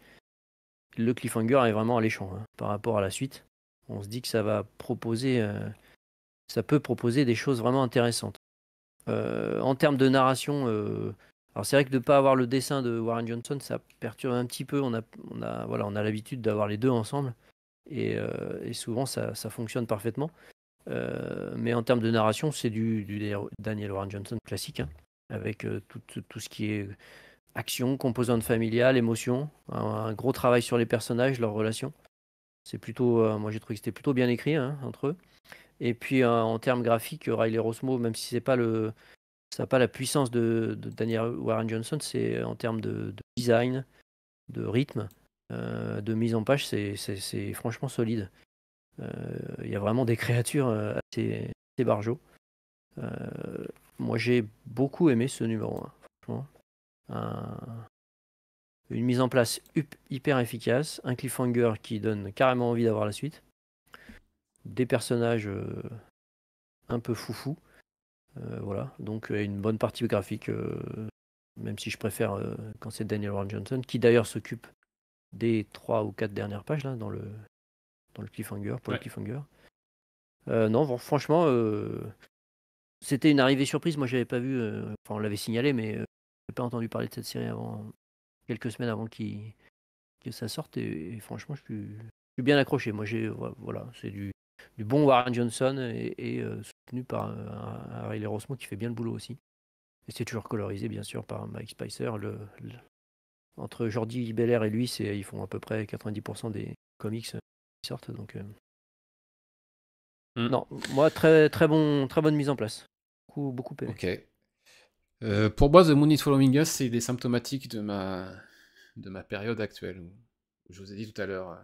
le cliffhanger est vraiment alléchant, hein, par rapport à la suite. On se dit que ça peut proposer des choses vraiment intéressantes. En termes de narration, alors c'est vrai que de ne pas avoir le dessin de Warren Johnson, ça perturbe un petit peu. On a l'habitude d'avoir les deux ensemble. Et souvent, ça fonctionne parfaitement. Mais en termes de narration, c'est du Daniel Warren Johnson classique, hein, avec tout ce qui est action, composante familiale, émotion, un gros travail sur les personnages, leurs relations. C'est plutôt, moi j'ai trouvé que c'était plutôt bien écrit, hein, entre eux. Et puis en termes graphiques, Riley Rossmo, même si ça n'a pas la puissance de Daniel Warren Johnson, c'est en termes de design, de rythme, de mise en page, c'est franchement solide. Il y a vraiment des créatures assez barjots. Moi, j'ai beaucoup aimé ce numéro 1. Franchement. Une mise en place hyper efficace, un cliffhanger qui donne carrément envie d'avoir la suite, des personnages un peu foufous, Voilà, donc une bonne partie graphique, même si je préfère quand c'est Daniel Warren Johnson, qui d'ailleurs s'occupe des 3 ou 4 dernières pages là, dans le cliffhanger, pour le Ouais. cliffhanger. Non, franchement, c'était une arrivée surprise. Moi, j'avais pas vu, enfin, on l'avait signalé, mais j'avais pas entendu parler de cette série avant, quelques semaines avant que ça sorte. Et franchement, je suis bien accroché. Moi, voilà, c'est du bon Warren Johnson et soutenu par un Riley Rossmo qui fait bien le boulot aussi. Et c'est toujours colorisé, bien sûr, par Mike Spicer. Entre Jordi Belair et lui, ils font à peu près 90% des comics qui sortent. Donc, Mm. non, moi, très bonne mise en place. Beaucoup aimé. Ok. Pour moi, The Moon is Following Us, c'est des symptomatiques de ma période actuelle, où je vous ai dit tout à l'heure,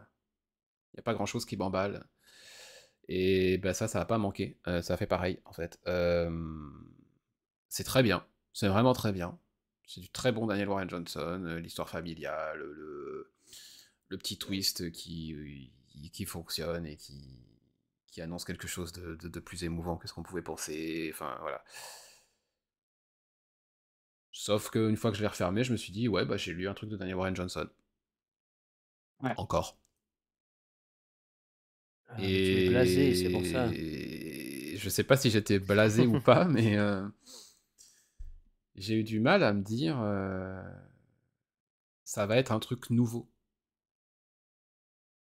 il n'y a pas grand-chose qui m'emballe. Et bah, ça va pas manquer. Ça fait pareil, en fait. C'est très bien. C'est vraiment très bien. C'est du très bon Daniel Warren Johnson, l'histoire familiale, le petit twist qui fonctionne et qui annonce quelque chose de plus émouvant que ce qu'on pouvait penser. Enfin, voilà. Sauf qu'une fois que je l'ai refermé, je me suis dit, ouais, bah j'ai lu un truc de Daniel Warren Johnson. Ouais. Encore. Ah, mais tu es blasé, c'est pour ça. Et je sais pas si j'étais blasé ou pas, mais j'ai eu du mal à me dire, ça va être un truc nouveau.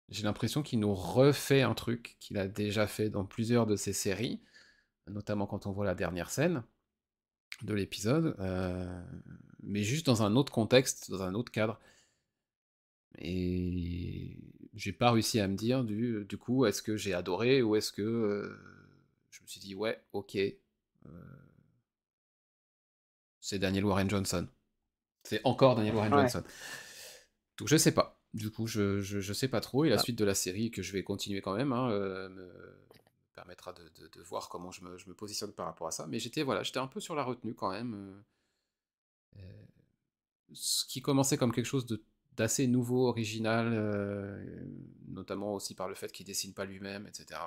J'ai l'impression qu'il nous refait un truc qu'il a déjà fait dans plusieurs de ses séries, notamment quand on voit la dernière scène de l'épisode, mais juste dans un autre contexte, dans un autre cadre. Et j'ai pas réussi à me dire du coup, est-ce que j'ai adoré ou est-ce que je me suis dit, ouais, ok, c'est Daniel Warren Johnson. C'est encore Daniel Warren Ouais. Johnson. Donc je sais pas. Du coup, je sais pas trop. Et la Ah, suite de la série, que je vais continuer quand même, hein, me permettra de voir comment je me positionne par rapport à ça. Mais j'étais un peu sur la retenue quand même. Ce qui commençait comme quelque chose d'assez nouveau, original, notamment aussi par le fait qu'il dessine pas lui-même, etc.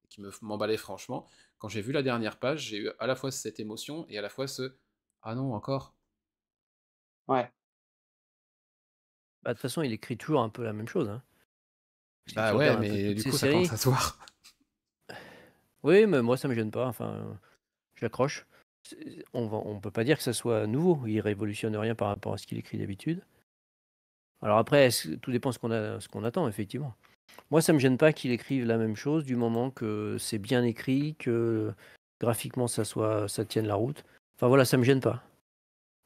Qui m'emballait franchement. Quand j'ai vu la dernière page, j'ai eu à la fois cette émotion et à la fois ce ah non, encore. Ouais. bah, de toute façon, il écrit toujours un peu la même chose, hein. Si Bah tu ouais, regardes un peu mais toutes du ces coup, ça commence séries, à se voir. oui, mais moi, ça me gêne pas. Enfin, j'accroche. On peut pas dire que ça soit nouveau. Il révolutionne rien par rapport à ce qu'il écrit d'habitude. Alors après, tout dépend ce qu'on attend, effectivement. Moi, ça me gêne pas qu'il écrive la même chose du moment que c'est bien écrit, que graphiquement ça tienne la route. Enfin voilà, ça me gêne pas.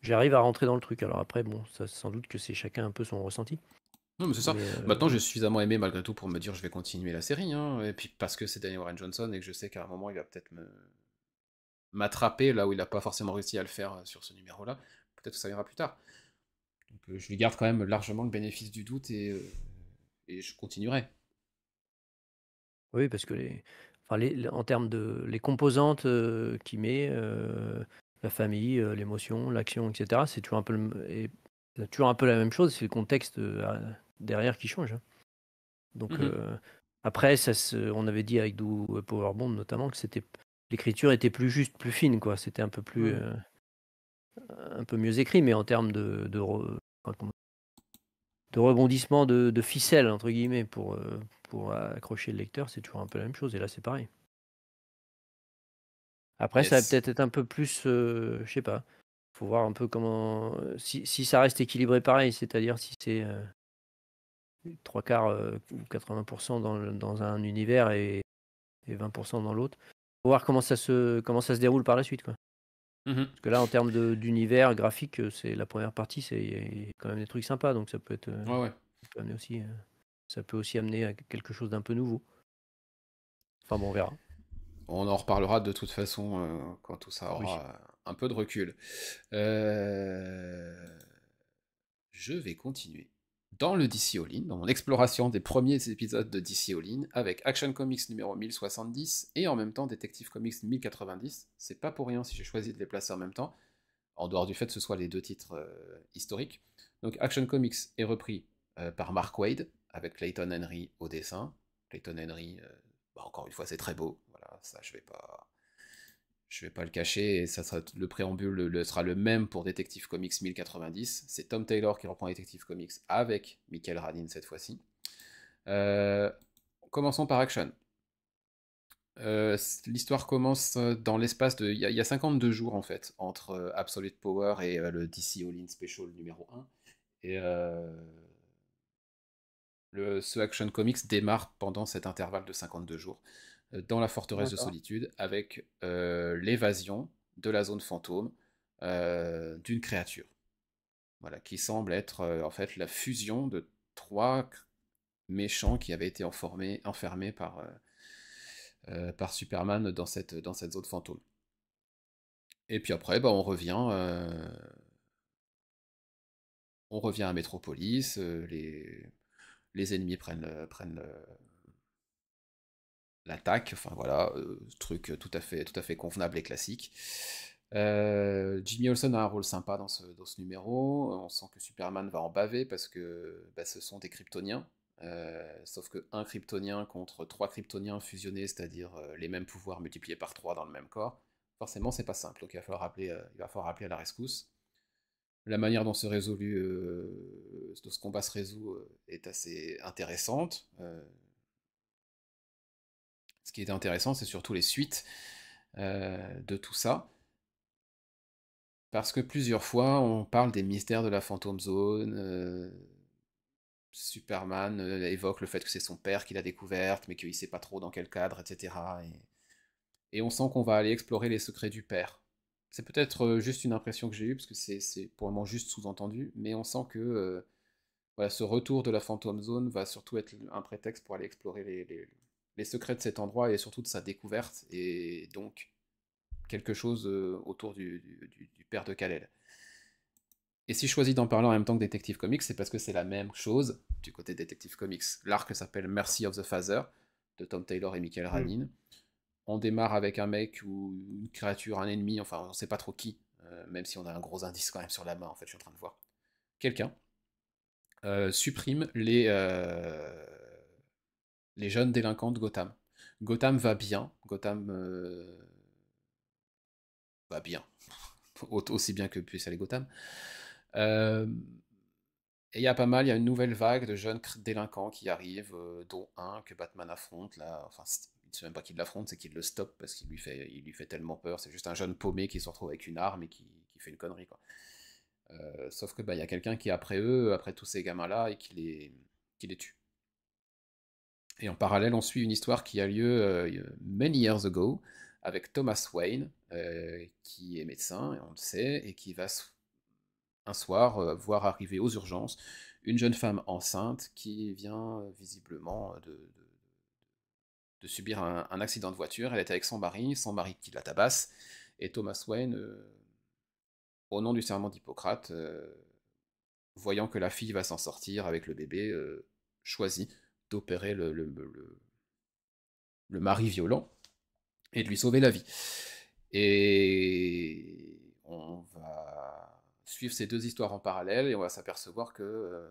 J'arrive à rentrer dans le truc. Alors après, bon, ça, sans doute que c'est chacun un peu son ressenti. Non, mais c'est ça. Mais Maintenant, j'ai suffisamment aimé malgré tout pour me dire je vais continuer la série, hein. Et puis parce que c'est Daniel Warren Johnson et que je sais qu'à un moment il va peut-être m'attraper là où il n'a pas forcément réussi à le faire sur ce numéro-là. Peut-être que ça ira plus tard. Donc je lui garde quand même largement le bénéfice du doute et je continuerai. oui, parce que enfin, en termes de les composantes qu'il met, la famille, l'émotion, l'action, etc., c'est toujours un peu, c'est toujours un peu la même chose. C'est le contexte derrière qui change, hein. Donc Mhm. après, on avait dit avec Do Powerbomb notamment que l'écriture était plus juste, plus fine, quoi. C'était Ouais. un peu mieux écrit, mais en termes enfin, de rebondissement de ficelle entre guillemets pour accrocher le lecteur, c'est toujours un peu la même chose. Et là, c'est pareil. Après, ça va Yes. peut-être être un peu plus, je sais pas. Faut voir un peu comment, si ça reste équilibré pareil, c'est-à-dire si c'est 3/4 ou 80% dans un univers et 20% dans l'autre. Faut voir comment ça se déroule par la suite, quoi. Mhm. Parce que là, en termes d'univers graphique, c'est la première partie, il y a quand même des trucs sympas, donc Ouais, ouais. ça peut aussi amener à quelque chose d'un peu nouveau. Enfin bon, on verra. On en reparlera de toute façon quand tout ça Oui. aura un peu de recul. Euh, Je vais continuer dans le DC All-In, dans mon exploration des premiers épisodes de DC All-In, avec Action Comics numéro 1070 et en même temps Detective Comics 1090. C'est pas pour rien si j'ai choisi de les placer en même temps, en dehors du fait que ce soit les deux titres historiques. Donc Action Comics est repris par Mark Waid, avec Clayton Henry au dessin. Clayton Henry, bah, encore une fois, c'est très beau. Voilà, ça, je vais pas Je vais pas le cacher, et ça sera, le préambule sera le même pour Detective Comics 1090. C'est Tom Taylor qui reprend Detective Comics avec Michael Radin cette fois-ci. Euh, Commençons par Action. L'histoire commence dans l'espace de... Il y a 52 jours en fait, entre Absolute Power et le DC All-In Special numéro 1. Et ce Action Comics démarre pendant cet intervalle de 52 jours, dans la forteresse de D'accord. solitude, avec l'évasion de la zone fantôme d'une créature. Voilà, qui semble être en fait la fusion de trois méchants qui avaient été enfermés par Superman dans cette zone fantôme. Et puis après, bah, on revient à Metropolis, les ennemis prennent l'attaque, enfin voilà, truc tout à fait convenable et classique. Jimmy Olsen a un rôle sympa dans ce numéro. On sent que Superman va en baver parce que bah, ce sont des Kryptoniens. Sauf que un Kryptonien contre trois Kryptoniens fusionnés, c'est-à-dire les mêmes pouvoirs multipliés par 3 dans le même corps, forcément c'est pas simple. Donc il va falloir appeler à la rescousse. La manière dont ce combat se résout est assez intéressante. Ce qui est intéressant, c'est surtout les suites de tout ça. Parce que plusieurs fois, on parle des mystères de la Phantom Zone. Superman évoque le fait que c'est son père qui l'a découverte, mais qu'il ne sait pas trop dans quel cadre, etc. Et on sent qu'on va aller explorer les secrets du père. C'est peut-être juste une impression que j'ai eue, parce que c'est pour le moment juste sous-entendu, mais on sent que voilà, ce retour de la Phantom Zone va surtout être un prétexte pour aller explorer les secrets de cet endroit et surtout de sa découverte, et donc quelque chose autour du père de Kal-El. Et si je choisis d'en parler en même temps que Detective Comics, c'est parce que c'est la même chose du côté Detective Comics. L'arc s'appelle Mercy of the Father, de Tom Taylor et Michael Mm. Ranin. On démarre avec un mec ou une créature, un ennemi, enfin on sait pas trop qui, même si on a un gros indice quand même sur la main, en fait, je suis en train de voir. Quelqu'un supprime les jeunes délinquants de Gotham. Gotham va bien, Gotham va bien, aussi bien que puisse aller Gotham. Euh, et il y a pas mal, il y a une nouvelle vague de jeunes délinquants qui arrivent, dont un que Batman affronte là. Enfin, il ne sait même pas qu'il l'affronte, c'est qu'il le stoppe parce il lui fait tellement peur. C'est juste un jeune paumé qui se retrouve avec une arme et qui fait une connerie, quoi. Sauf que bah, il y a quelqu'un qui est après eux, après tous ces gamins-là, et qui les tue. Et en parallèle, on suit une histoire qui a lieu many years ago avec Thomas Wayne, qui est médecin, on le sait, et qui va un soir voir arriver aux urgences une jeune femme enceinte qui vient visiblement de subir un accident de voiture. Elle est avec son mari qui la tabasse, et Thomas Wayne, au nom du serment d'Hippocrate, voyant que la fille va s'en sortir avec le bébé, choisit d'opérer le mari violent et de lui sauver la vie. Et on va suivre ces deux histoires en parallèle et on va s'apercevoir que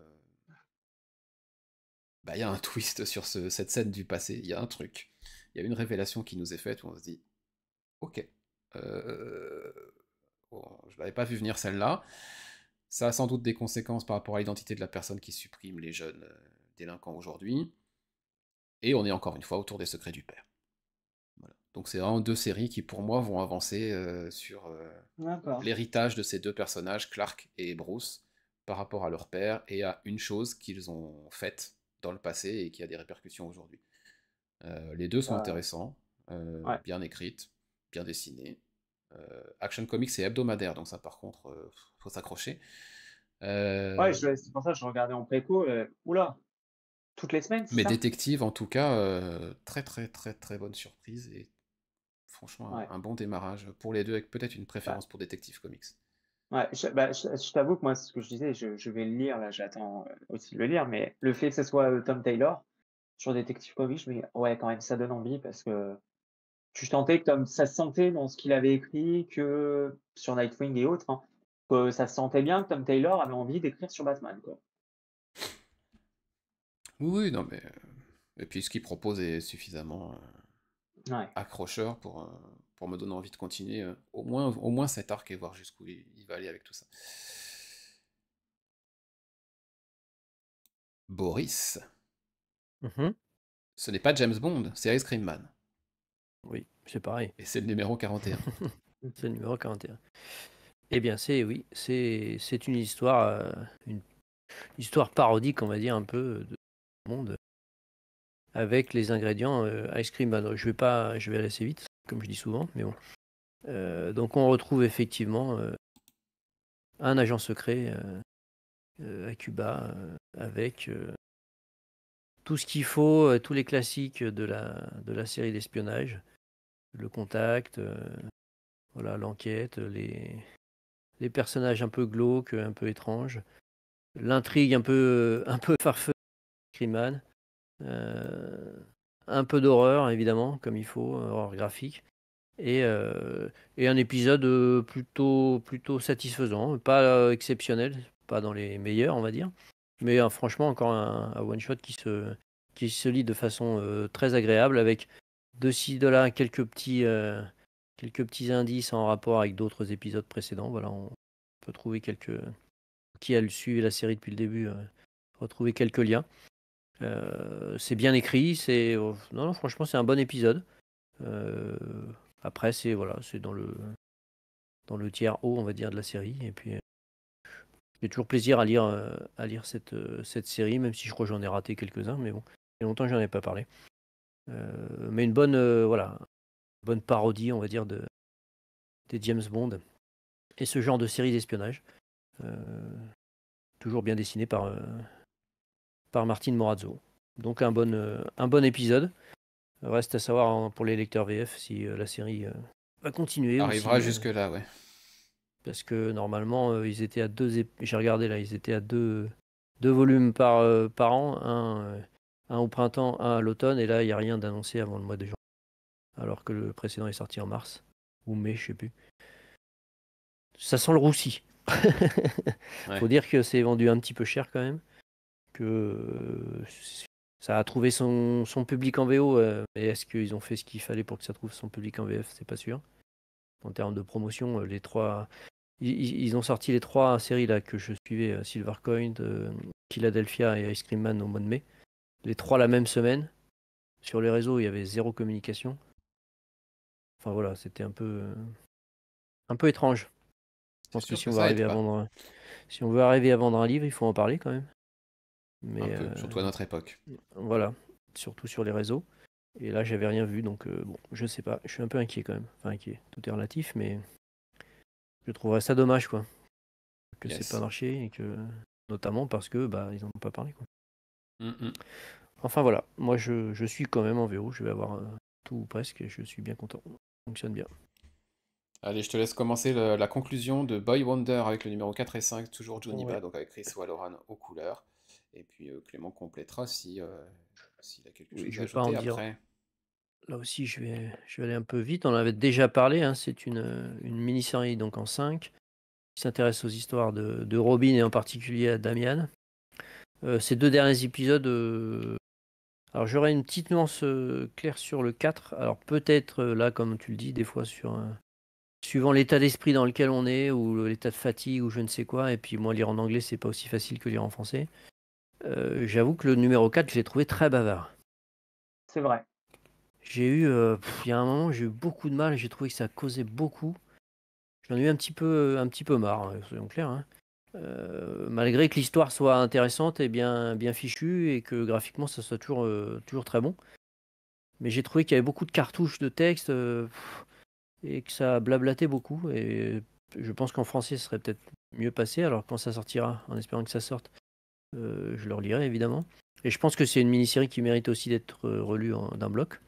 bah, y a un twist sur cette scène du passé, il y a un truc. Il y a une révélation qui nous est faite où on se dit ok, euh, bon, je l'avais pas vu venir celle-là. Ça a sans doute des conséquences par rapport à l'identité de la personne qui supprime les jeunes délinquants aujourd'hui. Et on est encore une fois autour des secrets du père. Voilà. Donc c'est vraiment deux séries qui pour moi vont avancer sur D'accord. l'héritage de ces deux personnages, Clark et Bruce, par rapport à leur père et à une chose qu'ils ont faite dans le passé et qui a des répercussions aujourd'hui. Les deux sont Euh, intéressants, ouais. bien écrites, bien dessinées. Action Comics c'est hebdomadaire, donc ça par contre, faut s'accrocher. Ouais, Euh, c'est pour ça que je regardais en préco. Oula, toutes les semaines, c'est mais ça? Détective, en tout cas, très très très très bonne surprise et franchement Ouais. un bon démarrage pour les deux avec peut-être une Bah, préférence pour Detective Comics. ouais, je t'avoue que moi, ce que je disais, je vais le lire, là, j'attends aussi de le lire, mais le fait que ce soit Tom Taylor sur Detective Comics, je me dis, ouais, quand même, ça donne envie parce que tu sentais que ça se sentait dans ce qu'il avait écrit que sur Nightwing et autres, hein, que ça se sentait bien que Tom Taylor avait envie d'écrire sur Batman, quoi. Oui, oui, non mais et puis ce qu'il propose est suffisamment Ouais. accrocheur pour me donner envie de continuer au moins cet arc et voir jusqu'où il va aller avec tout ça. Boris, Mhm. ce n'est pas James Bond, c'est Ice Cream Man. Oui, c'est pareil. Et c'est le numéro 41. C'est le numéro 41. Eh bien, c'est une histoire, une histoire parodique, on va dire, un peu de monde, avec les ingrédients Ice Cream Man. Je vais aller assez vite, comme je dis souvent, mais bon. Donc, on retrouve effectivement un agent secret à Cuba, avec tout ce qu'il faut, tous les classiques de la série d'espionnage, le contact, voilà, l'enquête, les personnages un peu glauques, un peu étranges, l'intrigue un peu farfeuse, Freeman, euh, un peu d'horreur évidemment, comme il faut, horreur graphique, et, euh, et un épisode plutôt satisfaisant, pas exceptionnel, pas dans les meilleurs on va dire, mais franchement encore un one shot qui se lit de façon très agréable, avec de ci de là quelques petits indices en rapport avec d'autres épisodes précédents. Voilà, on peut trouver qui a suivi la série depuis le début, retrouver quelques liens. C'est bien écrit, non, non, franchement c'est un bon épisode. Euh, Après c'est dans le tiers haut on va dire de la série, et puis j'ai toujours plaisir à lire cette série, même si je crois que j'en ai raté quelques-uns, mais bon, il y a longtemps que j'en ai pas parlé. Mais une bonne voilà, bonne parodie on va dire des James Bond et ce genre de série d'espionnage, euh, toujours bien dessiné par Martin Morazzo. Donc un bon épisode. Reste à savoir pour les lecteurs VF si la série va continuer ou Arrivera si. jusque-là, ouais. Parce que normalement, ils étaient à j'ai regardé là, ils étaient à deux volumes par an, un au printemps, un à l'automne, et là, il n'y a rien d'annoncé avant le mois de janvier. Alors que le précédent est sorti en mars, ou mai, je sais plus. Ça sent le roussi. Ouais. Faut dire que c'est vendu un petit peu cher quand même, que ça a trouvé son public en VO, mais est-ce qu'ils ont fait ce qu'il fallait pour que ça trouve son public en VF? C'est pas sûr. En termes de promotion, les trois, ils ont sorti les trois séries là que je suivais, Silver Coin, Philadelphia et Ice Cream Man au mois de mai. Les trois la même semaine. Sur les réseaux, il y avait zéro communication. Enfin voilà, c'était un peu étrange. Je C'est pense que sûr si que on veut ça aide arriver à pas. vendre, si on veut arriver à vendre un livre, il faut en parler quand même. Un Mais peu, surtout à notre époque. voilà, surtout sur les réseaux. Et là, j'avais rien vu, donc bon, je sais pas. Je suis un peu inquiet quand même. Enfin inquiet, tout est relatif, mais je trouverais ça dommage quoi, que c'est pas Yes. marché, et que notamment parce que ils en ont pas parlé quoi. Mm. Enfin voilà, moi je suis quand même en VO, je vais avoir tout ou presque, et je suis bien content. Ça fonctionne bien. Allez, je te laisse commencer la conclusion de Boy Wonder avec le numéro 4 et 5, toujours Johnny Ouais. Bad, donc avec Chris Walloran aux couleurs. Et puis Clément complétera s'il a quelque Oui, chose je à vais pas en ajouter dire. après. Là aussi, je vais aller un peu vite. On en avait déjà parlé, hein. C'est une mini-série donc en 5 qui s'intéresse aux histoires de Robin et en particulier à Damian. Ces deux derniers épisodes, alors j'aurais une petite nuance claire sur le 4. Alors peut-être là, comme tu le dis, des fois suivant l'état d'esprit dans lequel on est, ou l'état de fatigue, ou je ne sais quoi, et puis moi lire en anglais, c'est pas aussi facile que lire en français. J'avoue que le numéro 4, je l'ai trouvé très bavard. C'est vrai. Il y a un moment, j'ai eu beaucoup de mal, j'ai trouvé que ça causait beaucoup. J'en ai eu un petit peu marre, soyons clairs, hein. Malgré que l'histoire soit intéressante et bien fichue, et que graphiquement ça soit toujours très bon. Mais j'ai trouvé qu'il y avait beaucoup de cartouches de texte, et que ça blablatait beaucoup. Et je pense qu'en français, ce serait peut-être mieux passé. Alors quand ça sortira, en espérant que ça sorte, je le relirai évidemment. Et je pense que c'est une mini-série qui mérite aussi d'être relue d'un bloc.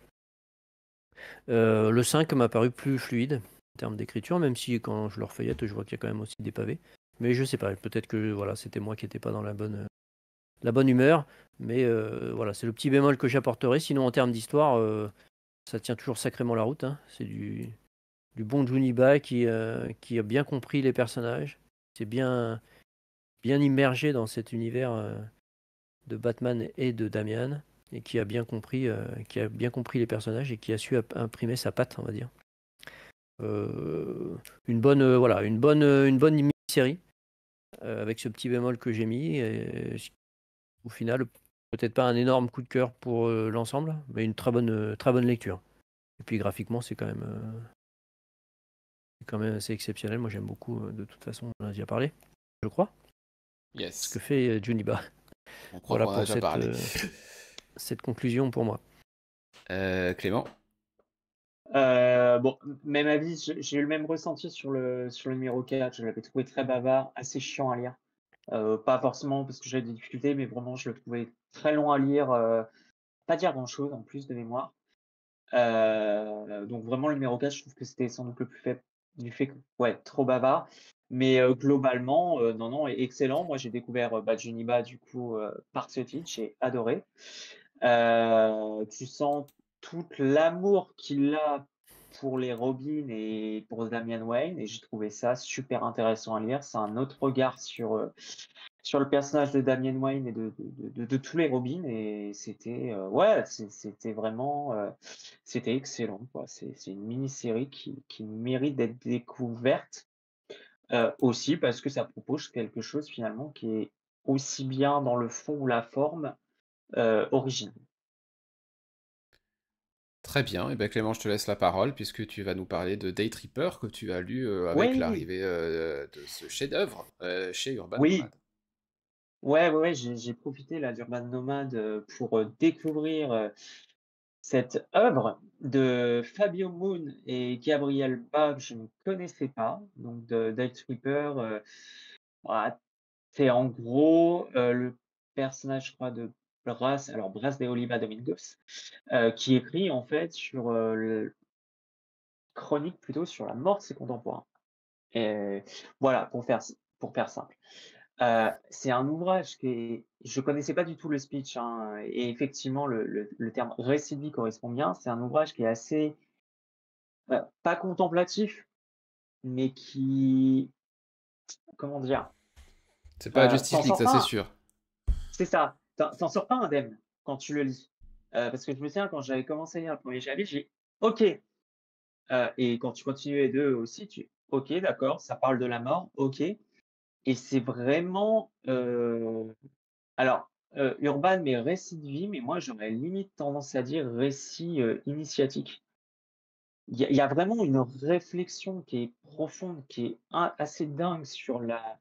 Le 5 m'a paru plus fluide en termes d'écriture, même si quand je le refeuillette, je vois qu'il y a quand même aussi des pavés. Mais je sais pas, peut-être que voilà, c'était moi qui n'étais pas dans la bonne humeur. Mais voilà, c'est le petit bémol que j'apporterai. Sinon, en termes d'histoire, ça tient toujours sacrément la route, hein. C'est du bon Juniba qui a bien compris les personnages. C'est bien immergé dans cet univers de Batman et de Damian, et qui a bien compris les personnages, et qui a su imprimer sa patte, on va dire. Voilà, une bonne mini-série, avec ce petit bémol que j'ai mis. Et au final, peut-être pas un énorme coup de cœur pour l'ensemble, mais une très bonne lecture. Et puis graphiquement, c'est quand même assez exceptionnel. Moi, j'aime beaucoup. De toute façon, on en a déjà parlé, je crois, ce que Yes, fait Juniba. on croit Voilà qu'on en a pour déjà parlé. cette conclusion pour moi. Clément? Bon, même avis, j'ai eu le même ressenti sur le numéro 4. Je l'avais trouvé très bavard, assez chiant à lire. Pas forcément parce que j'avais des difficultés, mais vraiment je le trouvais très long à lire, pas dire grand-chose en plus de mémoire. Donc vraiment le numéro 4, je trouve que c'était sans doute le plus faible du fait que ouais, trop bavard. Mais globalement, non, non, excellent. Moi, j'ai découvert, Juniba du coup, par ce titre, j'ai adoré. Tu sens tout l'amour qu'il a pour les Robins et pour Damian Wayne et j'ai trouvé ça super intéressant à lire. C'est un autre regard sur le personnage de Damian Wayne et de tous les Robins et c'était, ouais, c'était vraiment, c'était excellent, quoi. C'est une mini-série qui mérite d'être découverte, aussi parce que ça propose quelque chose finalement qui est aussi bien dans le fond ou la forme, original. Très bien, et bien Clément, je te laisse la parole puisque tu vas nous parler de Day Tripper que tu as lu avec Oui, l'arrivée de ce chef-d'œuvre chez Urban oui, Nomad. ouais, ouais, ouais, j'ai profité là d'Urban Nomad, pour, découvrir, cette œuvre de Fabio Moon et Gabriel Ba que je ne connaissais pas, donc de Day Tripper, voilà, c'est en gros, le personnage, je crois, de Bras de Oliva Domingos, qui écrit en fait sur, le chronique plutôt sur la mort de ses contemporains et voilà, pour faire simple. C'est un ouvrage qui est je connaissais pas du tout le speech, hein, et effectivement le terme récit de vie correspond bien. C'est un ouvrage qui est assez, pas contemplatif, mais qui comment dire? C'est pas la Tu Justice League, sors ça c'est pas sûr. c'est ça, tu sors pas indemne quand tu le lis. Parce que je me souviens quand j'avais commencé à lire le 1er chapitre, j'ai dit: «OK», et quand tu continues les 2 aussi, tu «OK, d'accord, ça parle de la mort, OK», et c'est vraiment, alors, urbain, mais récit de vie, mais moi j'aurais limite tendance à dire récit, initiatique. Il y a vraiment une réflexion qui est profonde, qui est assez dingue sur la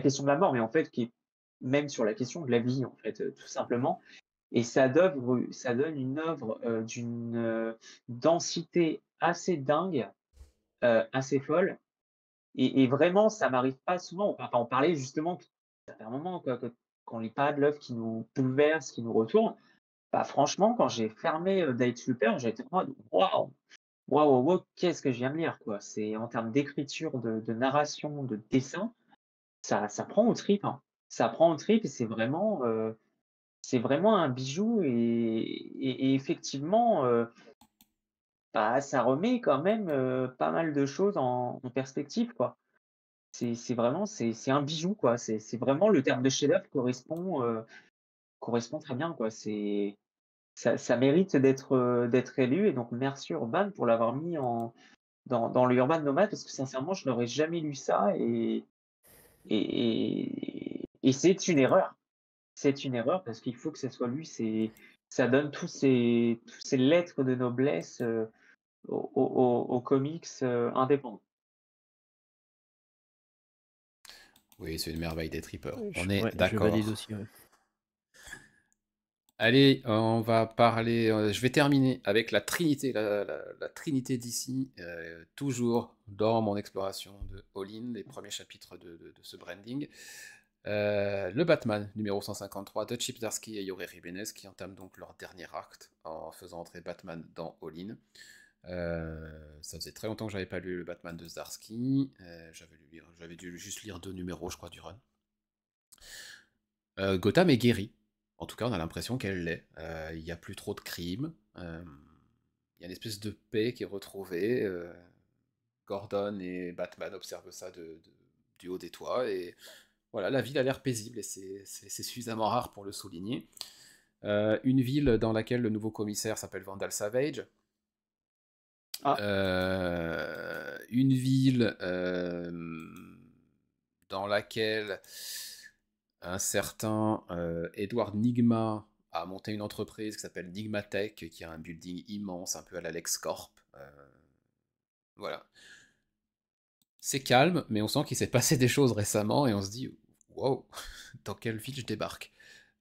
question de la mort, mais en fait qui est même sur la question de la vie en fait, tout simplement et ça donne une œuvre, d'une, densité assez dingue, assez folle et vraiment ça m'arrive pas souvent. Enfin, on parlait justement que ça fait un moment quoi, que qu'on lit pas de l'œuvre qui nous bouleverse, qui nous retourne. Bah, franchement, quand j'ai fermé, Day Tripper, j'ai été en mode: «Waouh! Waouh, waouh, waouh, qu'est-ce que je viens de lire, quoi?» C'est en termes d'écriture, de narration, de dessin, ça prend aux tripes, hein. Ça prend aux tripes et c'est vraiment un bijou et effectivement, bah, ça remet quand même, pas mal de choses en perspective, quoi. C'est vraiment c'est un bijou, quoi. C'est vraiment le terme de chef-d'œuvre correspond très bien, quoi. Ça mérite d'être élu et donc merci Urban pour l'avoir mis dans le Urban Nomad parce que sincèrement, je n'aurais jamais lu ça et c'est une erreur. C'est une erreur parce qu'il faut que ça soit lu, ça donne tous ces lettres de noblesse, aux comics, indépendants. Oui, c'est une merveille des Tripper, on Ouais, est je valide d'accord. aussi, ouais. Allez, on va parler. Je vais terminer avec la Trinité, la Trinité d'ici, toujours dans mon exploration de All-In, les premiers chapitres de ce branding. Le Batman, numéro 153, de Chip Zdarsky et Jorge Jiménez, qui entament donc leur dernier acte en faisant entrer Batman dans All-In. Ça faisait très longtemps que j'avais pas lu le Batman de Zdarsky. J'avais dû juste lire 2 numéros, je crois, du run. Gotham est guérie. En tout cas, on a l'impression qu'elle l'est. Il n'y a plus trop de crimes. Il y a une espèce de paix qui est retrouvée. Gordon et Batman observent ça du haut des toits. Et voilà, la ville a l'air paisible et c'est suffisamment rare pour le souligner. Une ville dans laquelle le nouveau commissaire s'appelle Vandal Savage. Ah, Une ville dans laquelle un certain Edward Nigma a monté une entreprise qui s'appelle Nigmatech, qui a un building immense, un peu à la LexCorp. Voilà. C'est calme, mais on sent qu'il s'est passé des choses récemment et on se dit, wow, dans quelle ville je débarque.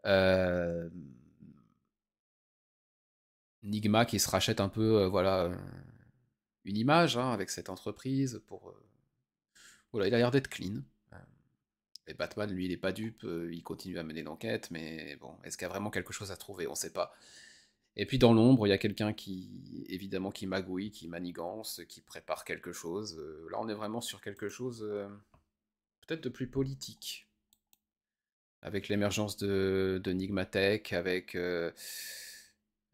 Euh, Nigma qui se rachète un peu, voilà, une image hein, avec cette entreprise pour. Voilà, il a l'air d'être clean. Euh, Et Batman, lui, il est pas dupe, il continue à mener l'enquête, mais bon, est-ce qu'il y a vraiment quelque chose à trouver? On sait pas. Et puis dans l'ombre, il y a quelqu'un qui, évidemment, qui magouille, qui manigance, qui prépare quelque chose. Là, on est vraiment sur quelque chose peut-être de plus politique, avec l'émergence de Nigmatech, avec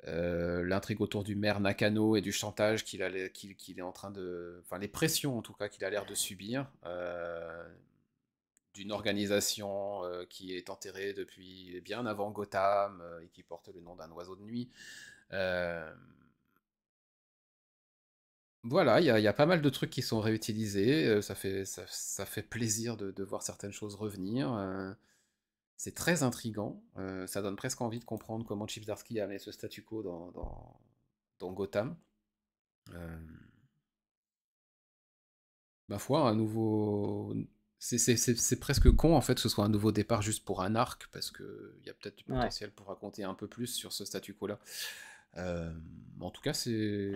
l'intrigue autour du maire Nakano et du chantage qu'il est en train de... Enfin, les pressions, en tout cas, qu'il a l'air de subir. D'une organisation qui est enterrée depuis bien avant Gotham et qui porte le nom d'un oiseau de nuit. Euh, voilà, il y a pas mal de trucs qui sont réutilisés. Ça fait plaisir de voir certaines choses revenir. C'est très intriguant. Ça donne presque envie de comprendre comment Chip Zdarsky a amené ce statu quo dans Gotham. Euh, Ma foi, un nouveau. C'est presque con en fait que ce soit un nouveau départ juste pour un arc, parce qu'il y a peut-être du ouais. potentiel pour raconter un peu plus sur ce statu quo-là. Euh, En tout cas, c'est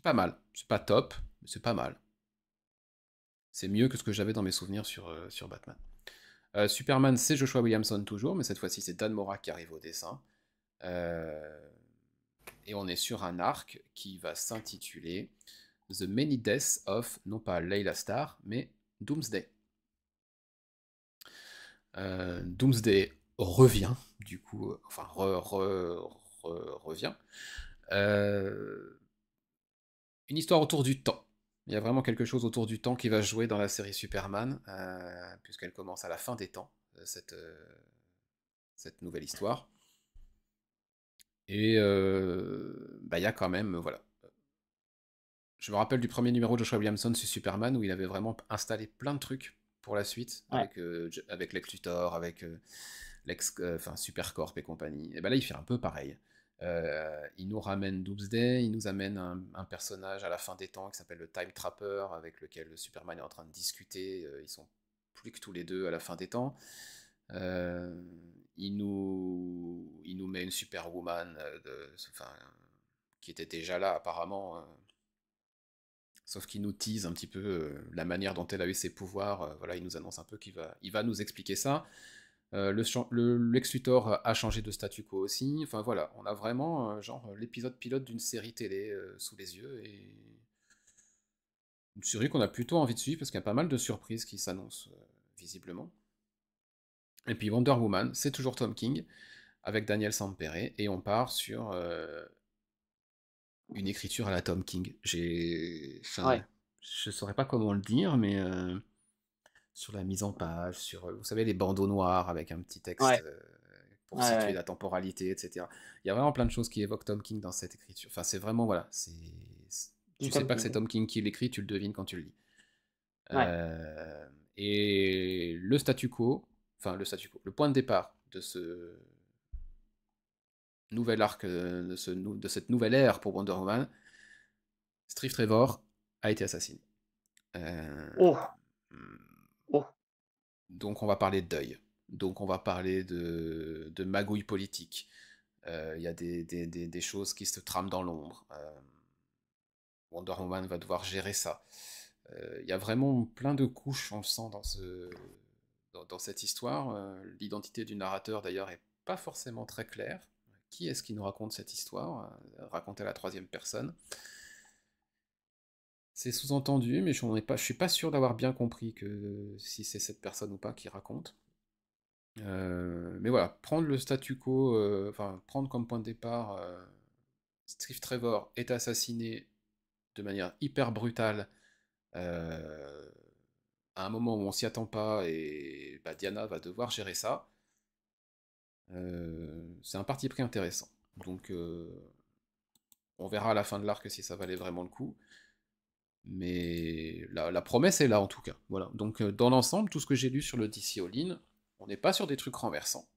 pas mal. C'est pas top, mais c'est pas mal. C'est mieux que ce que j'avais dans mes souvenirs sur Batman. Superman, c'est Joshua Williamson toujours, mais cette fois-ci c'est Dan Mora qui arrive au dessin. Euh, et on est sur un arc qui va s'intituler The Many Deaths of, non pas Layla Starr, mais Doomsday. Doomsday revient, du coup, enfin, revient. Euh, une histoire autour du temps. Il y a vraiment quelque chose autour du temps qui va jouer dans la série Superman, puisqu'elle commence à la fin des temps, cette nouvelle histoire. Et bah, il y a quand même, voilà. Je me rappelle du premier numéro de Joshua Williamson sur Superman où il avait vraiment installé plein de trucs pour la suite, Ouais. avec Lex Luthor, avec enfin, Supercorp et compagnie. Et ben là, il fait un peu pareil. Il nous ramène Doomsday, il nous amène un personnage à la fin des temps qui s'appelle le Time Trapper, avec lequel le Superman est en train de discuter. Ils sont plus que tous les deux à la fin des temps. Euh, il nous met une Superwoman enfin, qui était déjà là apparemment. Sauf qu'il nous tease un petit peu la manière dont elle a eu ses pouvoirs. Voilà, il nous annonce un peu il va nous expliquer ça. Lex Luthor a changé de statu quo aussi. Enfin voilà, on a vraiment genre l'épisode pilote d'une série télé sous les yeux et une série qu'on a plutôt envie de suivre parce qu'il y a pas mal de surprises qui s'annoncent visiblement. Et puis Wonder Woman, c'est toujours Tom King avec Daniel Sampere et on part sur une écriture à la Tom King. Enfin, Ouais. je saurais pas comment le dire, mais sur la mise en page, sur, vous savez, les bandeaux noirs avec un petit texte Ouais. pour Ouais. situer Ouais. la temporalité, etc. Il y a vraiment plein de choses qui évoquent Tom King dans cette écriture. Enfin, c'est vraiment, voilà, Du tu sais Tom pas que c'est King. Tom King qui l'écrit, tu le devines quand tu le lis. Ouais. Euh, et le statu quo, enfin le statu quo, le point de départ de ce nouvel arc, de cette nouvelle ère pour Wonder Woman, Steve Trevor a été assassiné. Euh, Oh. Oh. donc on va parler de deuil. Donc on va parler de magouille politique. Il y a des choses qui se trament dans l'ombre. Wonder Woman va devoir gérer ça. Il y a vraiment plein de couches, on le sent, dans cette histoire. L'identité du narrateur, d'ailleurs, est pas forcément très claire. Qui est-ce qui nous raconte cette histoire racontée à la troisième personne. C'est sous-entendu, mais je suis pas sûr d'avoir bien compris que si c'est cette personne ou pas qui raconte. Mais voilà, prendre le statu quo, enfin prendre comme point de départ, Steve Trevor est assassiné de manière hyper brutale euh, à un moment où on s'y attend pas et bah, Diana va devoir gérer ça. C'est un parti pris intéressant. Donc On verra à la fin de l'arc si ça valait vraiment le coup. Mais la promesse est là en tout cas. Voilà. Donc dans l'ensemble, tout ce que j'ai lu sur le DC All-In, on n'est pas sur des trucs renversants,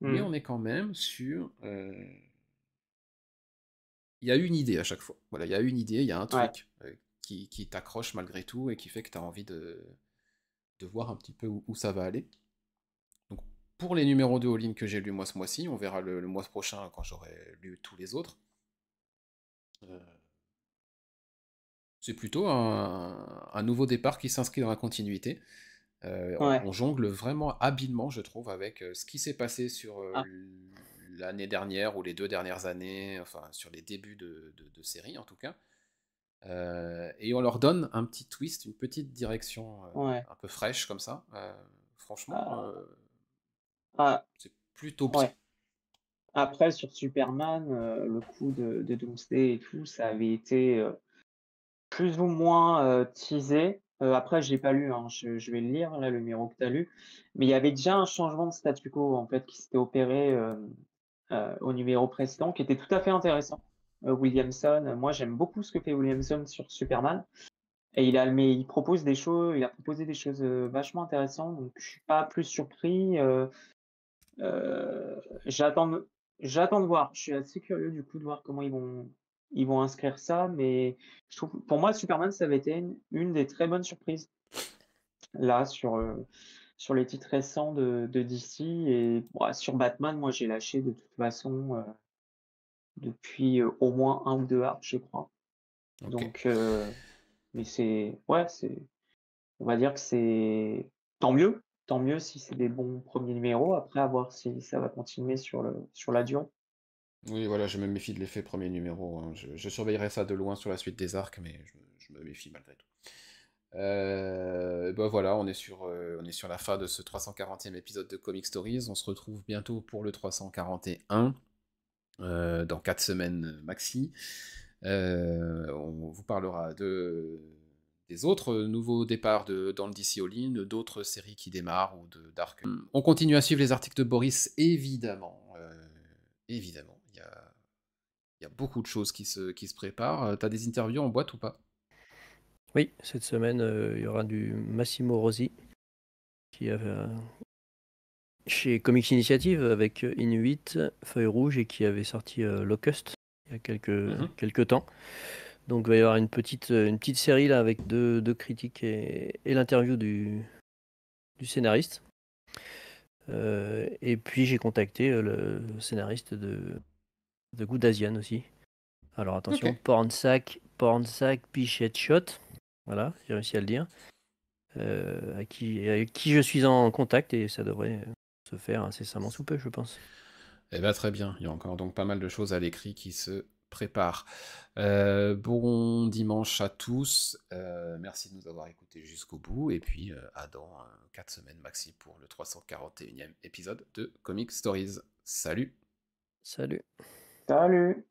mais on Mmh. est quand même sur. Il y a une idée à chaque fois. Voilà, il y a une idée, il y a un Ouais, truc qui t'accroche malgré tout et qui fait que tu as envie de voir un petit peu où ça va aller. Donc pour les numéros de All-In que j'ai lus moi ce mois-ci, on verra le mois prochain quand j'aurai lu tous les autres. Euh, c'est plutôt un nouveau départ qui s'inscrit dans la continuité. ouais. On jongle vraiment habilement, je trouve, avec ce qui s'est passé sur Ah, l'année dernière ou les 2 dernières années, enfin sur les débuts de série en tout cas. Et on leur donne un petit twist, une petite direction ouais. un peu fraîche comme ça. Franchement, Ah, ah, c'est plutôt bien. ouais. Après sur Superman, le coup de Doomsday et tout, ça avait été, plus ou moins, teasé. Après je l'ai pas lu, hein, je vais le lire là, le numéro que tu as lu. Mais il y avait déjà un changement de statu quo en fait qui s'était opéré, au numéro précédent, qui était tout à fait intéressant. Williamson, moi j'aime beaucoup ce que fait Williamson sur Superman et il propose des choses, il a proposé des choses, vachement intéressantes, donc je suis pas plus surpris, heu, j'attends de j'attends de voir. Je suis assez curieux du coup de voir comment ils vont inscrire ça, mais je trouve pour moi Superman, ça avait été une des très bonnes surprises là sur les titres récents de DC et bah, sur Batman, moi j'ai lâché de toute façon, depuis, au moins un ou 2 arcs, je crois. Ok. Donc mais c'est ouais, c'est on va dire que c'est tant mieux si c'est des bons premiers numéros. Après à voir si ça va continuer sur la durée. Oui, voilà, je me méfie de l'effet premier numéro, hein. Je surveillerai ça de loin sur la suite des arcs, mais je me méfie malgré tout. Bah voilà, on est sur la fin de ce 340e épisode de Comic Stories. On se retrouve bientôt pour le 341, dans 4 semaines maxi. On vous parlera des autres nouveaux départs dans le DC All-In, d'autres séries qui démarrent ou d'arcs. On continue à suivre les articles de Boris, évidemment. Évidemment, il y a beaucoup de choses qui se préparent. T'as des interviews en boîte ou pas? Oui, cette semaine, il y aura du Massimo Rossi qui a chez Comics Initiative avec Inuit, Feuille Rouge et qui avait sorti Locust il y a Mhm. quelques temps. Donc il va y avoir une petite série là avec deux critiques et l'interview du scénariste. Et puis j'ai contacté le scénariste de Good Asian aussi. Alors Ok. attention, Pornsack Pichette Shot. Voilà, j'ai réussi à le dire. Avec qui je suis en contact et ça devrait se faire incessamment sous peu, je pense. Eh bien, très bien. Il y a encore donc pas mal de choses à l'écrit qui se préparent. Bon dimanche à tous. Merci de nous avoir écoutés jusqu'au bout. Et puis, à dans 4 semaines maxi pour le 341e épisode de Comic Stories. Salut! Salut. Salut!